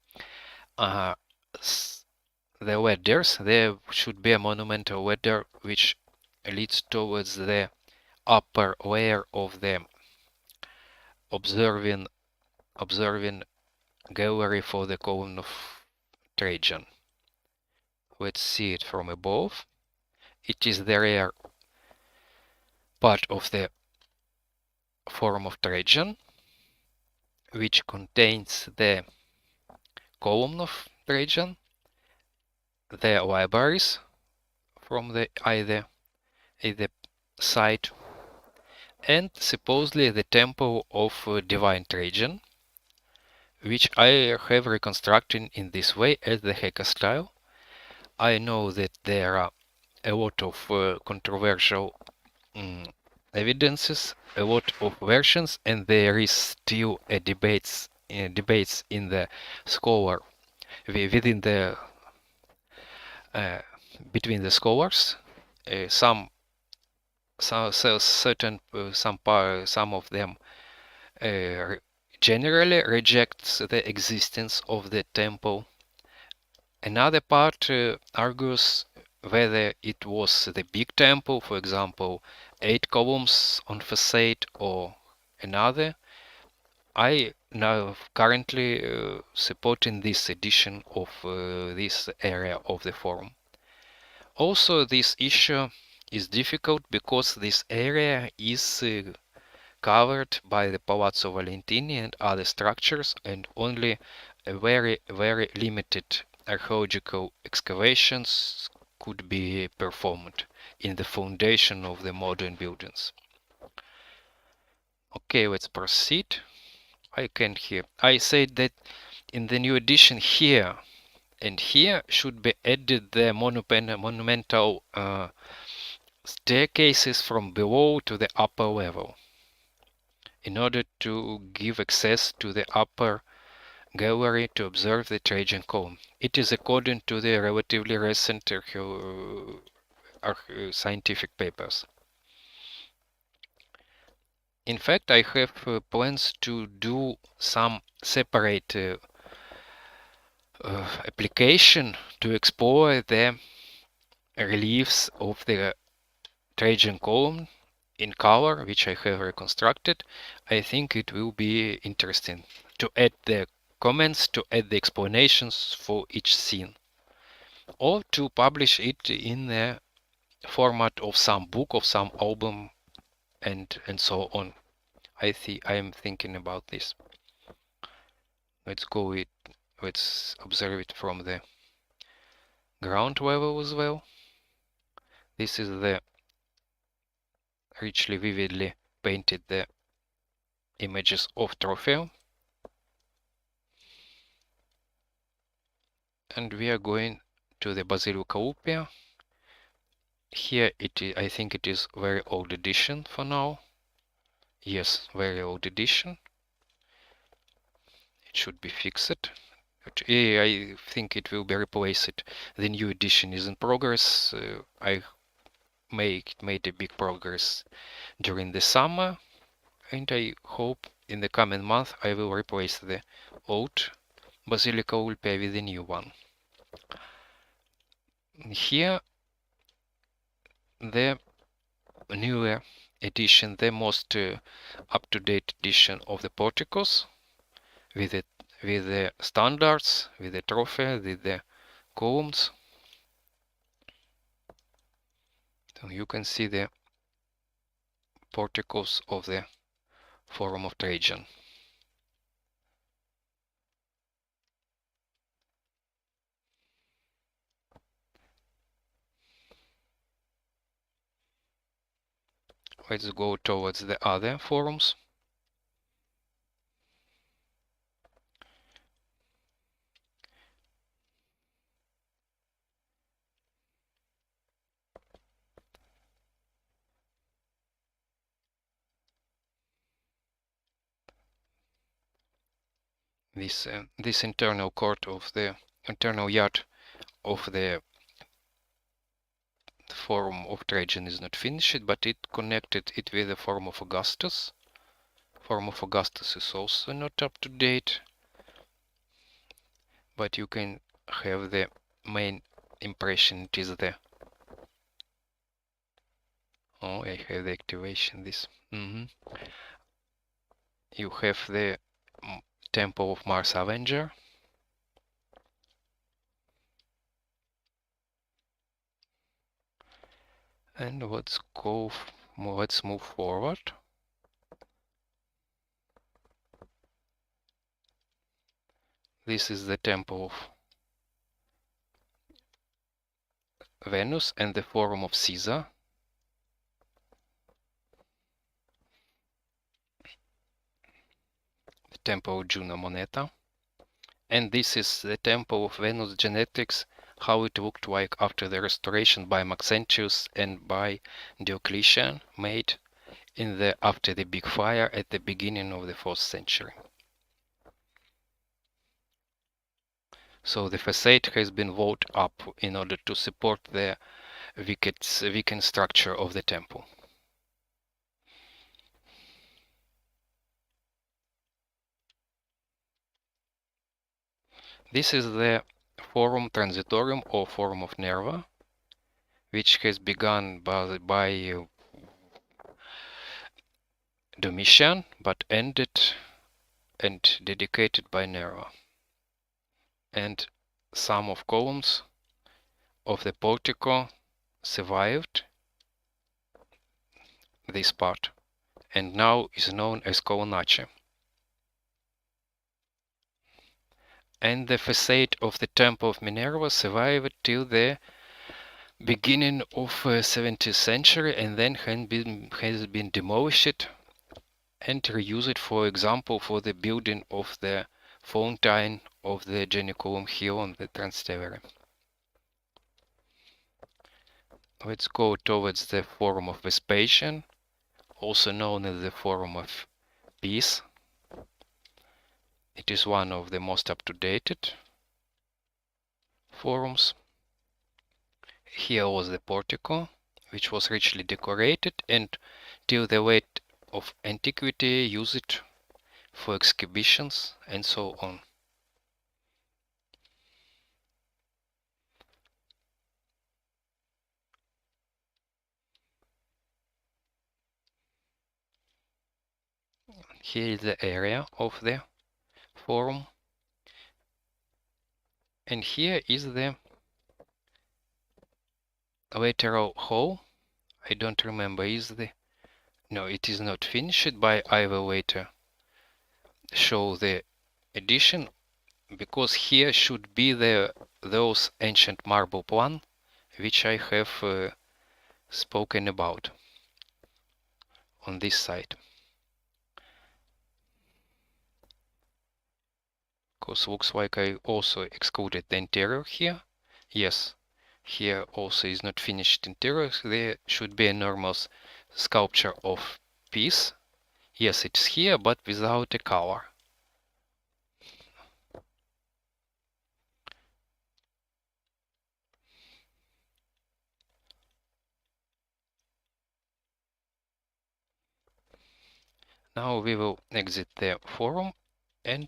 ladders. There should be a monumental ladder which leads towards the upper layer of the observing gallery for the column of Trajan. Let's see it from above. It is the rear part of the Forum of Trajan, which contains the column of Trajan, the libraries from the either side, and supposedly the Temple of Divine Trajan, which I have reconstructed in this way as the Heka style. I know that there are a lot of controversial evidences, a lot of versions, and there is still a debates in the scholar within the between the scholars. Some of them generally rejects the existence of the temple. Another part argues whether it was the big temple, for example, 8 columns on facade, or another. I now currently supporting this edition of this area of the forum. Also, this issue is difficult because this area is covered by the Palazzo Valentini and other structures, and only a very limited archaeological excavations could be performed in the foundation of the modern buildings. Okay, let's proceed. I said that in the new edition here and here should be added the monumental staircases from below to the upper level in order to give access to the upper gallery to observe the Trajan column. It is according to the relatively recent scientific papers. In fact, I have plans to do some separate application to explore the reliefs of the Trajan column in color, which I have reconstructed. I think it will be interesting to add the comments, to add the explanations for each scene, or to publish it in the format of some book, of some album, and so on. I am thinking about this. Let's observe it from the ground level as well. This is the richly vividly painted the images of Trophaeum, and we are going to the Basilica Upia. Here I think it is very old edition for now. Yes, very old edition. It should be fixed. I think it will be replaced. The new edition is in progress. I made a big progress during the summer, and I hope in the coming month I will replace the old Basilica Ulpia with a new one. Here the newer edition, the most up-to-date edition of the porticos, with the standards, with the trophy, with the columns. So you can see the porticos of the Forum of Trajan. Let's go towards the other forums. This internal court of the internal yard of the Forum of Trajan is not finished, but it connected it with the Forum of Augustus. Forum of Augustus is also not up to date, but you can have the main impression. It is the I have the activation this. You have the Temple of Mars Avenger. And let's move forward. This is the Temple of Venus and the Forum of Caesar. The Temple of Juno Moneta. And this is the Temple of Venus Genetics, how it looked like after the restoration by Maxentius and by Diocletian, made after the big fire at the beginning of the 4th century. So the facade has been walled up in order to support the weakened structure of the temple. This is the Forum Transitorium or Forum of Nerva, which has begun by Domitian, but ended and dedicated by Nerva. And some of columns of the portico survived this part, and now is known as Colonnace. And the facade of the Temple of Minerva survived till the beginning of 17th century, and then has been demolished and reused, for example, for the building of the fountain of the Janiculum Hill on the Trastevere. Let's go towards the Forum of Vespasian, also known as the Forum of Peace. It is one of the most up-to-date forums. Here was the portico, which was richly decorated, and till the late of antiquity used it for exhibitions and so on. Here is the area of the forum, and here is the lateral hall. I don't remember, no, it is not finished, but I will later show the addition, because here should be those ancient marble plan which I have spoken about on this side. Because looks like I also excluded the interior here. Yes, here also is not finished interior. There should be an enormous sculpture of peace. Yes, it's here, but without a color. Now we will exit the forum and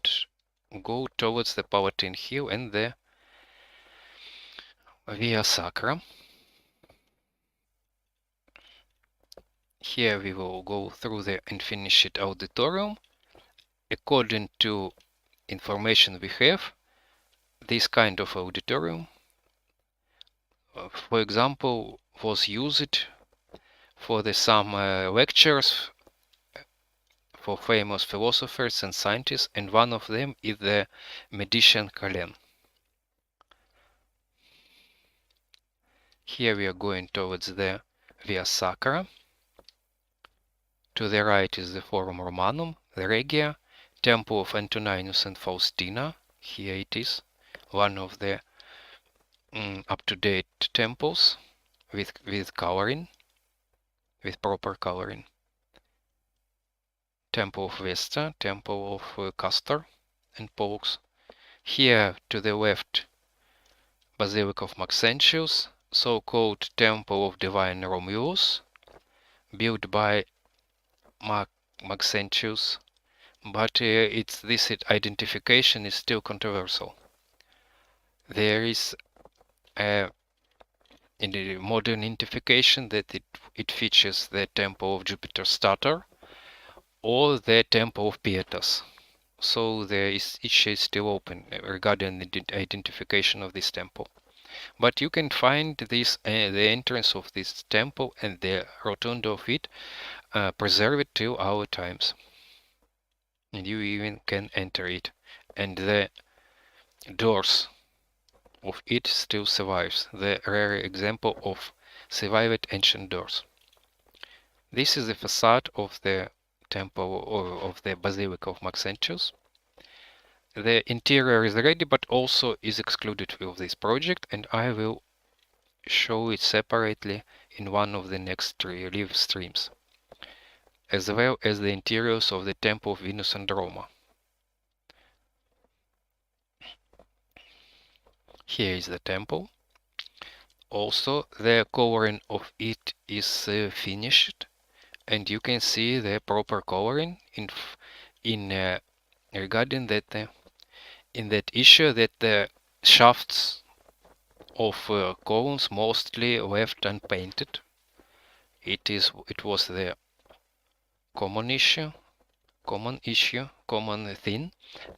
go towards the Palatine Hill and the Via Sacra. Here we will go through the and finish it auditorium. According to information we have, this kind of auditorium, for example, was used for some lectures for famous philosophers and scientists, and one of them is the Medicean Collen. Here we are going towards the Via Sacra. To the right is the Forum Romanum, the Regia, Temple of Antoninus and Faustina. Here it is, one of the up-to-date temples with coloring, with proper coloring. Temple of Vesta, Temple of Castor and Pollux. Here to the left, Basilica of Maxentius, so-called Temple of Divine Romulus, built by Maxentius, but this identification is still controversial. There is in the modern identification that it features the Temple of Jupiter Stator or the Temple of Pietas. So there is issue still open regarding the identification of this temple. But you can find this the entrance of this temple and the rotunda of it preserved till our times, and you even can enter it, and the doors of it still survives, the rare example of survived ancient doors. This is the facade of the temple or of the Basilica of Maxentius. The interior is ready, but also is excluded of this project, and I will show it separately in one of the next live streams, as well as the interiors of the Temple of Venus and Roma. Here is the temple. Also, the coloring of it is finished, and you can see the proper coloring in regarding that in that issue that the shafts of columns mostly left unpainted. It was the common thing,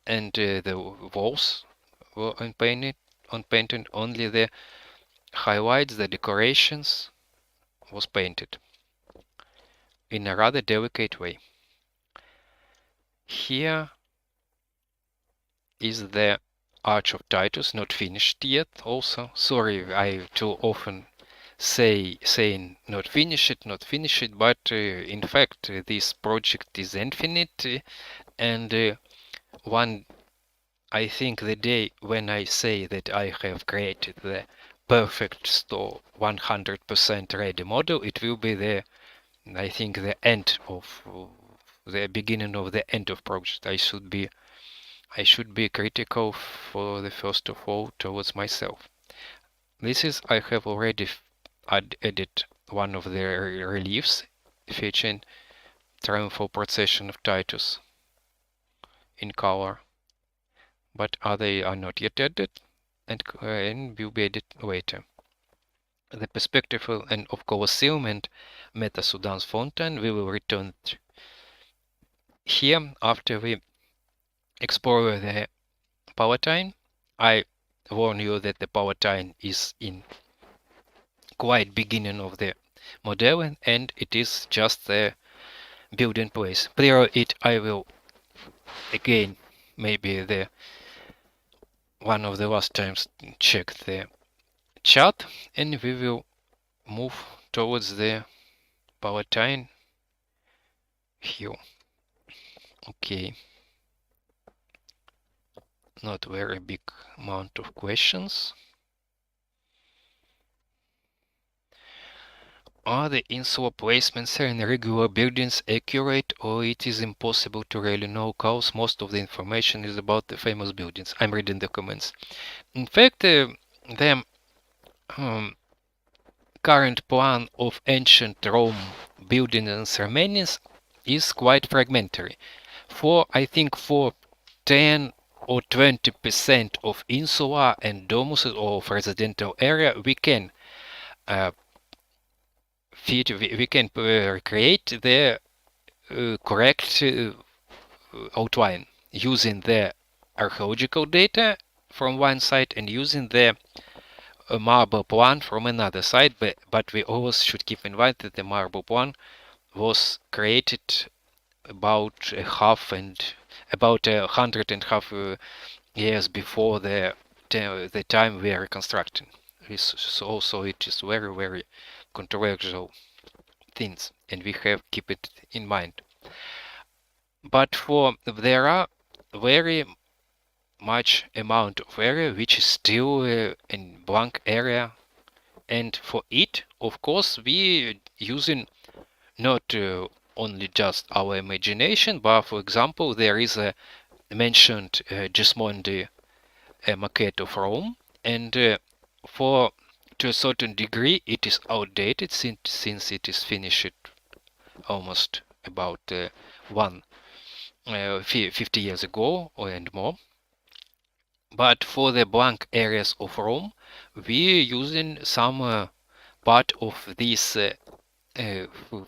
and the walls were unpainted. Only the highlights, the decorations, was painted in a rather delicate way. Here is the Arch of Titus, not finished yet. Also, sorry, I too often saying not finish it, but in fact this project is infinite, and I think the day when I say that I have created the perfect store 100% ready model, it will be I think the end of the beginning of the end of project. I should be critical for the first of all towards myself. This is I have already added one of the reliefs featuring triumphal procession of Titus in color, but they are not yet added and will be added later. The perspective of Colosseum and Meta Sudan's fountain we will return to. Here, after we explore the Palatine, I warn you that the Palatine is in quite beginning of the model, and it is just the building place. Prior it I will again maybe one of the last times check the chart, and we will move towards the Palatine Hill. Okay, not very big amount of questions. Are the insular placements in regular buildings accurate, or it is impossible to really know, cause most of the information is about the famous buildings? I'm reading the comments. In fact, the current plan of ancient Rome buildings and ceremonies is quite fragmentary. I think for 10 or 20% of insula and domus of residential area, we can we can create the correct outline using the archaeological data from one side and using the marble plan from another side, but we always should keep in mind that the marble plan was created about about 100.5 years before the time we are reconstructing. So it is very controversial things, and we have keep it in mind. But there are very much amount of area which is still in blank area, and for it, of course, we using not only just our imagination, but for example, there is a mentioned Gismondi maquette of Rome, and for to a certain degree it is outdated since it is finished almost about 50 years ago and more. But for the blank areas of Rome, we using some part of this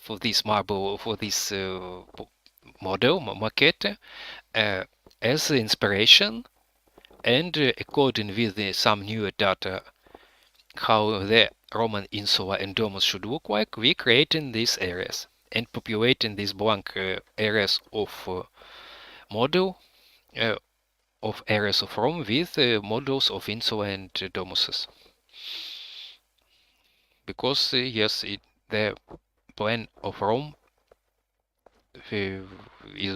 for this marble, for this model maquette as inspiration, and according with some newer data how the Roman insula and domus should look like, we creating these areas and populating these blank areas of model of areas of Rome with models of insula and domuses. Because yes, the plan of Rome is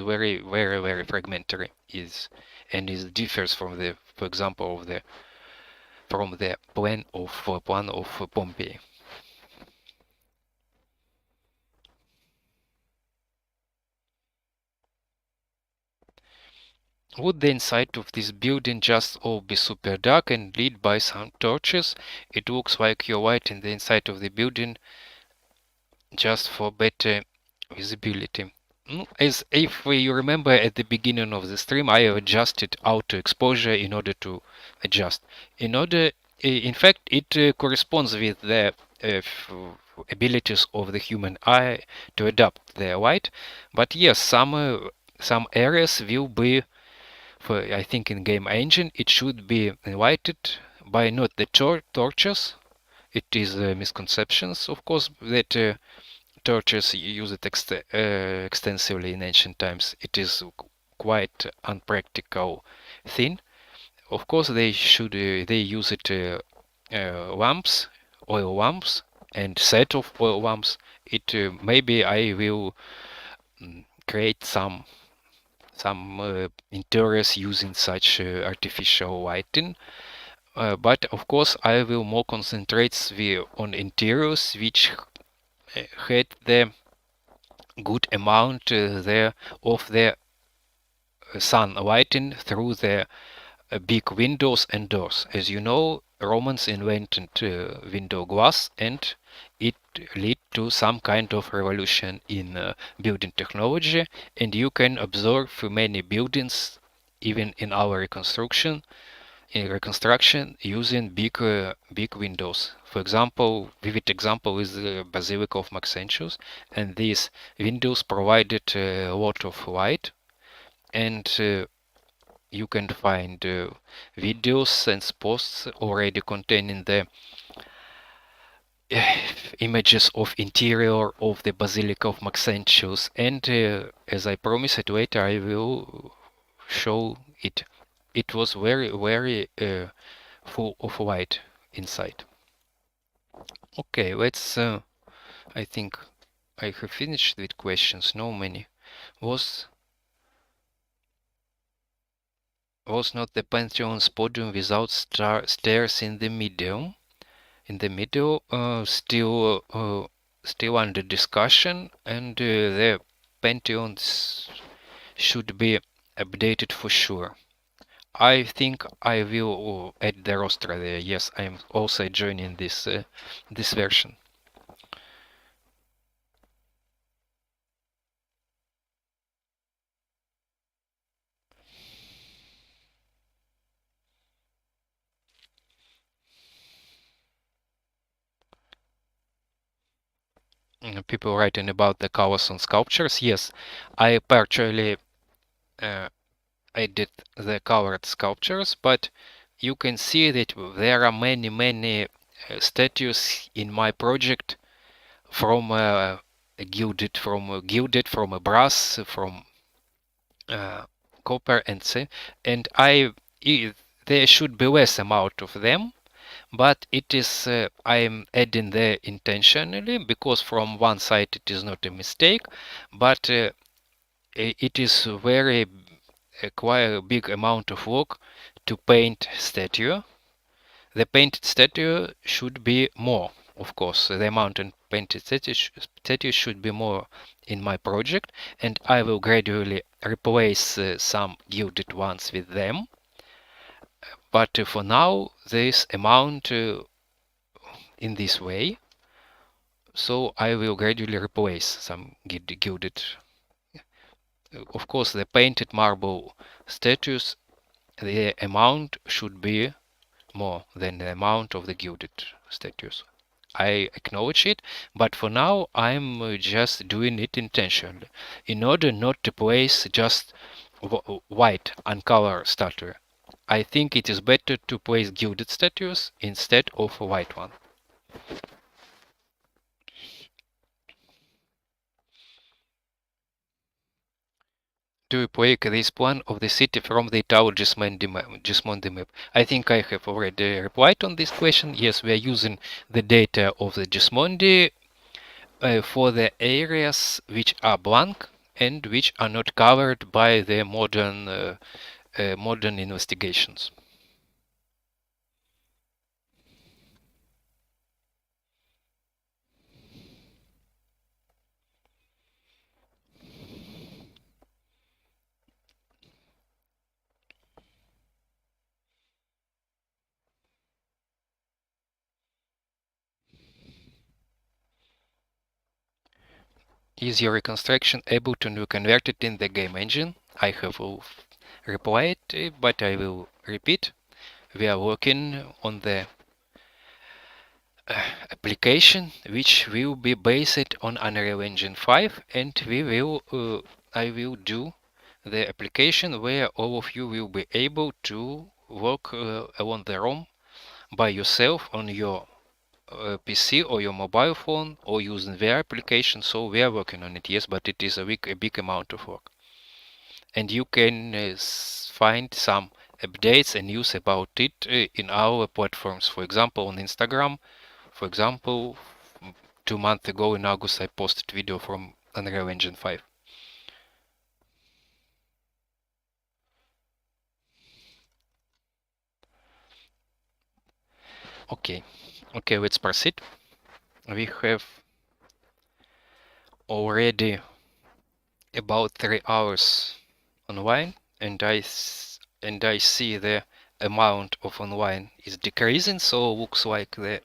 very fragmentary, and it differs from the, for example, from the plan of Pompeii. Would the inside of this building just all be super dark and lit by some torches? It looks like you're white in the inside of the building just for better visibility. As if you remember at the beginning of the stream, I adjusted auto exposure in order to adjust. In fact, it corresponds with the abilities of the human eye to adapt the light. But yes, some areas will be, for I think in game engine, it should be lighted by not the torches. It is misconceptions, of course, that torches used extensively in ancient times. It is quite unpractical thing. Of course, they use it lamps, oil lamps, and set of oil lamps. It maybe I will create some interiors using such artificial lighting. But of course, I will more concentrate on interiors which had the good amount there of the sun lighting through the big windows and doors. As you know, Romans invented window glass, and it led to some kind of revolution in building technology, and you can observe many buildings even in our reconstruction using big windows. For example, vivid example is the Basilica of Maxentius, and these windows provided a lot of light, and you can find videos and posts already containing the images of interior of the Basilica of Maxentius, and as I promised later, I will show it. It was very full of light inside. Okay, let's I think I have finished with questions. No many. Was not the Pantheon's podium without stairs in the middle? In the middle, still under discussion, and the Pantheons should be updated for sure. I think I will add the roster there. Yes, I'm also joining this this version. People writing about the colors on sculptures. Yes, I partially edit the colored sculptures, but you can see that there are many statues in my project from gilded, from a brass, from copper and say, and there should be less amount of them, but it is I'm adding there intentionally because from one side it is not a mistake, but it is very quite a big amount of work to paint statue. The painted statue should be more, of course. The amount of painted statue should be more in my project, and I will gradually replace some gilded ones with them. But for now, this amount in this way, so I will gradually replace some gilded. Of course, the painted marble statues, the amount should be more than the amount of the gilded statues. I acknowledge it, but for now I'm just doing it intentionally in order not to place just white uncolored statue. I think it is better to place gilded statues instead of a white one. Do you break this plan of the city from the Italo Gismondi map? I think I have already replied on this question. Yes, we are using the data of the Gismondi for the areas which are blank and which are not covered by the modern investigations. Is your reconstruction able to be converted in the game engine? I have replied, but I will repeat. We are working on the application which will be based on Unreal Engine 5, and I will do the application where all of you will be able to work along the ROM by yourself on your PC or your mobile phone or using their application. So we are working on it, yes, but it is a big amount of work. And you can find some updates and news about it in our platforms. For example, on Instagram. For example, 2 months ago in August, I posted video from Unreal Engine 5. Okay, let's proceed. We have already about 3 hours online, and I see the amount of online is decreasing, so looks like the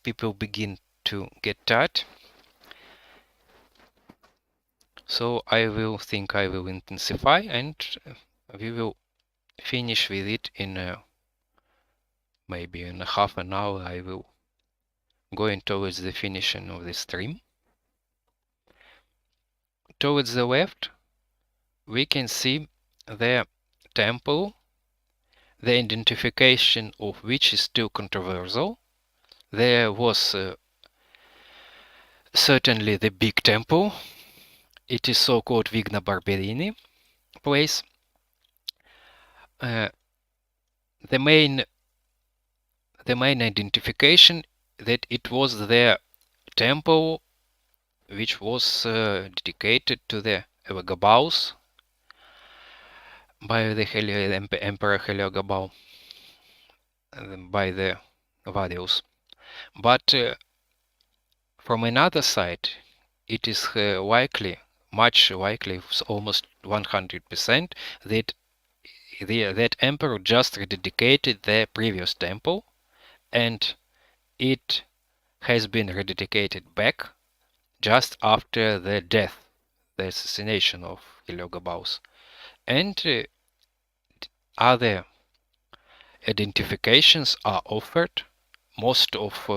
people begin to get tired. So I will intensify, and we will finish with it in maybe in half an hour. I will going towards the finishing of the stream. Towards the left, we can see the temple, the identification of which is still controversial. There was certainly the big temple. It is so-called Vigna Barberini place. The main identification that it was the temple which was dedicated to the Heliogabalus by the Emperor Heliogabalus, by the Varius. But from another side, it is much likely, almost 100%, that that emperor just rededicated the previous temple, and it has been rededicated back just after the death, the assassination of Heliogabalus. And other identifications are offered. Most of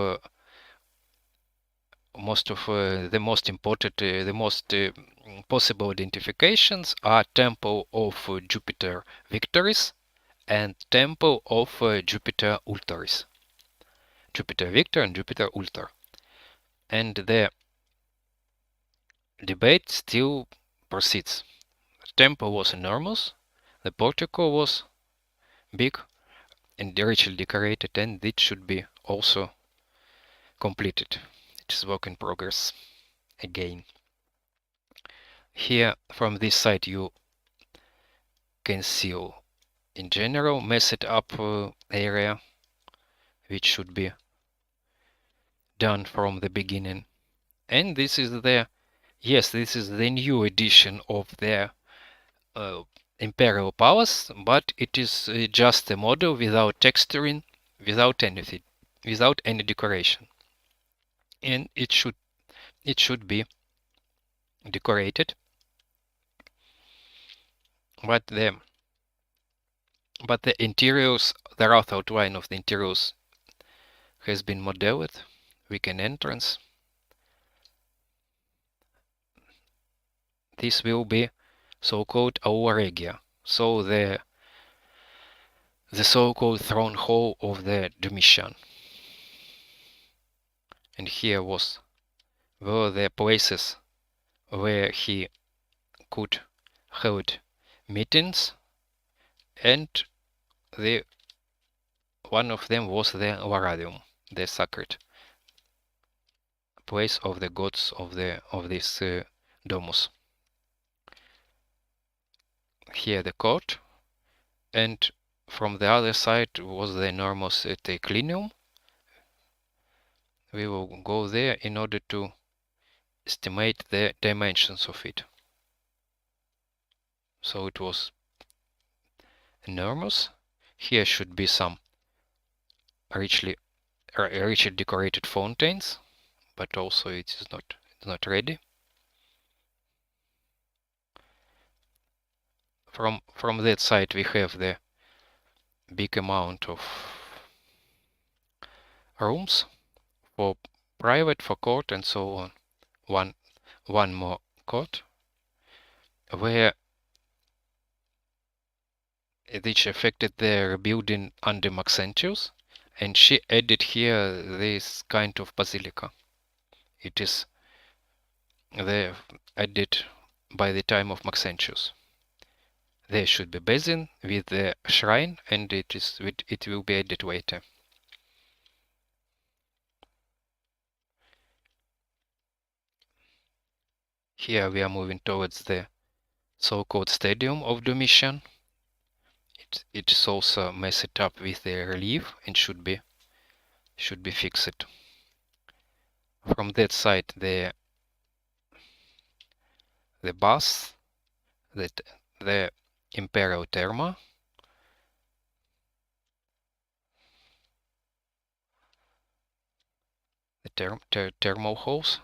most of the most important, the most possible identifications are Temple of Jupiter Victoris and Temple of Jupiter Ultoris. Jupiter Victor and Jupiter Ultor. And the debate still proceeds. The temple was enormous, the portico was big and richly decorated, and it should be also completed. It is work in progress again. Here from this side you can see in general messed up area which should be done from the beginning. And this is the, yes, this is the new edition of the Imperial Palace, but it is just a model without texturing, without anything, without any decoration. And it should be decorated, but the interiors, the rough outline of the interiors has been modeled. We can entrance. This will be so-called Aula Regia, so the so-called throne hall of the Domitian. And here were the places where he could hold meetings, and one of them was the Lararium, the sacred place of the gods of this domus. Here the court, and from the other side was the enormous triclinium. We will go there in order to estimate the dimensions of it. So it was enormous. Here should be some richly decorated fountains, but also it's not ready. From that side we have the big amount of rooms for private, for court, and so on. One more court where which affected the rebuilding under Maxentius, and she added here this kind of basilica. It is added by the time of Maxentius. There should be basin with the shrine, and it will be added later. Here we are moving towards the so-called Stadium of Domitian. It is also messed up with the relief and should be fixed. From that side the bath, the Imperial Therma, the thermal halls.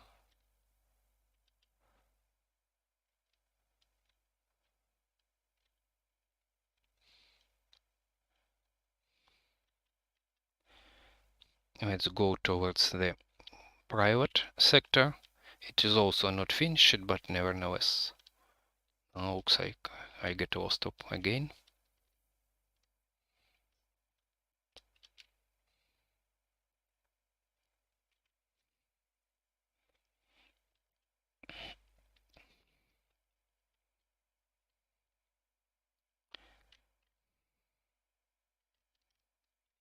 Let's go towards the private sector. It is also not finished, but nevertheless. Looks like I get lost up again.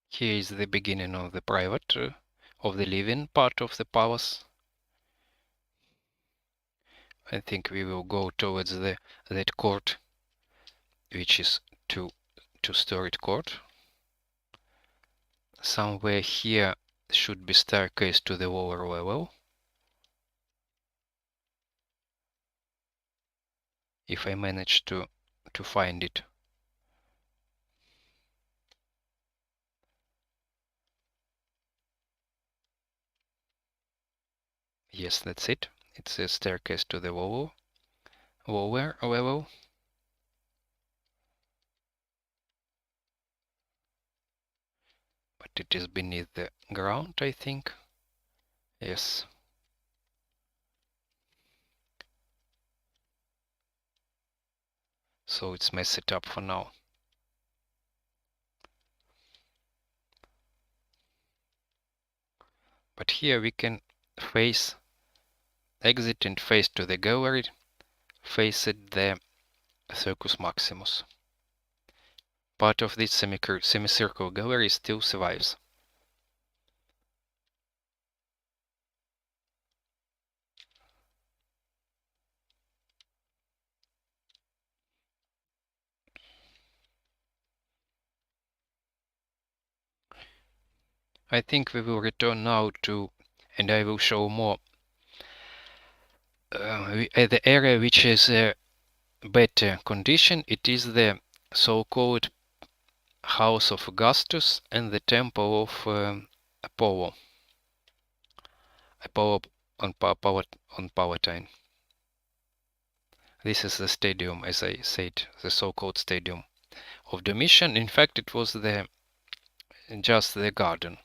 Here is the beginning of the private, of the living part of the palace. I think we will go towards that court, which is two-storied court. Somewhere here should be staircase to the lower level. If I manage to find it. Yes, that's it. It's a staircase to the lower level. But it is beneath the ground, I think. Yes. so it's mess it up for now. But here we can face exit and face to the gallery, face it the Circus Maximus. Part of this semicircle gallery still survives. I think we will return now to, and I will show more the area which is better condition. It is the so-called House of Augustus and the Temple of Apollo. Apollo on Palatine. This is the stadium, as I said, the so-called stadium of Domitian. In fact, it was just the garden.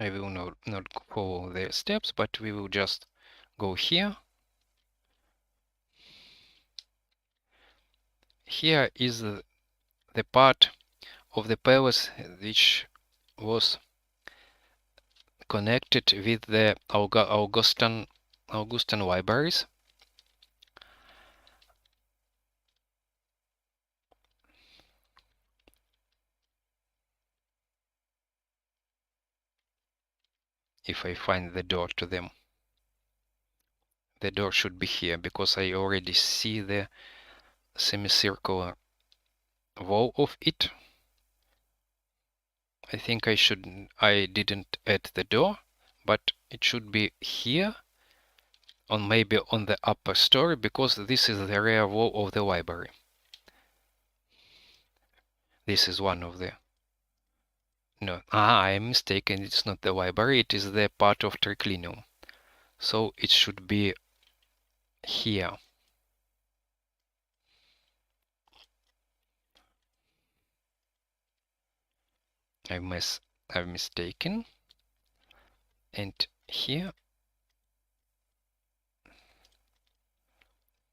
I will not follow the steps, but we will just go here. Here is the part of the palace which was connected with the Augustan libraries. If I find the door to them. The door should be here because I already see the semicircular wall of it. I think I didn't add the door, but it should be here, on maybe on the upper story, because this is the rear wall of the library. This is one of the... No, I'm mistaken, it's not the library, it is the part of triclinium. So it should be here. I've mistaken. And here,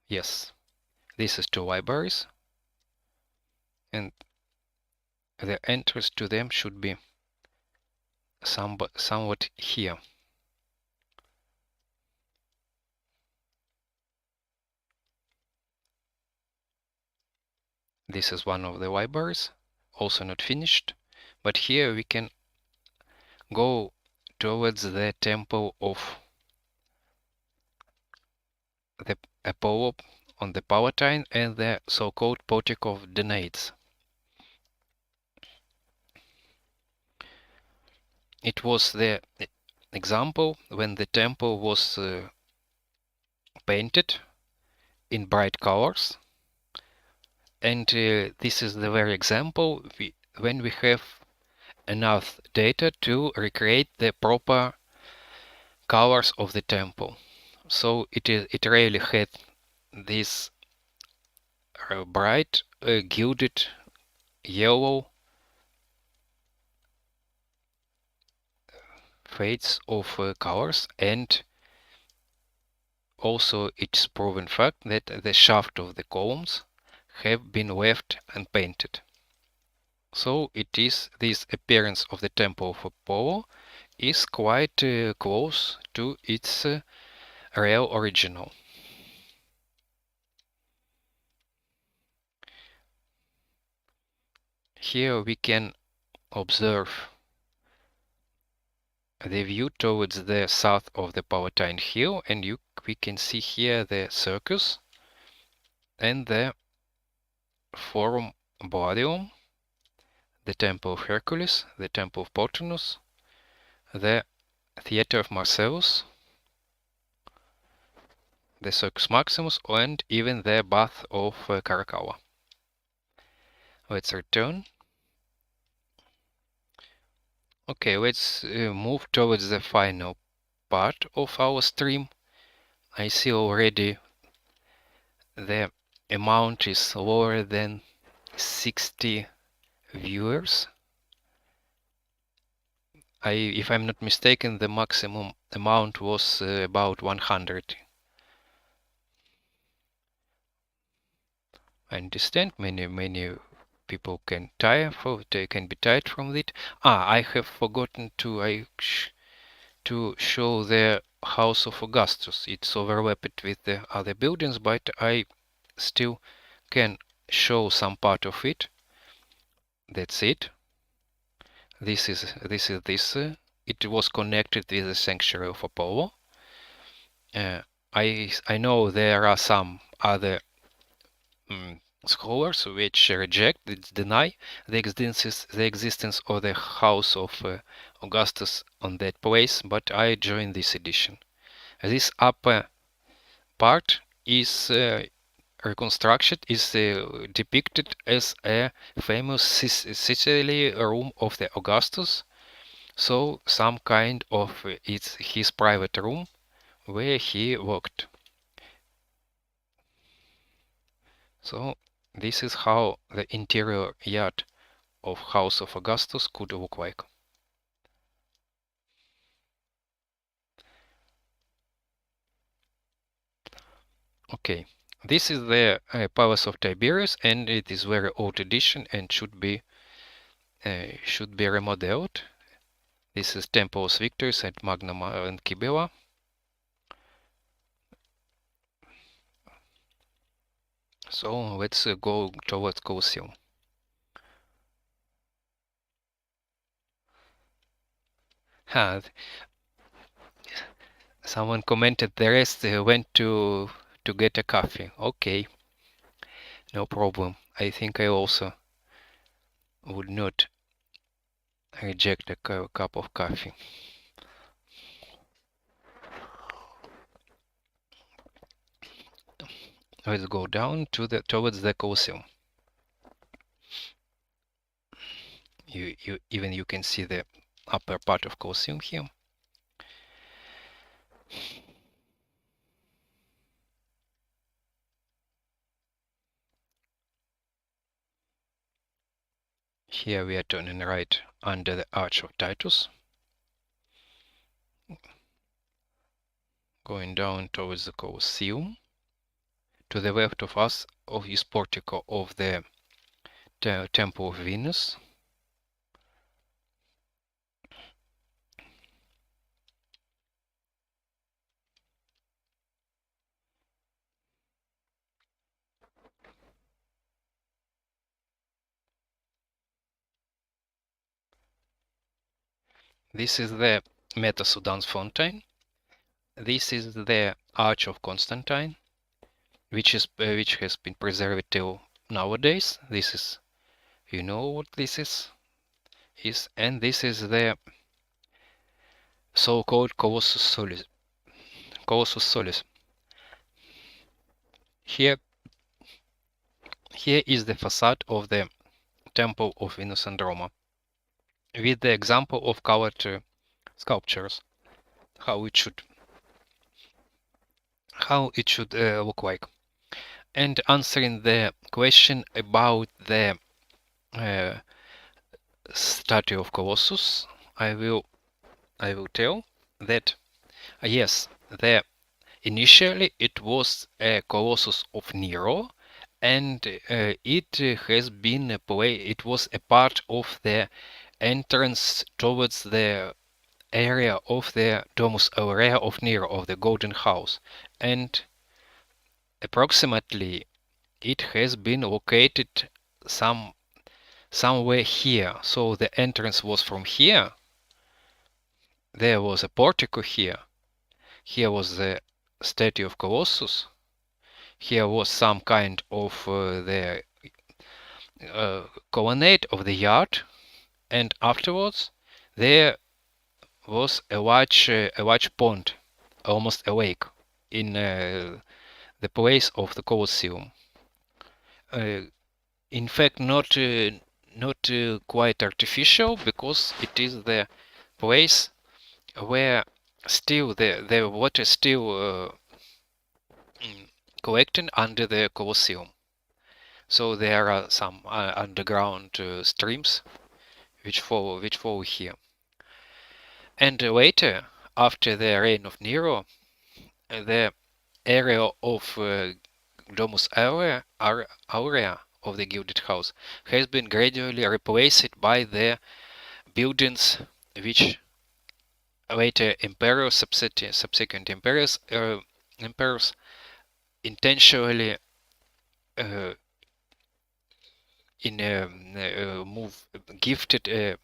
yes, this is two libraries, and the entrance to them should be somewhat here. This is one of the libraries, also not finished, but here we can go towards the temple of the Apollo on the Palatine and the so-called Portico of Danaids. It was the example when the temple was painted in bright colors, and this is the very example when we have enough data to recreate the proper colors of the temple. So it really had this bright gilded yellow fades of colors, and also it's proven fact that the shaft of the columns have been left unpainted. So it is this appearance of the temple of Apollo is quite close to its real original. Here we can observe the view towards the south of the Palatine Hill, and we can see here the circus and the Forum Boarium, the Temple of Hercules, the Temple of Portunus, the Theater of Marcellus, the Circus Maximus, and even the Bath of Caracalla. Let's return. Okay, let's move towards the final part of our stream. I see already the amount is lower than 60 viewers. If I'm not mistaken, the maximum amount was about 100. I understand many people can can be tired from it. I have forgotten to show the House of Augustus. It's overlapped with the other buildings, but I still can show some part of it. That's it. This. It was connected with the sanctuary of Apollo. I know there are some other scholars which reject, deny the existence of the House of Augustus on that place, but I joined this edition. This upper part is reconstructed, is depicted as a famous Sicily room of the Augustus, so some kind of it's his private room where he worked. So this is how the interior yard of House of Augustus could look like. Okay, this is the Palace of Tiberius, and it is very old edition and should be remodeled. This is Temple of Victories at Magna and Kibela. So let's go towards Colosseum. Someone commented the rest went to get a coffee. Okay, no problem. I think I also would not reject a cup of coffee. Let's go down to towards the Colosseum. You can see the upper part of Colosseum here. Here we are turning right under the Arch of Titus, going down towards the Colosseum. To the left of us is portico of the Temple of Venus. This is the Meta-Sudan's fountain. This is the Arch of Constantine, which has been preserved till nowadays. This is, you know what this is, and this is the so-called Colossus Solis. Here is the facade of the Temple of Venus and Roma, with the example of colored sculptures, how it should look like. And answering the question about the statue of Colossus, I will tell that yes, initially it was a Colossus of Nero, and it has been it was a part of the entrance towards the area of the Domus Aurea of Nero, of the Golden House, and approximately it has been located somewhere here. So the entrance was from here. There was a portico here. Here was the statue of Colossus. Here was some kind of the colonnade of the yard, and afterwards there was a large pond, almost a lake, in the place of the Colosseum. In fact, not quite artificial, because it is the place where still the water still collecting under the Colosseum. So there are some underground streams which follow here. And later, after the reign of Nero, the area of Domus Aurea of the Gilded House has been gradually replaced by the buildings which later emperors, subsequent emperors intentionally gifted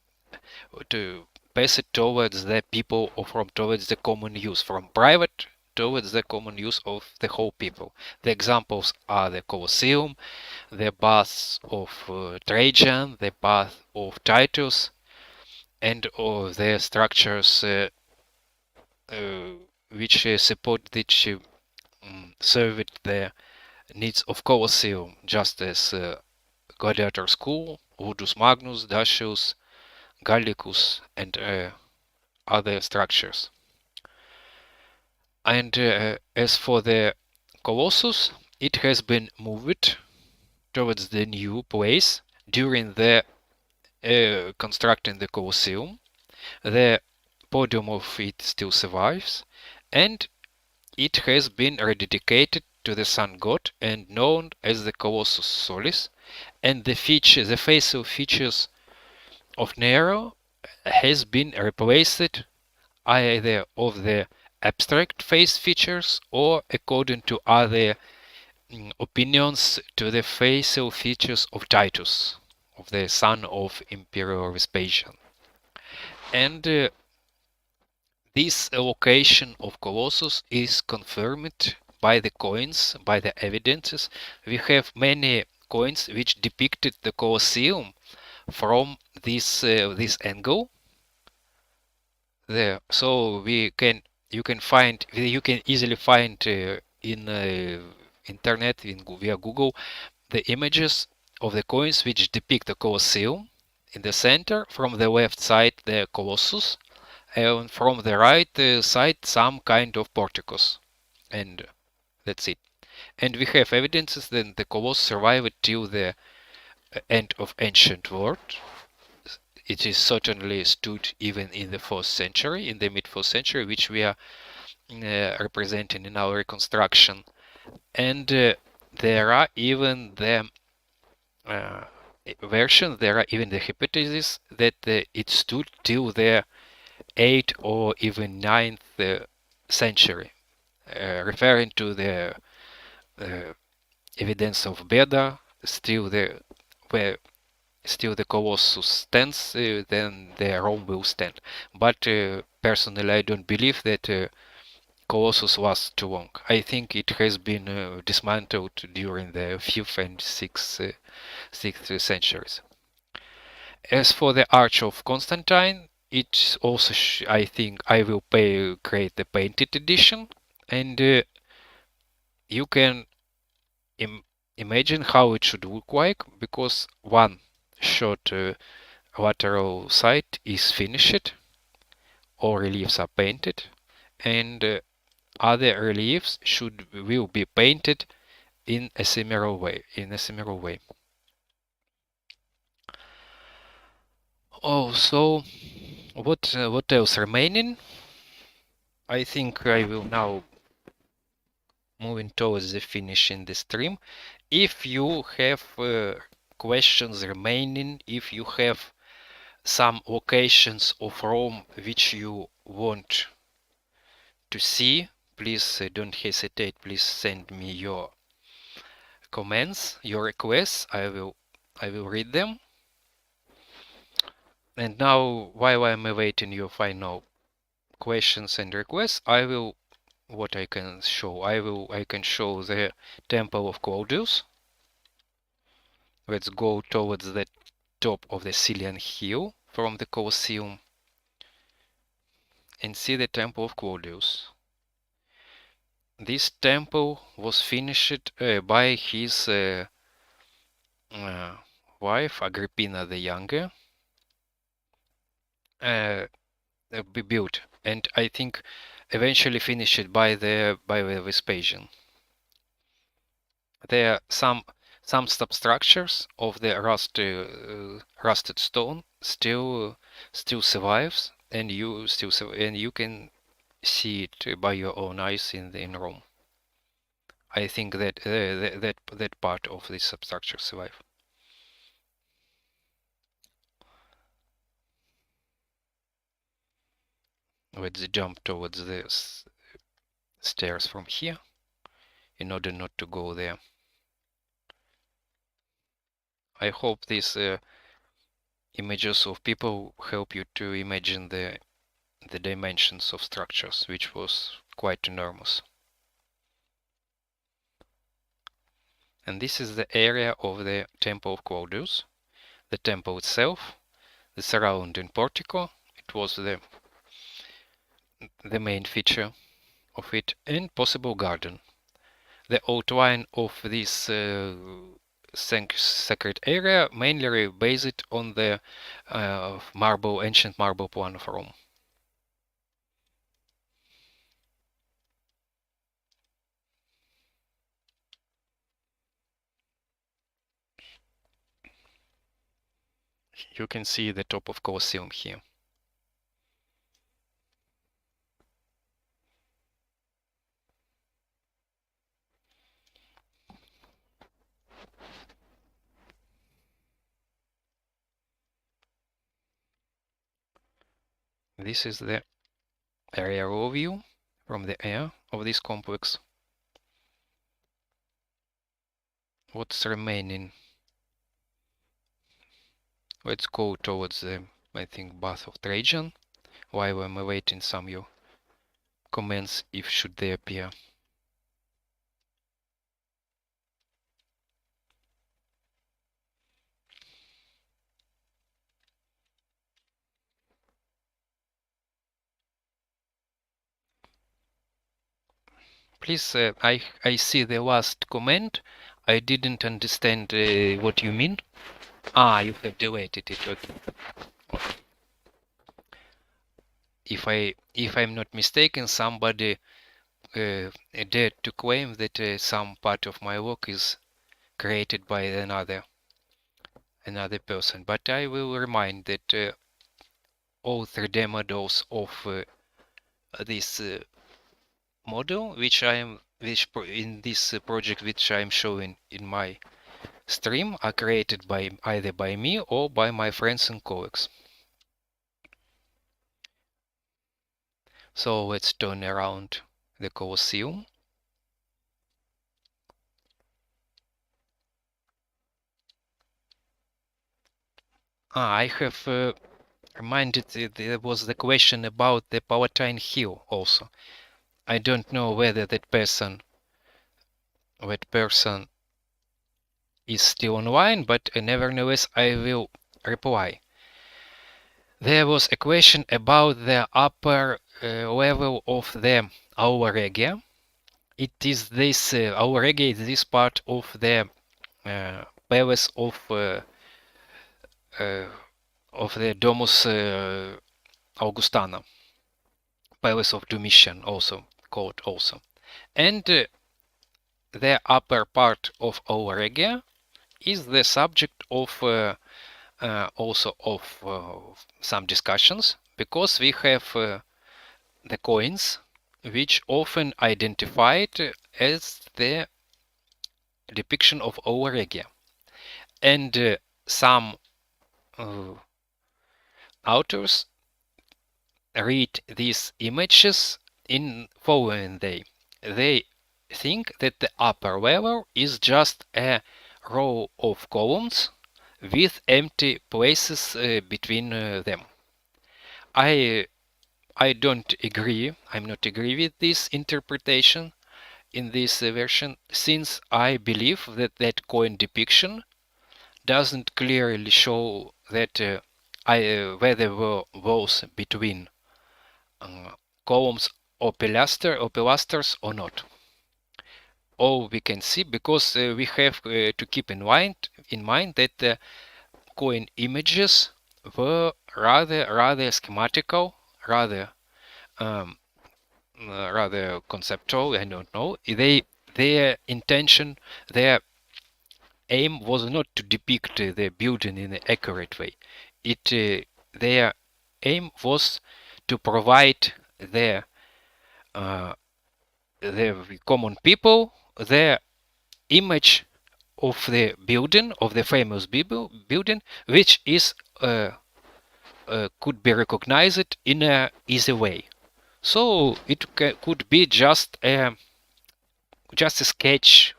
to pass it towards the people or towards the common use, from private towards the common use of the whole people. The examples are the Colosseum, the baths of Trajan, the bath of Titus, and of the structures which served the needs of Colosseum, just as Gladiator School, Ludus Magnus, Dacius, Gallicus, and other structures. And as for the Colossus, it has been moved towards the new place during the constructing the Colosseum. The podium of it still survives, and it has been rededicated to the sun god and known as the Colossus Solis, and the facial features of Nero has been replaced either of the abstract face features or, according to other opinions, to the facial features of Titus, of the son of Emperor Vespasian. And this location of Colossus is confirmed by the coins, by the evidences. We have many coins which depicted the Colosseum from this angle. There, so you can easily find in internet via Google the images of the coins which depict the Colosseum. In the center, from the left side, the Colossus, and from the right side, some kind of porticos, and that's it. And we have evidences that the Colossus survived till the end of ancient world. It is certainly stood even in the 4th century, in the mid-4th century, which we are representing in our reconstruction. And there are even the there are even the hypotheses that it stood till the 8th or even 9th century, referring to the evidence of Beda, still the Colossus stands, then the Rome will stand. But personally, I don't believe that Colossus lasts too long. I think it has been dismantled during the 5th and 6th centuries. As for the Arch of Constantine, it's also, I think I will create the painted edition, and you can imagine how it should look like, because one short lateral side is finished, all reliefs are painted, and other reliefs will be painted in a similar way. Oh, so what else remaining? I think I will now moving towards the finish in the stream. If you have questions remaining, if you have some locations of Rome which you want to see, please don't hesitate. Please send me your comments, your requests. I will read them. And now, while I'm awaiting your final questions and requests, what I can show. I can show the Temple of Claudius. Let's go towards the top of the Cillian Hill from the Colosseum and see the Temple of Claudius. This temple was finished by his wife Agrippina the Younger. Built and I think eventually finished by the Vespasian. There are some substructures of the rusted stone still survives, and you can see it by your own eyes in Rome. I think that that part of this substructure survive. Let's jump towards the stairs from here in order not to go there. I hope these images of people help you to imagine the dimensions of structures, which was quite enormous. And this is the area of the Temple of Claudius. The temple itself, the surrounding portico, it was the main feature of it, and possible garden. The outline of this sacred area mainly based on the ancient marble plan of Rome. You can see the top of Colosseum here. This is the aerial view from the air of this complex. What's remaining? Let's go towards the, I think, Bath of Trajan, while I'm awaiting some of your comments if should they appear. Please, I see the last comment. I didn't understand what you mean. Ah, you have deleted it. Okay. If I'm not mistaken, somebody dared to claim that some part of my work is created by another person. But I will remind that all 3D models of this model, which in this project which I am showing in my stream, are created by either by me or by my friends and colleagues. So let's turn around the Colosseum. I have reminded there was the question about the Palatine Hill also. I don't know whether that person is still online, but nevertheless I will reply. There was a question about the upper level of the Aula Regia. It is this Aula Regia is this part of the palace of the Domus Augustana, palace of Domitian, also called also, and the upper part of Aula Regia is the subject of also of some discussions, because we have the coins which often identified as the depiction of Aula Regia, and some authors read these images in following way. They think that the upper level is just a row of columns with empty places between them. I don't agree. I'm not agree with this interpretation in this version, since I believe that that coin depiction doesn't clearly show that whether there were walls between columns or pilasters or not. All we can see, because we have to keep in mind that the coin images were rather schematical, rather rather conceptual. I don't know. Their intention, their aim was not to depict the building in an accurate way. Their aim was to provide uh, the common people the image of the building, of the famous building, which is could be recognized in a easy way. So it could be just a sketch,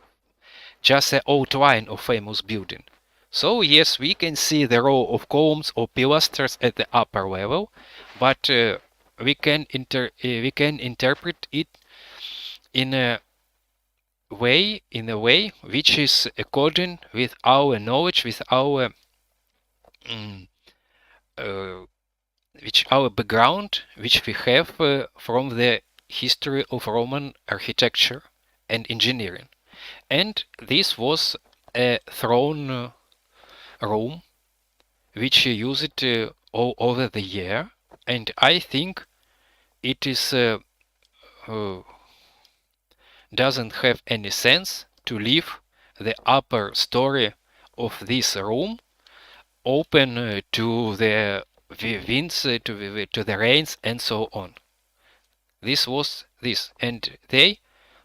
just an outline of famous building. So yes, we can see the row of columns or pilasters at the upper level, but we can interpret it in a way which is according with our knowledge, with our background, which we have from the history of Roman architecture and engineering. And this was a throne room which used all over the year, and I think it is doesn't have any sense to leave the upper story of this room open to the winds, to the rains, and so on. This was this, and they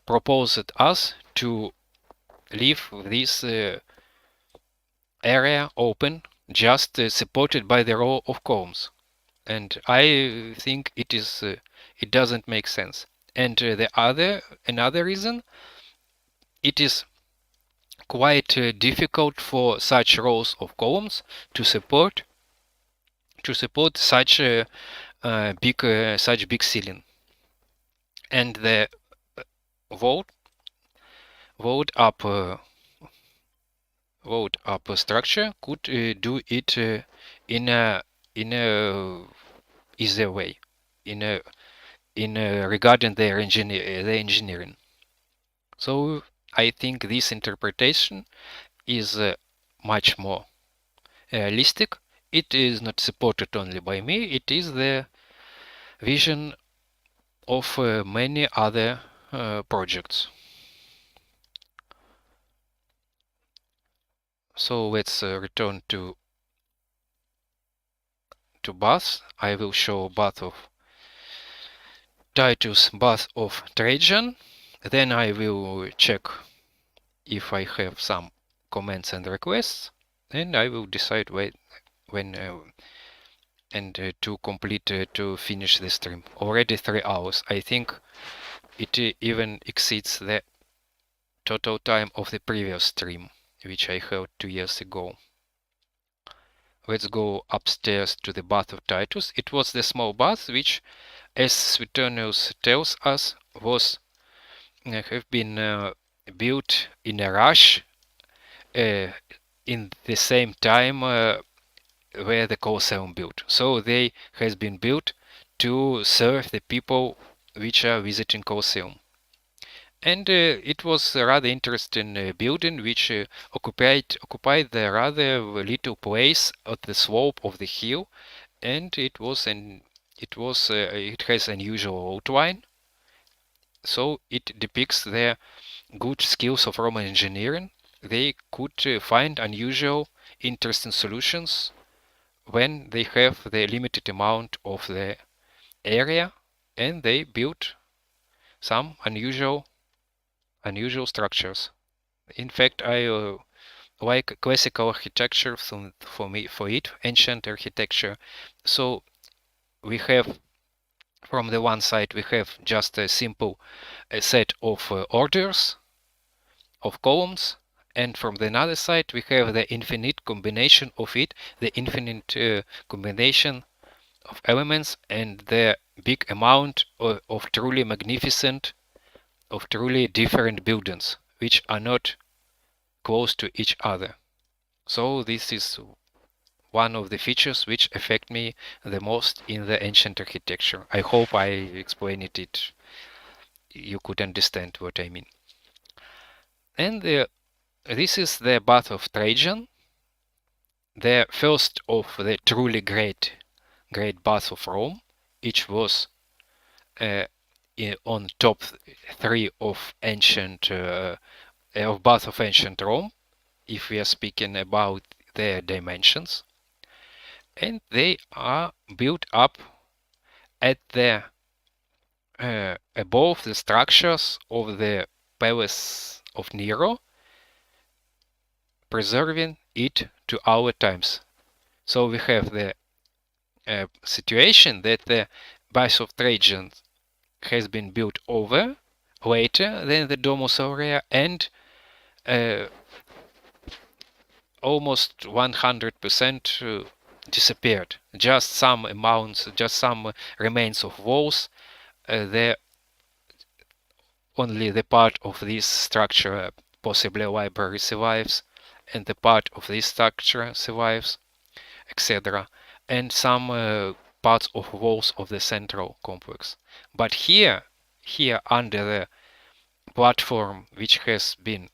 proposed us to leave this area open, just supported by the row of columns. And I think it doesn't make sense. And another reason, it is quite difficult for such rows of columns to support such big ceiling. And the vault up structure could do it in a easier way, regarding their engineering. So I think this interpretation is much more realistic. It is not supported only by me, it is the vision of many other projects. So let's return to baths. I will show bath of Titus, bath of Trajan. Then I will check if I have some comments and requests, and I will decide when and to complete to finish the stream. Already 3 hours. I think it even exceeds the total time of the previous stream, which I held 2 years ago. Let's go upstairs to the bath of Titus. It was the small bath which, as Suetonius tells us, was have been built in a rush in the same time where the Colosseum built. So they has been built to serve the people which are visiting Colosseum. And it was a rather interesting building which occupied the rather little place at the slope of the hill, and it has unusual outline. So it depicts the good skills of Roman engineering. They could find unusual, interesting solutions when they have the limited amount of the area, and they built some unusual structures. In fact, I like classical architecture for ancient architecture. So we have, from the one side, we have just a simple set of orders of columns, and from the other side we have the infinite combination of it, the infinite combination of elements, and the big amount of truly magnificent, of truly different buildings which are not close to each other. So this is one of the features which affect me the most in the ancient architecture. I hope I explained it. You could understand what I mean. And this is the bath of Trajan, the first of the truly great baths of Rome. It was on top 3 of ancient of both of ancient Rome, if we are speaking about their dimensions, and they are built up at the above the structures of the palace of Nero, preserving it to our times. So we have the situation that the Baths of Trajan has been built over later than the Domus Aurea, and almost 100% disappeared. Just some amounts, just some remains of walls. Only the part of this structure, possibly a library, survives, and the part of this structure survives, etc. And some parts of walls of the central complex. But here under the platform which has been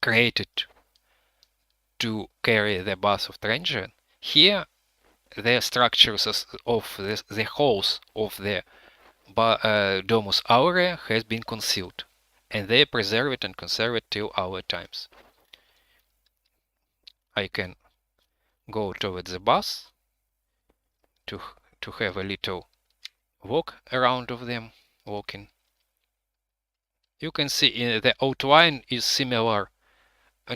created to carry the Bath of Trajan, here the structures of the halls of the Domus Aurea has been concealed, and they preserve it and conserve it till our times. I can go towards the bath to have a little walk around of them, walking. You can see the outline is similar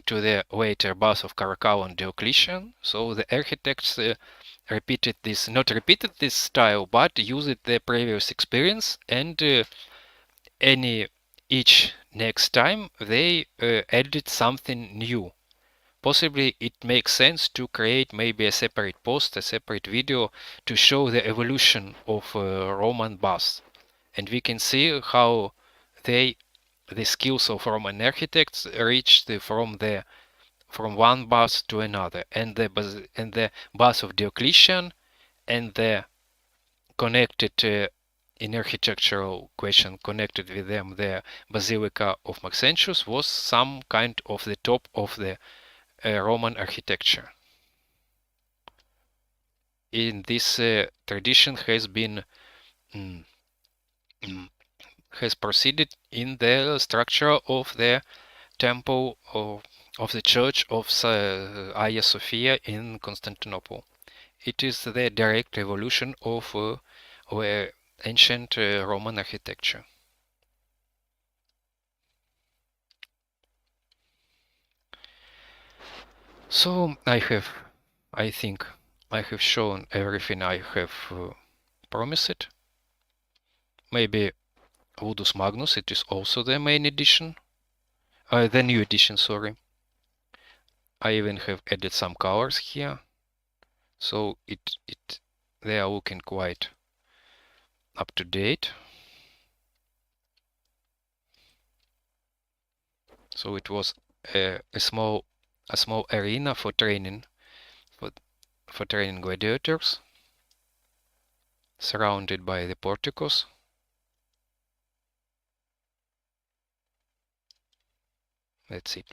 to the later bath of Caracalla and Diocletian, so the architects not repeated this style, but used the previous experience, and each next time they added something new. Possibly it makes sense to create maybe a separate post, a separate video to show the evolution of Roman baths, and we can see how the skills of Roman architects reached from one bath to another, and the bath of Diocletian, and the connected in architectural question connected with them, the Basilica of Maxentius was some kind of the top of the Roman architecture. In this tradition has been has proceeded in the structure of the temple of the Church of Hagia Sophia in Constantinople. It is the direct evolution of ancient Roman architecture. So I think I have shown everything I have promised. Maybe Ludus Magnus, it is also the main edition, the new edition, sorry. I even have added some colors here, so they are looking quite up to date. So it was a small arena for training gladiators, surrounded by the porticos. That's it.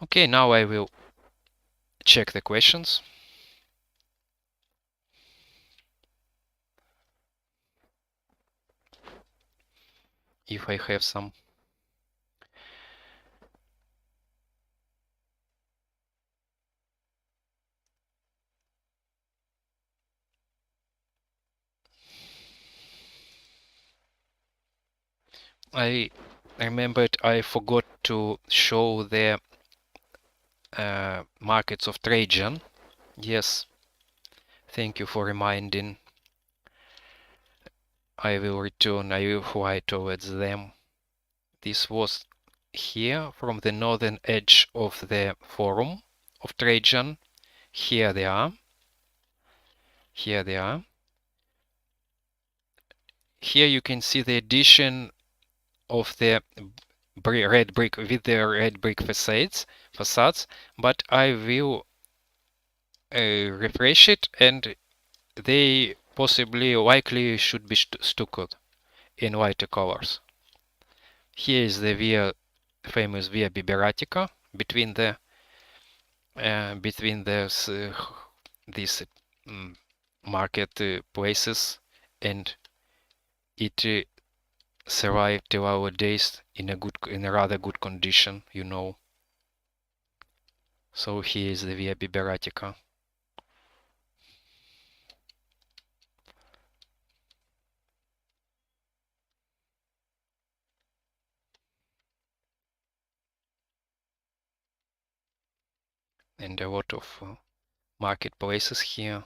Okay, now I will check the questions. If I have some. I remembered I forgot to show the markets of Trajan. Yes, thank you for reminding. I will return, I will fly towards them. This was here from the northern edge of the Forum of Trajan. Here they are. Here they are. Here you can see the addition of the red brick with the red brick facades, but I will refresh it, and they possibly likely should be stuccoed in lighter colors. Here is the famous Via Biberatica between these market places and it survived till our days in a rather good condition, you know. So here is the Via Biberatica. And a lot of marketplaces here.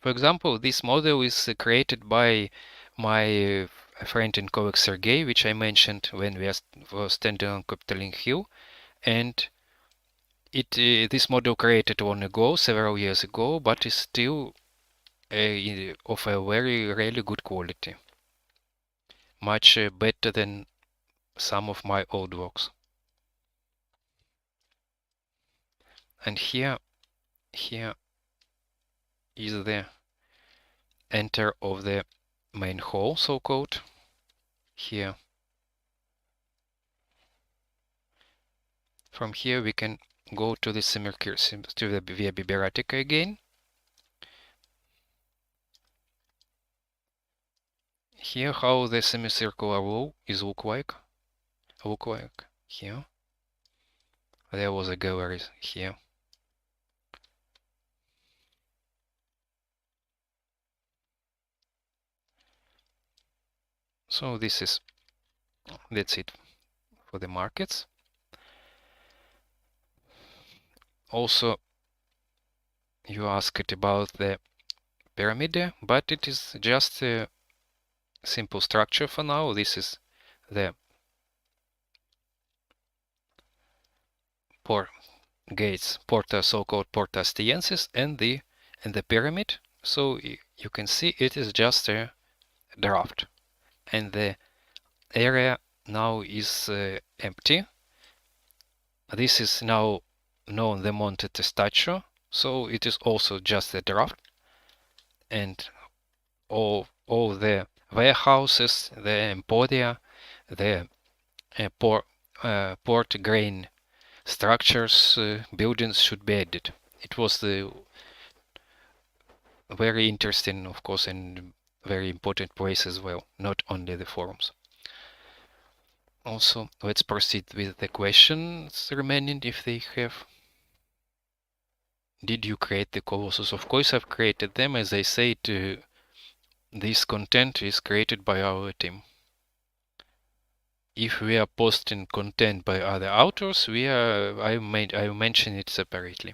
For example, this model is created by my friend and colleague Sergey, which I mentioned when we were standing on Capitoline Hill, and this model created long ago, several years ago, but is still of a very really good quality, much better than some of my old works. And here is the enter of the main hall, so-called. Here, from here we can go to the to the Via Biberatica again. Here, how the semicircular wall is look like here. There was a gallery here. So that's it for the markets. Also, you asked about the pyramid, but it is just a simple structure for now. This is the gates, Porta, so-called Porta Astiensis, and the pyramid. So you can see it is just a draft, and the area now is empty. This is now known the Monte Testaccio, so it is also just a draft, and all the warehouses, the emporia, the port grain structures, buildings should be added. It was very interesting, of course, and very important place as well, not only the forums. Also, let's proceed with the questions remaining if they have. Did you create the Colossus? Of course I've created them. As I said, this content is created by our team. If we are posting content by other authors, I mention it separately.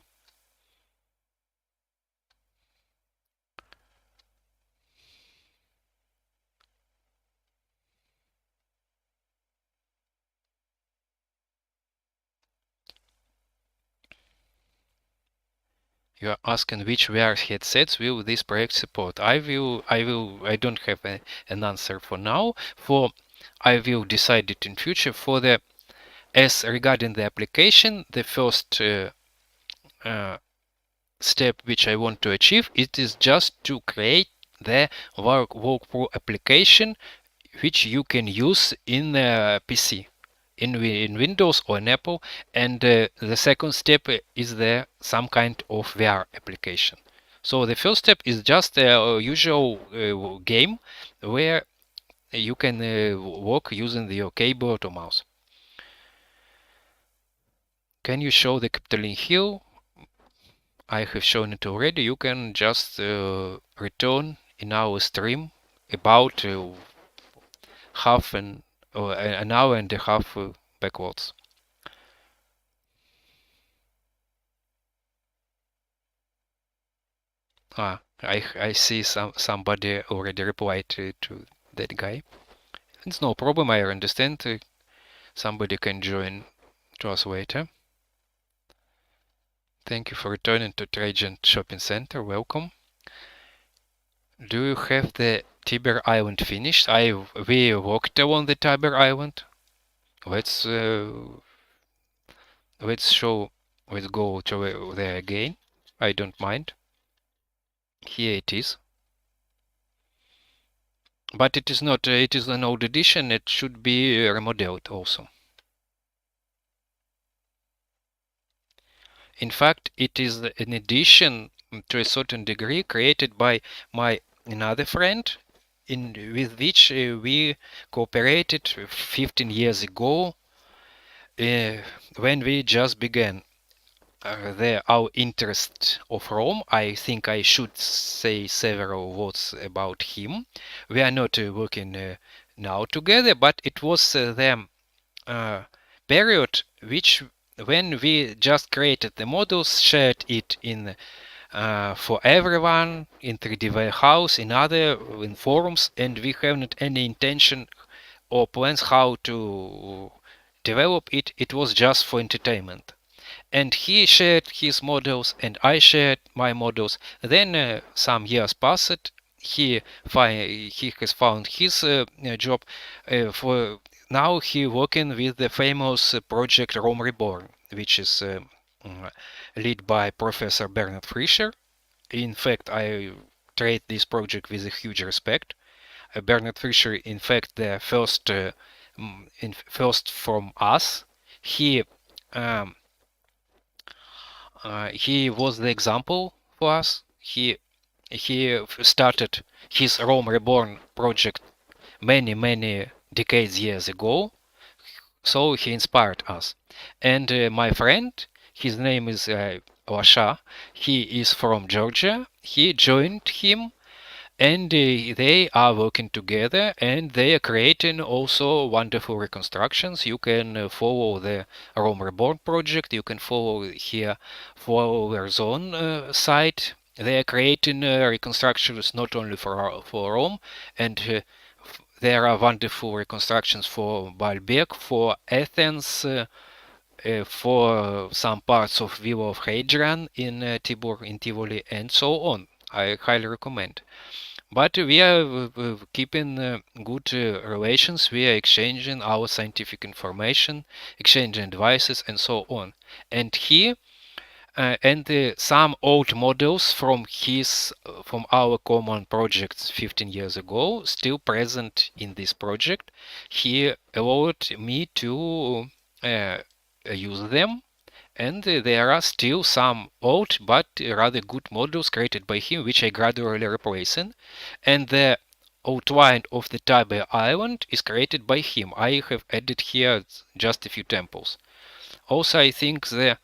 You are asking which VR headsets will this project support. I don't have an answer for now. I will decide it in future. As regarding the application, the first step which I want to achieve, it is just to create the walkthrough application which you can use in PC, in Windows or in Apple, and the second step is some kind of VR application. So the first step is just a usual game where you can walk using your keyboard or mouse. Can you show the Capitoline Hill? I have shown it already. You can just return in our stream about an hour and a half backwards. I see somebody already replied to that guy. It's no problem. I understand. Somebody can join to us later. Thank you for returning to Trajan Shopping Center. Welcome. Do you have the Tiber Island finished? We walked along the Tiber Island. Let's go to there again. I don't mind. Here it is. But it is not, it is an old edition, it should be remodeled also. In fact, it is an edition to a certain degree created by my another friend with which we cooperated 15 years ago when we just began our interest of Rome. I think I should say several words about him. We are not working now together, but it was the period which when we just created the models, shared it in for everyone in 3D Warehouse, in forums, and we haven't any intention or plans how to develop it. It was just for entertainment. And he shared his models and I shared my models. Then some years passed. He has found his job. For now, he working with the famous project Rome Reborn, which is led by Professor Bernhard Fischer. In fact, I treat this project with a huge respect. Bernhard Fischer, in fact, the first from us. He um, he was the example for us. He started his Rome Reborn project many decades years ago, so he inspired us. And my friend, his name is Lasha. He is from Georgia. He joined him and they are working together and they are creating also wonderful reconstructions. You can follow the Rome Reborn project. You can follow here Flower Zone site. They are creating reconstructions not only for Rome, and there are wonderful reconstructions for Baalbek, for Athens, for some parts of Villa of Hadrian in Tibur, in Tivoli, and so on. I highly recommend. But we are keeping good relations. We are exchanging our scientific information, exchanging advices, and so on. And he and some old models from from our common projects 15 years ago still present in this project. He allowed me to use them, and there are still some old but rather good models created by him which I gradually replacing, and the outline of the Tiberias Island is created by him. I have added here just a few temples. Also, I think the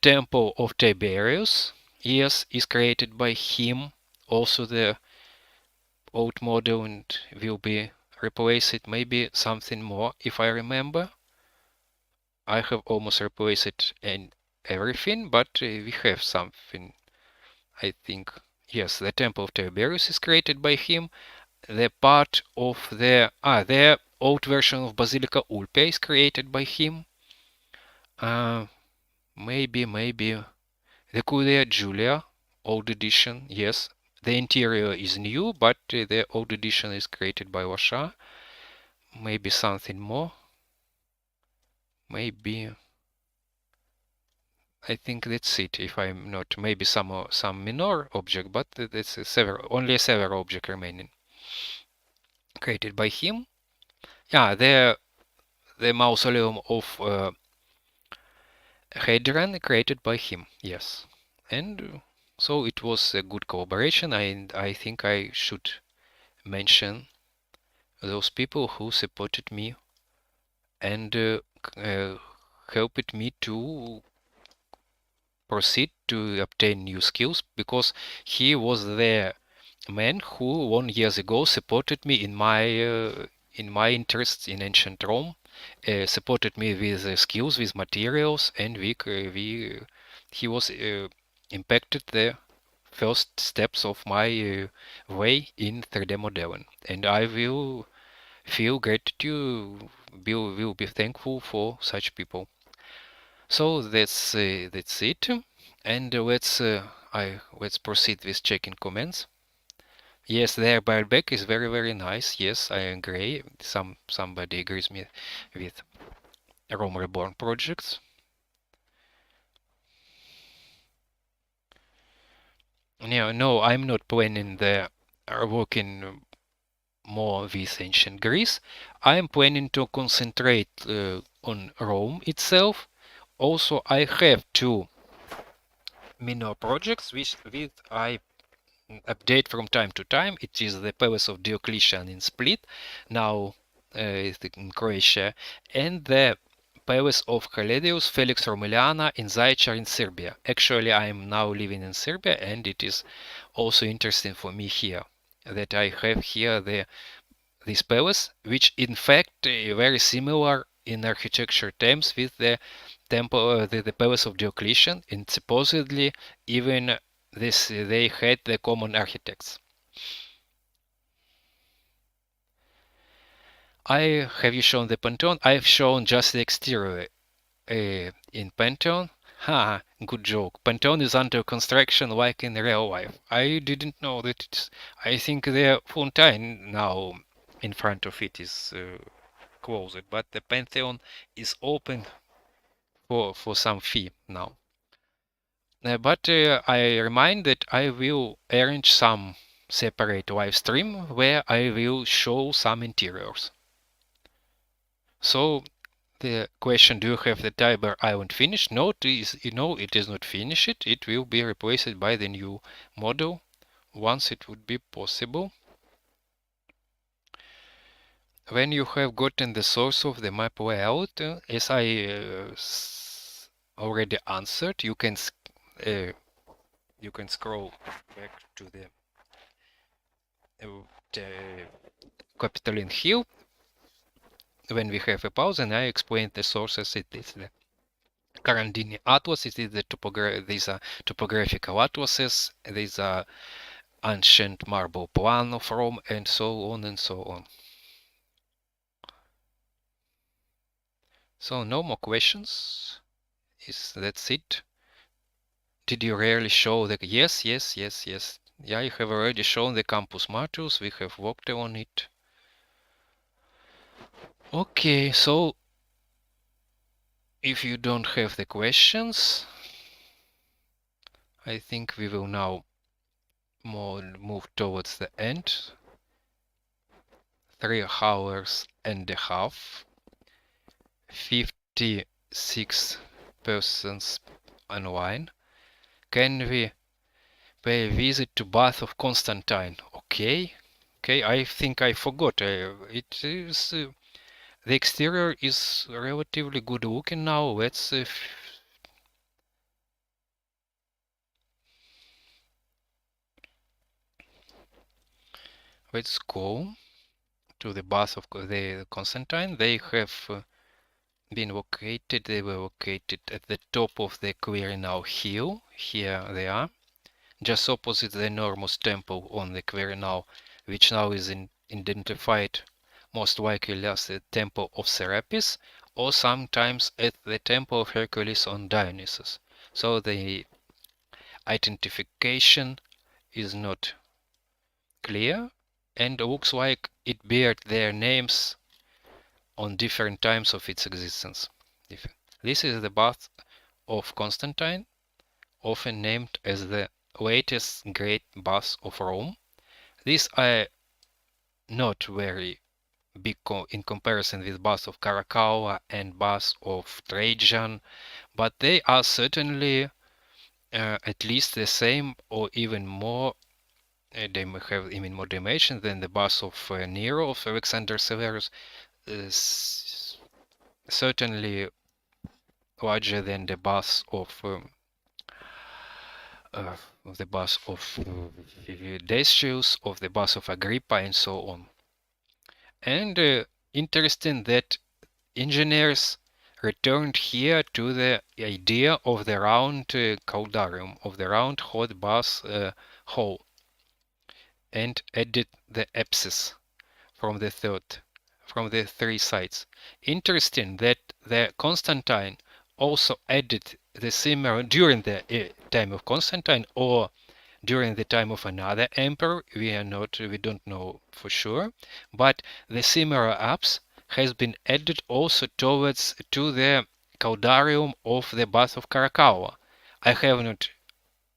temple of Tiberius, yes, is created by him. Also, the old model and will be replaced. Maybe something more if I remember. I have almost replaced it and everything, but we have something, I think. Yes, the Temple of Tiberius is created by him. The part of the old version of Basilica Ulpia is created by him. Maybe the Curia Julia, old edition, yes. The interior is new, but the old edition is created by Lasha. Maybe something more. Maybe I think that's it. If I'm not, maybe some minor object, but it's only a several object remaining created by him. Yeah, the mausoleum of Hadrian created by him. Yes, and so it was a good collaboration. And I think I should mention those people who supported me and helped me to proceed to obtain new skills, because he was the man who 1 year ago supported me in my interests in ancient Rome, supported me with skills, with materials, and he was impacted the first steps of my way in 3D modeling, and I will feel gratitude, will be thankful for such people. So that's it, and let's proceed with checking comments. Yes, their Baalbek is very nice. Yes, I agree. Somebody agrees me with Rome Reborn projects. No, I'm not planning the are working more with ancient Greece. I am planning to concentrate on Rome itself. Also, I have two minor projects which I update from time to time. It is the Palace of Diocletian in Split, now in Croatia, and the Palace of Kaledius Felix Romiliana in Zaječar in Serbia. Actually, I am now living in Serbia, and it is also interesting for me here that I have here this palace, which in fact very similar in architecture terms with the temple, the palace of Diocletian, and supposedly even this they had the common architects. Have you shown the Pantheon? I've shown just the exterior in Pantheon. Ha, good joke. Pantheon is under construction like in real life. I didn't know that it's. I think the fountain now in front of it is closed, but the Pantheon is open for some fee now. But I remind that I will arrange some separate live stream where I will show some interiors. So the question, do you have the Tiber Island finished? No, it is not finished. It will be replaced by the new model once it would be possible. When you have gotten the source of the map layout, as I already answered, you can scroll back to the Capitoline Hill when we have a pause, and I explain the sources. It is the Carandini Atlas, it is these are topographical atlases, these are ancient marble plan of Rome, and so on and so on. So no more questions. That's it? Did you really show the... Yes. Yeah, you have already shown the Campus Martius. We have worked on it. Okay, so if you don't have the questions, I think we will now move towards the end. 3 hours and a half. 56 persons online. Can we pay a visit to Bath of Constantine? Okay, I think I forgot. It is the exterior is relatively good looking now. Let's go to the Bath of the Constantine. They have been located. They were located at the top of the Quirinal Hill. Here they are, just opposite the enormous temple on the Quirinal, which now is identified most likely as the Temple of Serapis, or sometimes at the Temple of Hercules on Dionysus. So the identification is not clear, and looks like it bears their names on different times of its existence. This is the Bath of Constantine, often named as the latest great baths of Rome. These are not very big in comparison with baths of Caracalla and baths of Trajan, but they are certainly at least the same or even more. They may have even more dimension than the baths of Nero, of Alexander Severus, certainly larger than the baths of Decius, of the baths of Agrippa, and so on. And interesting that engineers returned here to the idea of the round caldarium, of the round hot bath hole, and added the apses from the three sides. Interesting that the Constantine also added the similar during the time of Constantine or during the time of another emperor. We don't know for sure, but the similar apse has been added also to the caldarium of the Bath of Caracalla. I have not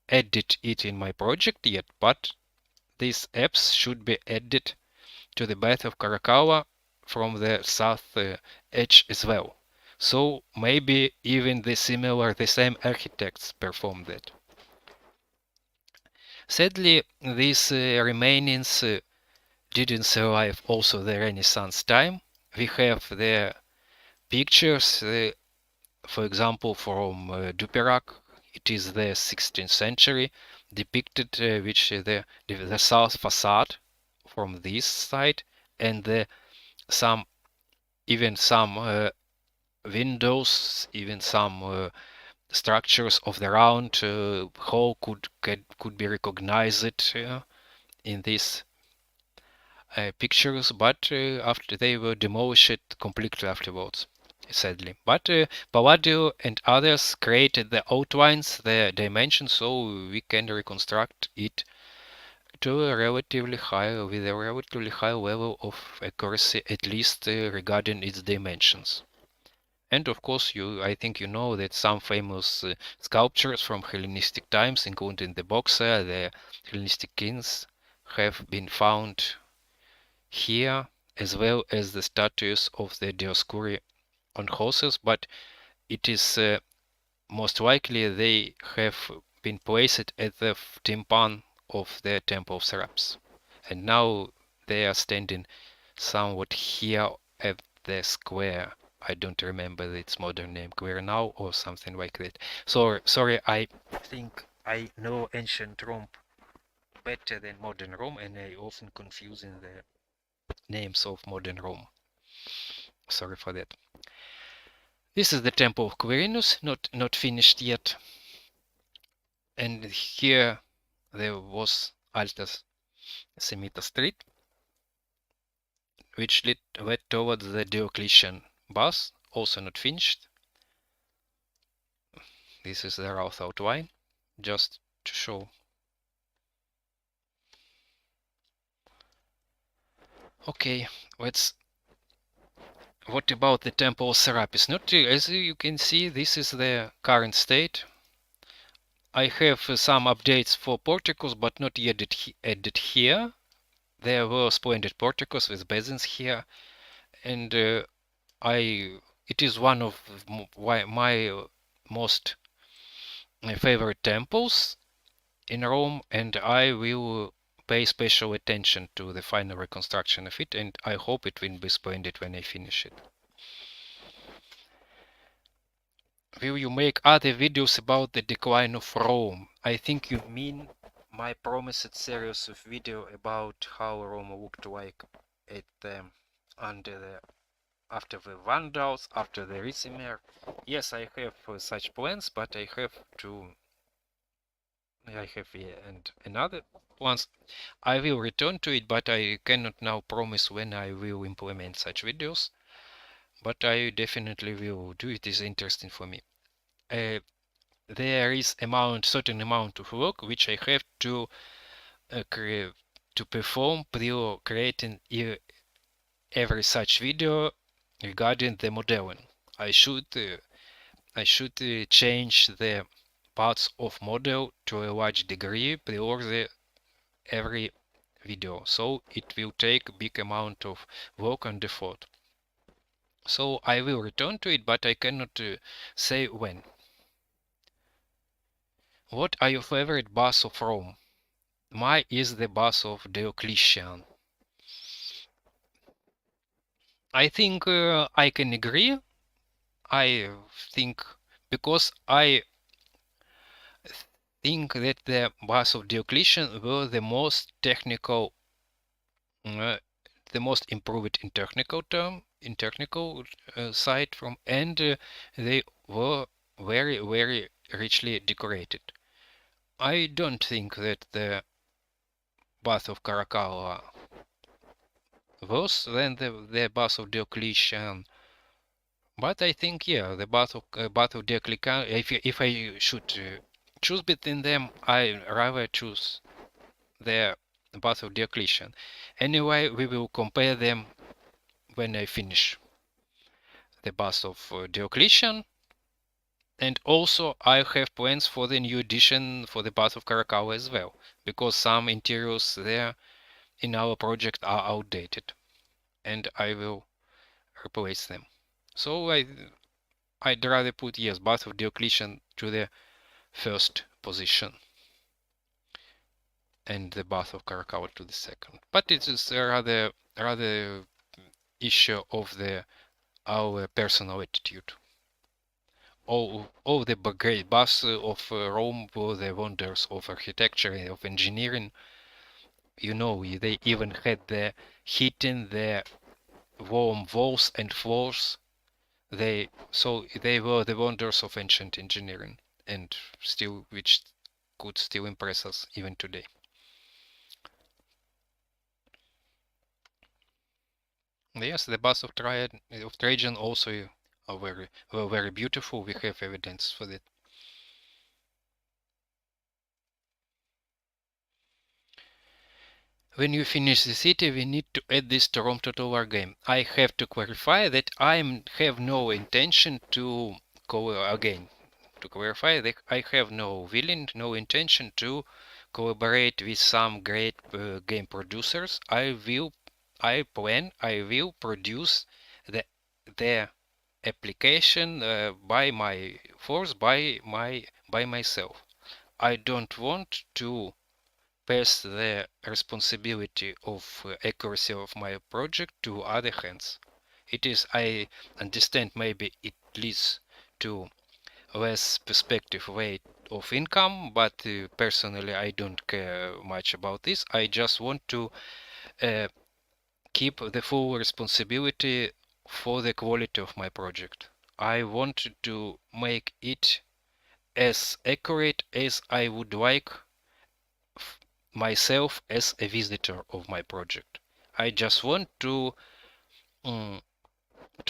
added it in my project yet, but these apse should be added to the Bath of Caracalla from the south edge as well. So maybe even the same architects performed that. Sadly, these remainings didn't survive also the Renaissance time. We have the pictures, for example, from Duperac. It is the 16th century, depicted which the south facade from this side, and some windows, even some structures of the round hall could be recognized in these pictures, but after they were demolished completely afterwards, sadly. But Palladio and others created the outlines, the dimensions, so we can reconstruct it to a relatively high, with a relatively high level of accuracy, at least regarding its dimensions. And of course, I think you know that some famous sculptures from Hellenistic times, including the Boxer, the Hellenistic kings, have been found here, as well as the statues of the Dioscuri on horses, but it is most likely they have been placed at the tympan of the Temple of Serapis. And now they are standing somewhat here at the square. I don't remember its modern name, Quirnau or something like that. So sorry, I think I know ancient Rome better than modern Rome, and I often confuse in the names of modern Rome. Sorry for that. This is the Temple of Quirinus, not finished yet. And here there was Altas Semita Street, which led towards the Diocletian Baths, also not finished. This is the rough outline, just to show. Okay, what about the Temple of Serapis? Not as you can see, this is the current state. I have some updates for porticos, but not yet added here. There were splendid porticos with basins here, and it is one of my most favorite temples in Rome, and I will pay special attention to the final reconstruction of it, and I hope it will be splendid when I finish it. Will you make other videos about the decline of Rome? I think you mean my promised series of video about how Rome looked like at after the Vandals, after the Ricimer. Yes, I have such plans, but I have and another plans. I will return to it, but I cannot now promise when I will implement such videos. But I definitely will do it. It is interesting for me. There is certain amount of work which I have to perform prior creating every such video regarding the modeling. I should change the parts of model to a large degree prior every video, so it will take a big amount of work and effort. So I will return to it, but I cannot say when. What are your favorite baths of Rome? Mine is the bath of Diocletian. I think I can agree. I think because I think that the baths of Diocletian were the most technical, the most improved in technical side from, and they were very, very richly decorated. I don't think that the bath of Caracalla worse than the bath of Diocletian. But I think, yeah, the bath of Diocletian, if I should choose between them, I rather choose the bath of Diocletian. Anyway, we will compare them when I finish the bath of Diocletian. And also I have plans for the new edition for the Bath of Caracalla as well, because some interiors there in our project are outdated, and I will replace them. So I'd rather put, yes, Bath of Diocletian to the first position and the Bath of Caracalla to the second. But it is a rather issue of our personal attitude. All the great baths of Rome were the wonders of architecture and of engineering. You know, they even had the heating, the warm walls and floors. They were the wonders of ancient engineering, and which could still impress us even today. Yes, the baths of Trajan also were very beautiful. We have evidence for that. When you finish the city, we need to add this to Rome Total War game. I have to clarify that I have no intention to again. To clarify that I have no intention to collaborate with some great game producers. I will produce the the application by my force, by myself. I don't want to pass the responsibility of accuracy of my project to other hands. I understand, maybe it leads to less perspective way of income, but personally I don't care much about this. I just want to keep the full responsibility for the quality of my project. I want to make it as accurate as I would like myself as a visitor of my project. I just want to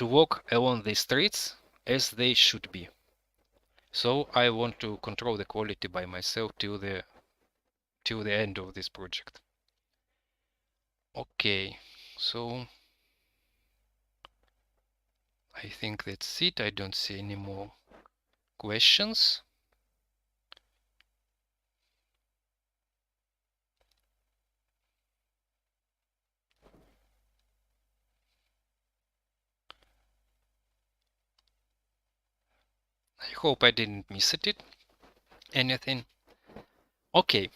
walk along the streets as they should be. So I want to control the quality by myself till the end of this project. Okay, so I think that's it. I don't see any more questions. I hope I didn't miss anything. Okay,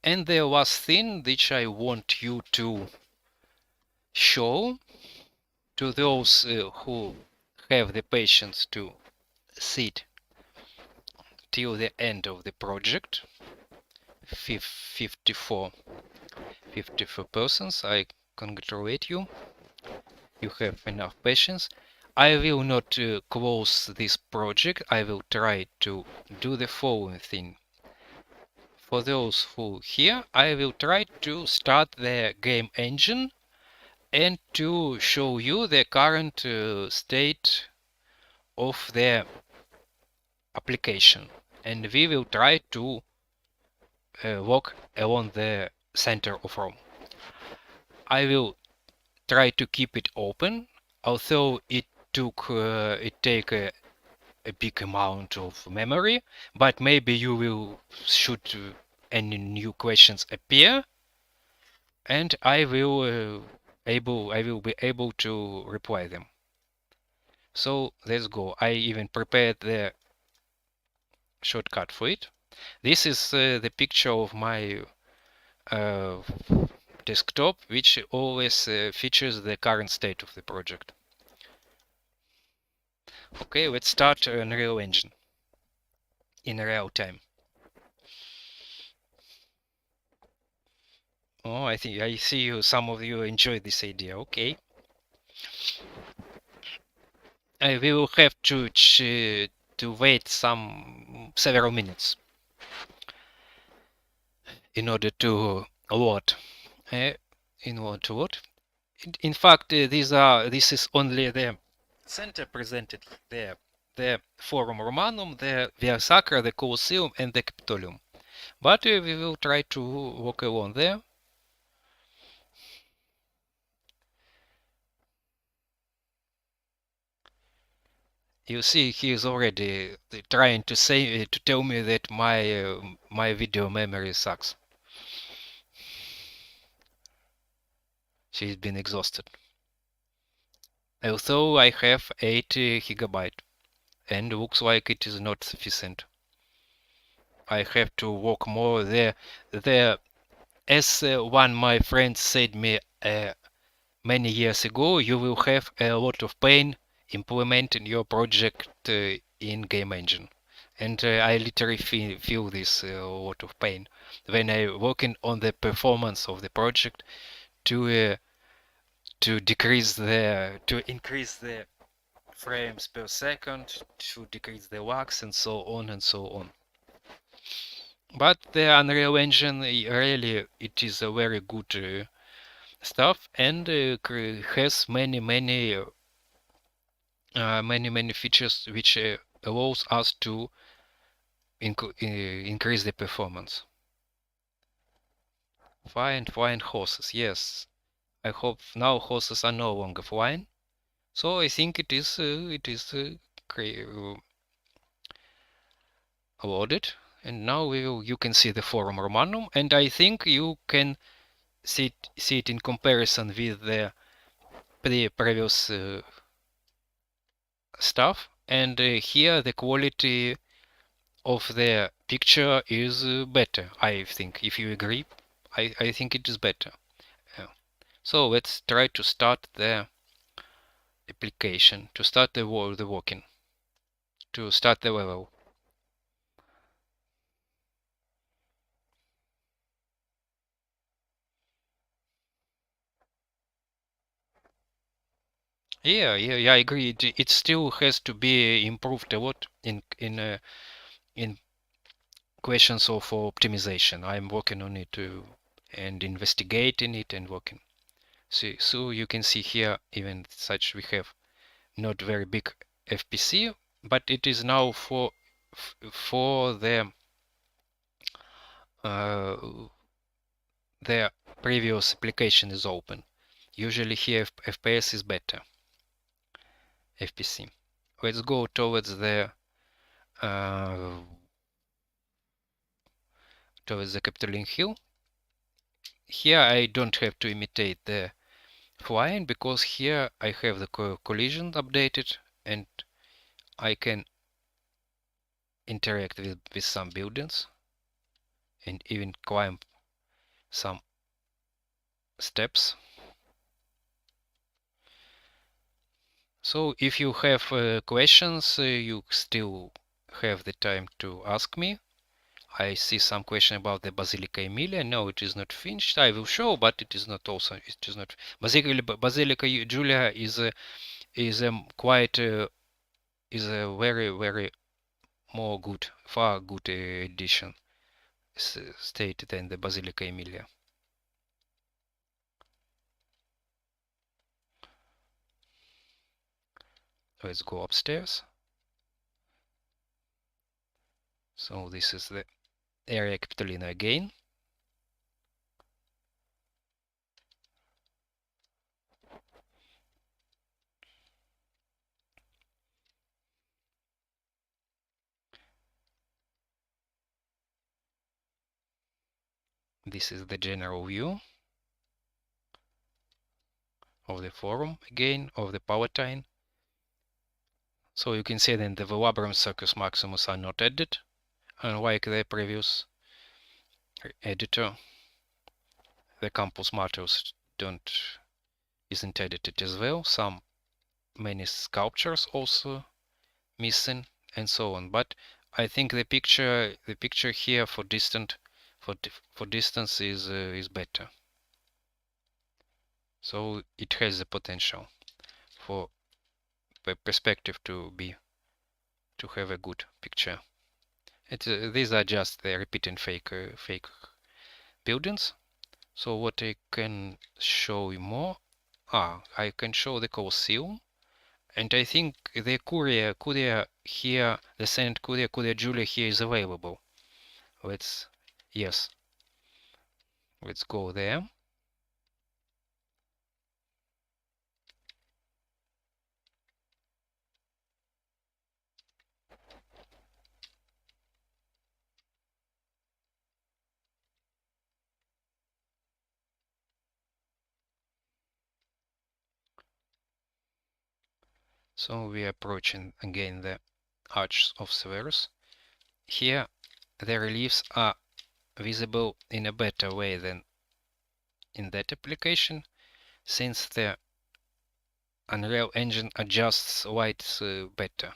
and the last thing which I want you to show to those who have the patience to sit till the end of the project, 54 persons, I congratulate you. You have enough patience. I will not close this project. I will try to do the following thing. For those who here, I will try to start the game engine and to show you the current state of the application. And we will try to walk along the center of Rome. I will try to keep it open, although it take a big amount of memory, but maybe you will should any new questions appear, and I will be able to reply them. So let's go. I even prepared the shortcut for it. This is the picture of my desktop, which always features the current state of the project. Okay, let's start Unreal Engine in real time. Oh, I see some of you enjoy this idea. Okay. I will have to wait several minutes in order to load. In order to load. In fact, this is only the center presented there. The Forum Romanum, the Via Sacra, the Colosseum, and the Capitolium. But we will try to walk along there. You see, he is already trying to say to tell me that my video memory sucks. She's been exhausted. Although I have 8 gigabyte, and looks like it is not sufficient. I have to work more there. There, as one my friend said me many years ago, you will have a lot of pain implementing your project in game engine. And I literally feel this lot of pain when I working on the performance of the project to decrease to increase the frames per second, to decrease the lags, and so on and so on. But the Unreal Engine really it is a very good stuff, and has many features which allows us to increase the performance. Flying horses, yes. I hope now horses are no longer flying. So I think it is loaded, and now you can see the Forum Romanum, and I think you can see it in comparison with the previous stuff, and here the quality of the picture is better, I think. If you agree, I think it is better. So let's try to start the application, to start the working, to start the level. Yeah, I agree. It still has to be improved a lot in questions of optimization. I'm working on it and investigating it and working. So you can see here, even such we have not very big FPC, but it is now for the previous application is open. Usually here FPS is better. FPC. Let's go towards the Capitoline Hill. Here I don't have to imitate the flying because here I have the collision updated and I can interact with some buildings and even climb some steps. So if you have questions, you still have the time to ask me. I see some question about the Basilica Emilia. No, it is not finished. I will show, but it is not also. It is not Basilica Julia is quite is a very more good, far good edition state than the Basilica Emilia. Let's go upstairs. So this is the area Capitolina again. This is the general view of the forum again, of the Palatine. So you can see that the Velabrum Circus Maximus are not added, unlike the previous editor. The Campus Martius isn't edited as well. Many sculptures also missing and so on. But I think the picture here for distance is better. So it has the potential for perspective to have a good picture. These are just the repeating fake buildings. So what I can show you more? I can show the Colosseum, and I think the Curia here, the Saint Curia Julia here is available. Let's go there. So we are approaching again the Arch of Severus. Here the reliefs are visible in a better way than in that application, since the Unreal Engine adjusts whites better.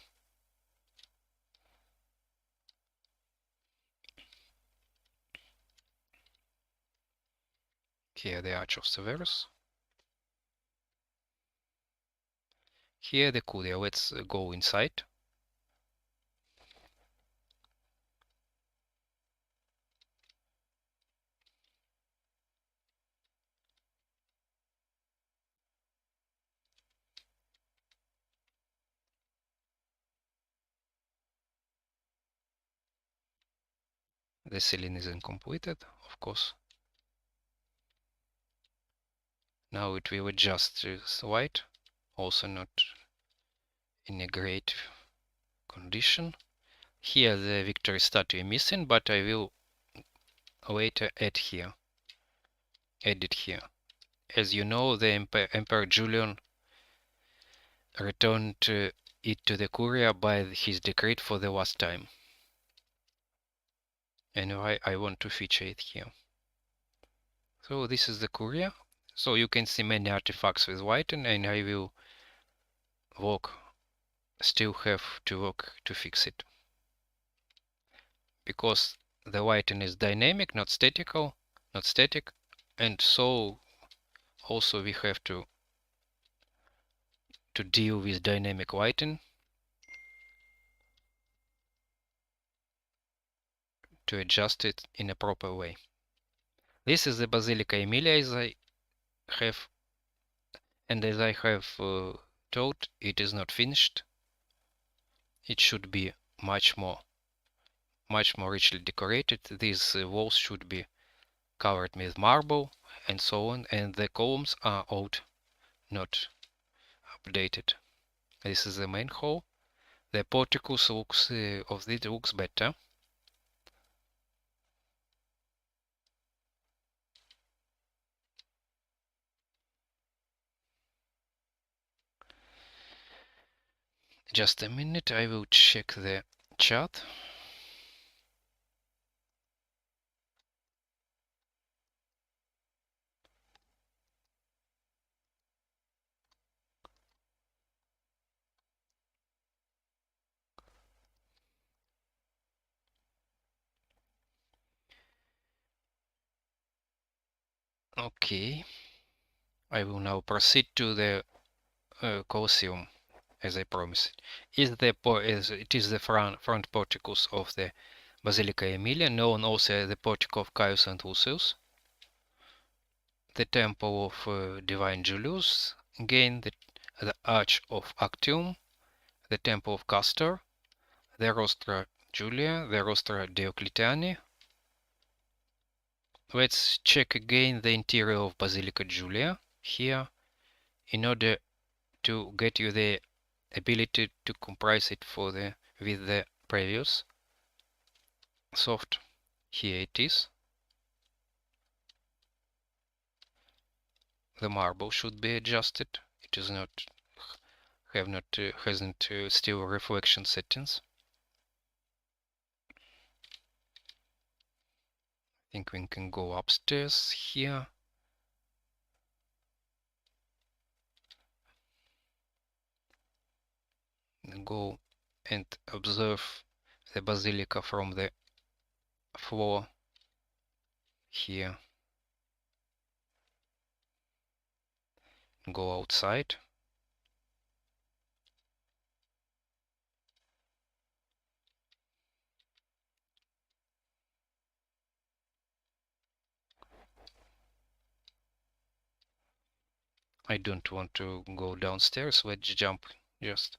Here the Arch of Severus. Here the Curia. Let's go inside. The ceiling isn't completed, of course. Now it will adjust this white, also not in a great condition. Here the victory statue is missing, but I will later add it here. As you know, the Emperor Julian returned it to the Curia by his decree for the last time. And I want to feature it here. So this is the Curia. So you can see many artifacts with whiten, and I will still have to work to fix it. Because the whiten is dynamic, not static, and so also we have to deal with dynamic whiten to adjust it in a proper way. This is the Basilica Aemilia as I have, and as I have told, it is not finished. It should be much more richly decorated. These walls should be covered with marble and so on, and the columns are old, not updated. This is the main hall. The porticus looks better. Just a minute, I will check the chart. Okay, I will now proceed to the Colosseum, as I promised. It is the front porticus of the Basilica Aemilia, known also as the Portico of Caius and Lucius. The Temple of Divine Julius, again the Arch of Actium, the Temple of Castor, the Rostra Julia, the Rostra Diocletiani. Let's check again the interior of Basilica Julia here, in order to get you the ability to comprise it with the previous soft. Here it is. The marble should be adjusted. It is not hasn't still reflection settings. I think we can go upstairs here. And go and observe the basilica from the floor here. Go outside. I don't want to go downstairs. Let's jump just.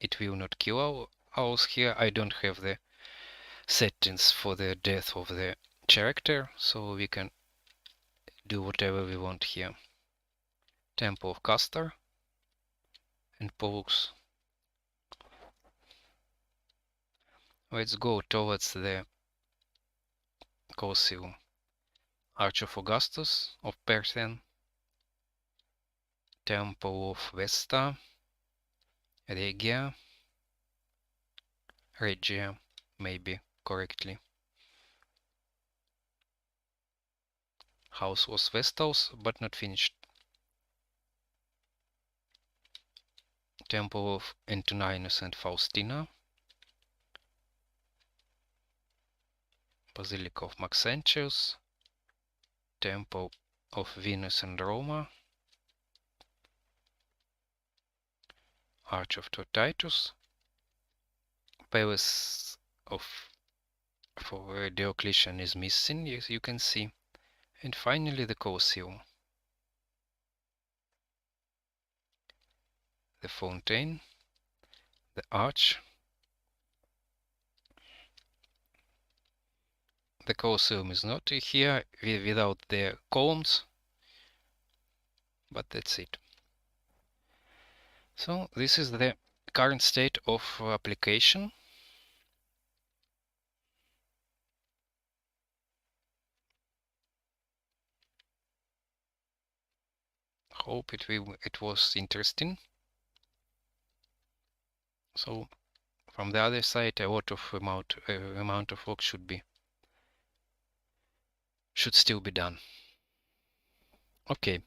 It will not kill us here. I don't have the settings for the death of the character, so we can do whatever we want here. Temple of Castor and Pollux. Let's go towards the Colosseum. Arch of Augustus of Persian, Temple of Vesta, Regia, Regia, maybe correctly. House was Vestals, but not finished. Temple of Antoninus and Faustina. Basilica of Maxentius. Temple of Venus and Roma. Arch of Titus. Palace of for Diocletian is missing, as you can see. And finally the Colosseum. The fountain. The arch. The Colosseum is not here without the columns, but that's it. So this is the current state of application. Hope it was interesting. So from the other side, a lot of amount of work should still be done. Okay,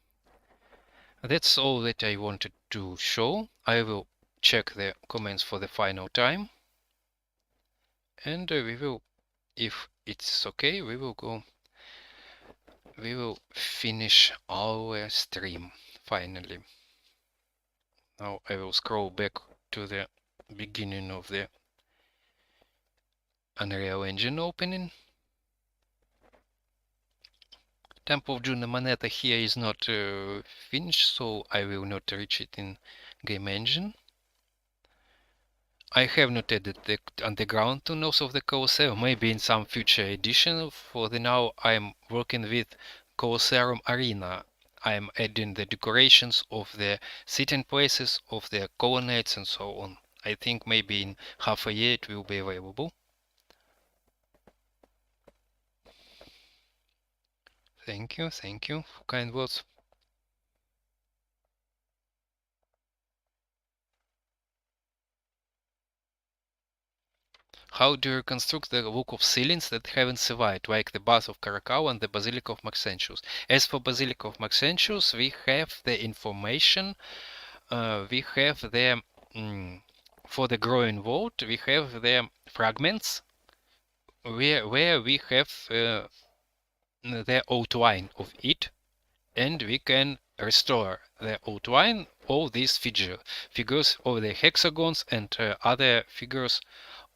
that's all that I wanted to show. I will check the comments for the final time, and we will, if it's okay, we will finish our stream finally. Now I will scroll back to the beginning of the Unreal Engine opening. Temple of Juno Moneta here is not finished, so I will not reach it in Game Engine. I have not added the underground tunnels of the Colosseum, maybe in some future edition. For the now, I'm working with Colosseum Arena. I'm adding the decorations of the sitting places, of the colonnades and so on. I think maybe in half a year it will be available. Thank you for kind words. How do you reconstruct the look of ceilings that haven't survived, like the Bath of Caracalla and the Basilica of Maxentius? As for Basilica of Maxentius, we have the information, we have the, for the growing vault, we have the fragments where we have the outline of it, and we can restore the outline of these figures of the hexagons and other figures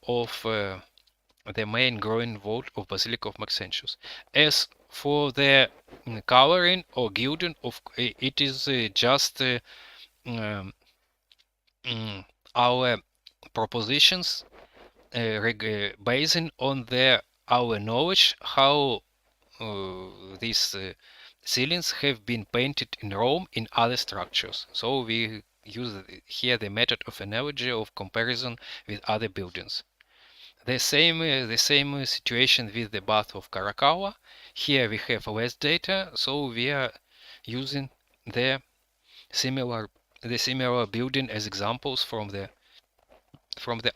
of the main growing vault of Basilica of Maxentius. As for the coloring or gilding, it is just um, our propositions basing on our knowledge how these ceilings have been painted in Rome in other structures. So we use here the method of analogy of comparison with other buildings. The same situation with the Bath of Caracalla. Here we have less data, so we are using the similar building as examples from the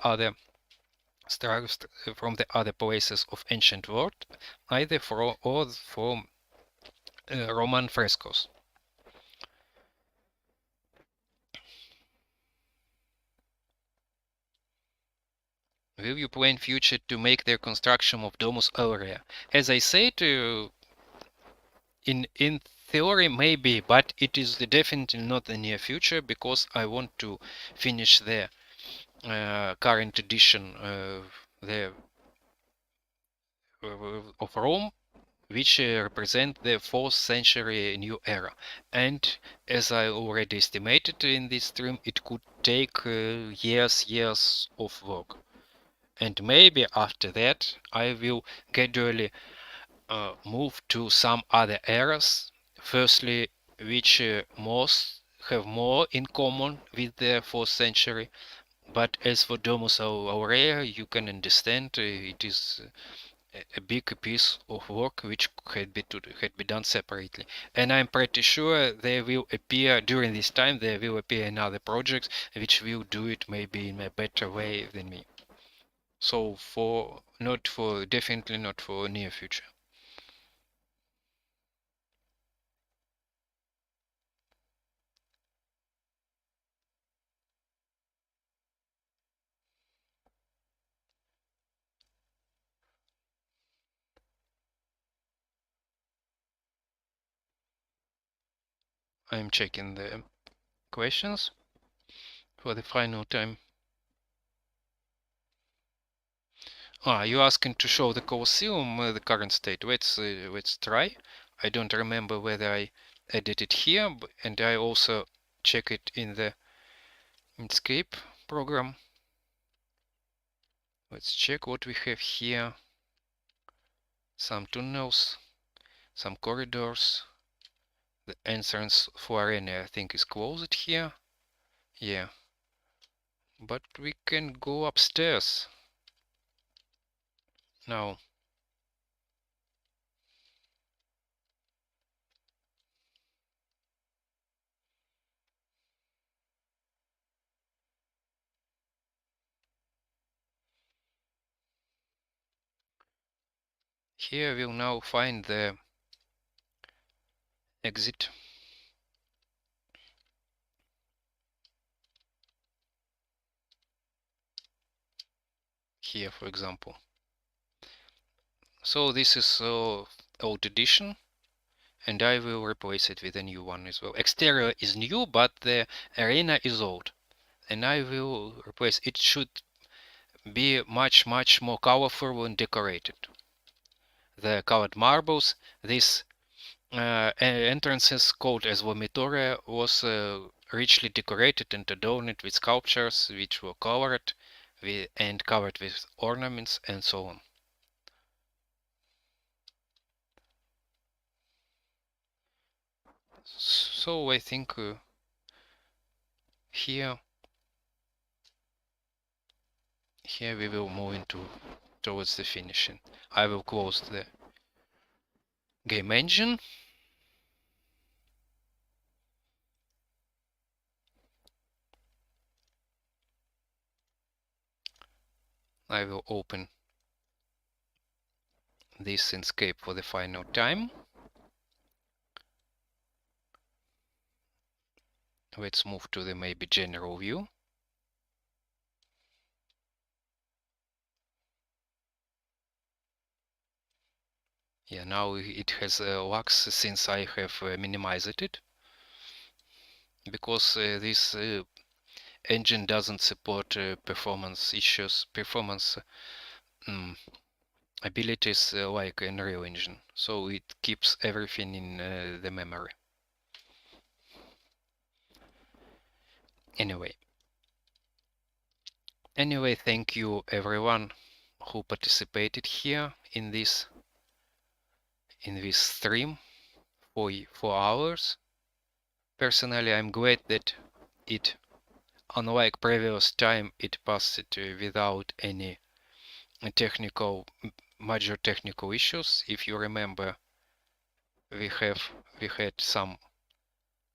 other places of ancient world, either from Roman frescoes. Will you plan future to make the construction of Domus Aurea? As I said, in theory maybe, but it is definitely not the near future, because I want to finish the current edition of Rome, which represent the 4th century new era. And as I already estimated in this stream, it could take years of work. And maybe after that I will gradually move to some other eras. Firstly, which have more in common with the 4th century. But as for Domus Aurea, you can understand it is a big piece of work which had be done separately. And I'm pretty sure there will appear during this time there will appear another projects which will do it maybe in a better way than me. So definitely not for near future. I'm checking the questions for the final time. You're asking to show the Colosseum, the current state. Let's try. I don't remember whether I edit it here, and I also check it in the Inkscape program. Let's check what we have here. Some tunnels, some corridors. The entrance for arena I think is closed here. Yeah. But we can go upstairs. Now. Here we'll now find the exit. Here, for example. So this is old edition, and I will replace it with a new one as well. Exterior is new, but the arena is old, and I will replace it. Should be much more colorful and decorated. The colored marbles, this entrances called as vomitoria was richly decorated and adorned with sculptures which were colored and covered with ornaments and so on. So I think here we will move into towards the finishing. I will close the game engine. I will open this Inkscape for the final time. Let's move to the maybe general view. Yeah, now it has lux since I have minimized it, because this engine doesn't support performance issues, performance abilities like Unreal Engine, so it keeps everything in the memory. Anyway, thank you everyone who participated here in this stream for 4 hours. Personally, I'm glad that it, unlike previous time, it passed without any major technical issues. If you remember, we had some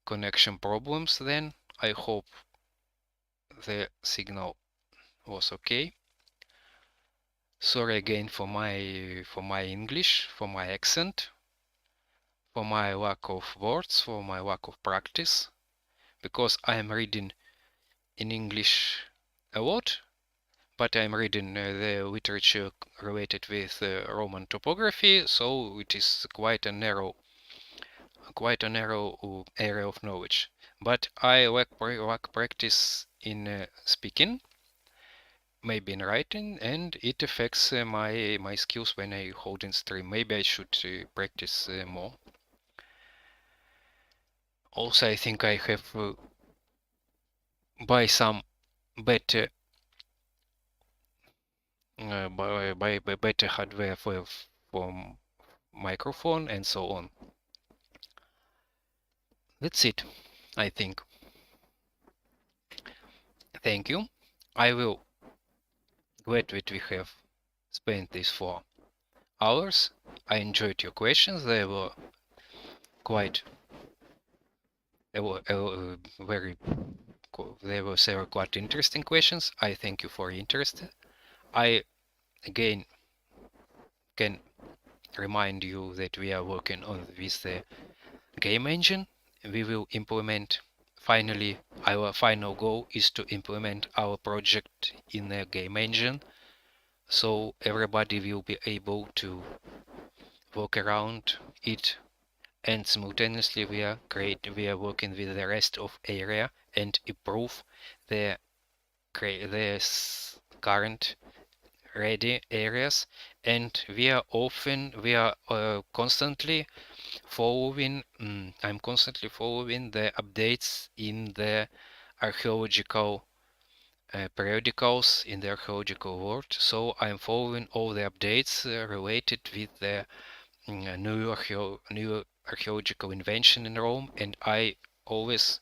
connection problems then. I hope the signal was okay. Sorry again for my English, for my accent, for my lack of words, for my lack of practice, because I am reading in English a lot, but I'm reading the literature related with Roman topography, so it is quite a narrow area of knowledge. But I lack practice in speaking, maybe in writing, and it affects my skills when I hold in stream. Maybe I should practice more. Also, I think I have buy some better better hardware for microphone and so on. That's it, I think. Thank you. I will glad that we have spent this for hours. I enjoyed your questions. They were quite, very, they were several quite interesting questions. I thank you for your interest. I again can remind you that we are working on with the game engine. We will implement, finally, our final goal is to implement our project in the game engine, so everybody will be able to walk around it, and simultaneously we are working with the rest of area and improve the current ready areas, and we are constantly following. I'm constantly following the updates in the archaeological periodicals in the archaeological world. So I'm following all the updates related with the new archaeological invention in Rome, and I always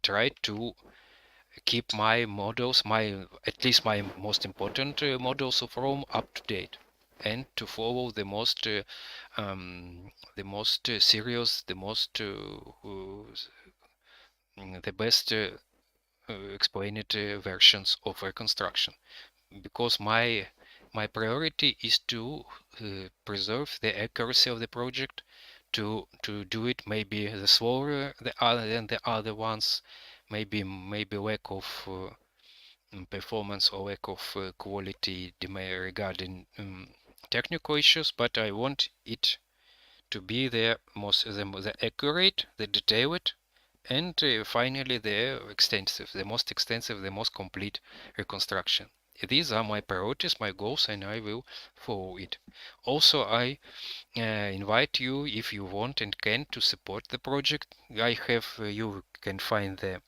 try to keep my models, at least my most important models of Rome, up to date, and to follow the most serious, the best explained versions of reconstruction, because my priority is to preserve the accuracy of the project, to do it maybe the slower than the other ones, maybe lack of performance or lack of quality regarding technical issues, but I want it to be the accurate, the detailed, and finally the most extensive, the most complete reconstruction. These are my priorities, my goals, and I will follow it. Also, I invite you, if you want and can, to support the project. You can find the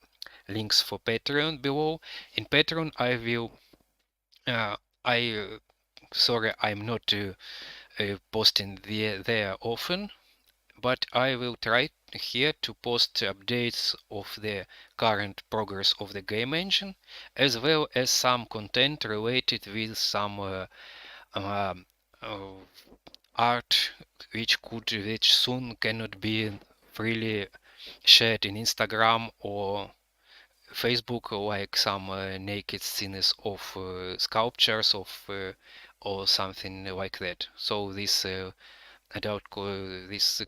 links for Patreon below. In Patreon, uh, sorry, I'm not posting there often, but I will try here to post updates of the current progress of the game engine, as well as some content related with some um, uh, art which soon cannot be freely shared in Instagram or Facebook, like some naked scenes of sculptures or something like that. So this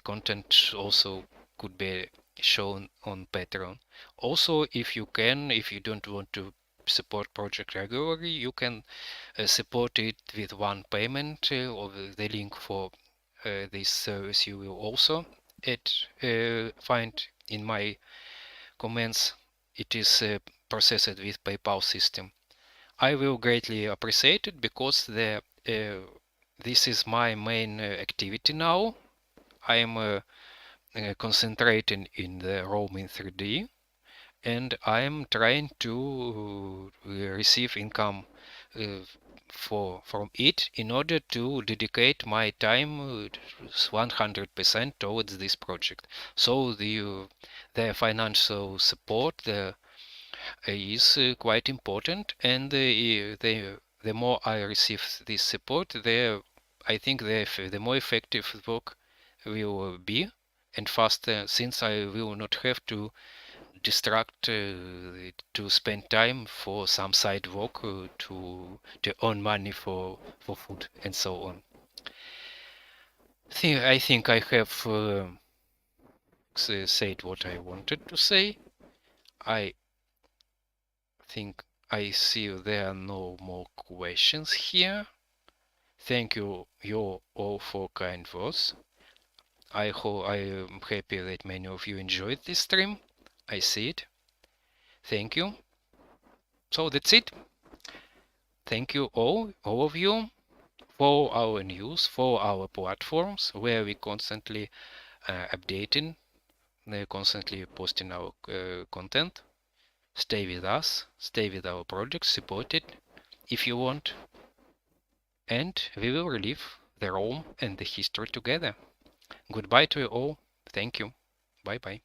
content also could be shown on Patreon. Also, if you don't want to support project regularly, you can support it with one payment, or the link for this service you will also find in my comments. It is processed with PayPal system. I will greatly appreciate it, because this is my main activity now. I am concentrating in the Rome in 3D, and I am trying to receive income from it, in order to dedicate my time 100% towards this project. So the financial support is quite important, and the more I receive this support, I think the more effective work will be, and faster, since I will not have to distract to spend time for some side work to earn money for food and so on. I think I have said what I wanted to say. I think I see there are no more questions here. Thank you all for kind words. I am happy that many of you enjoyed this stream. I see it. Thank you. So that's it. Thank you all of you. Follow our news, follow our platforms, where we constantly updating, constantly posting our content. Stay with us, stay with our project, support it if you want, and we will relive the Rome and the history together. Goodbye to you all. Thank you. Bye bye.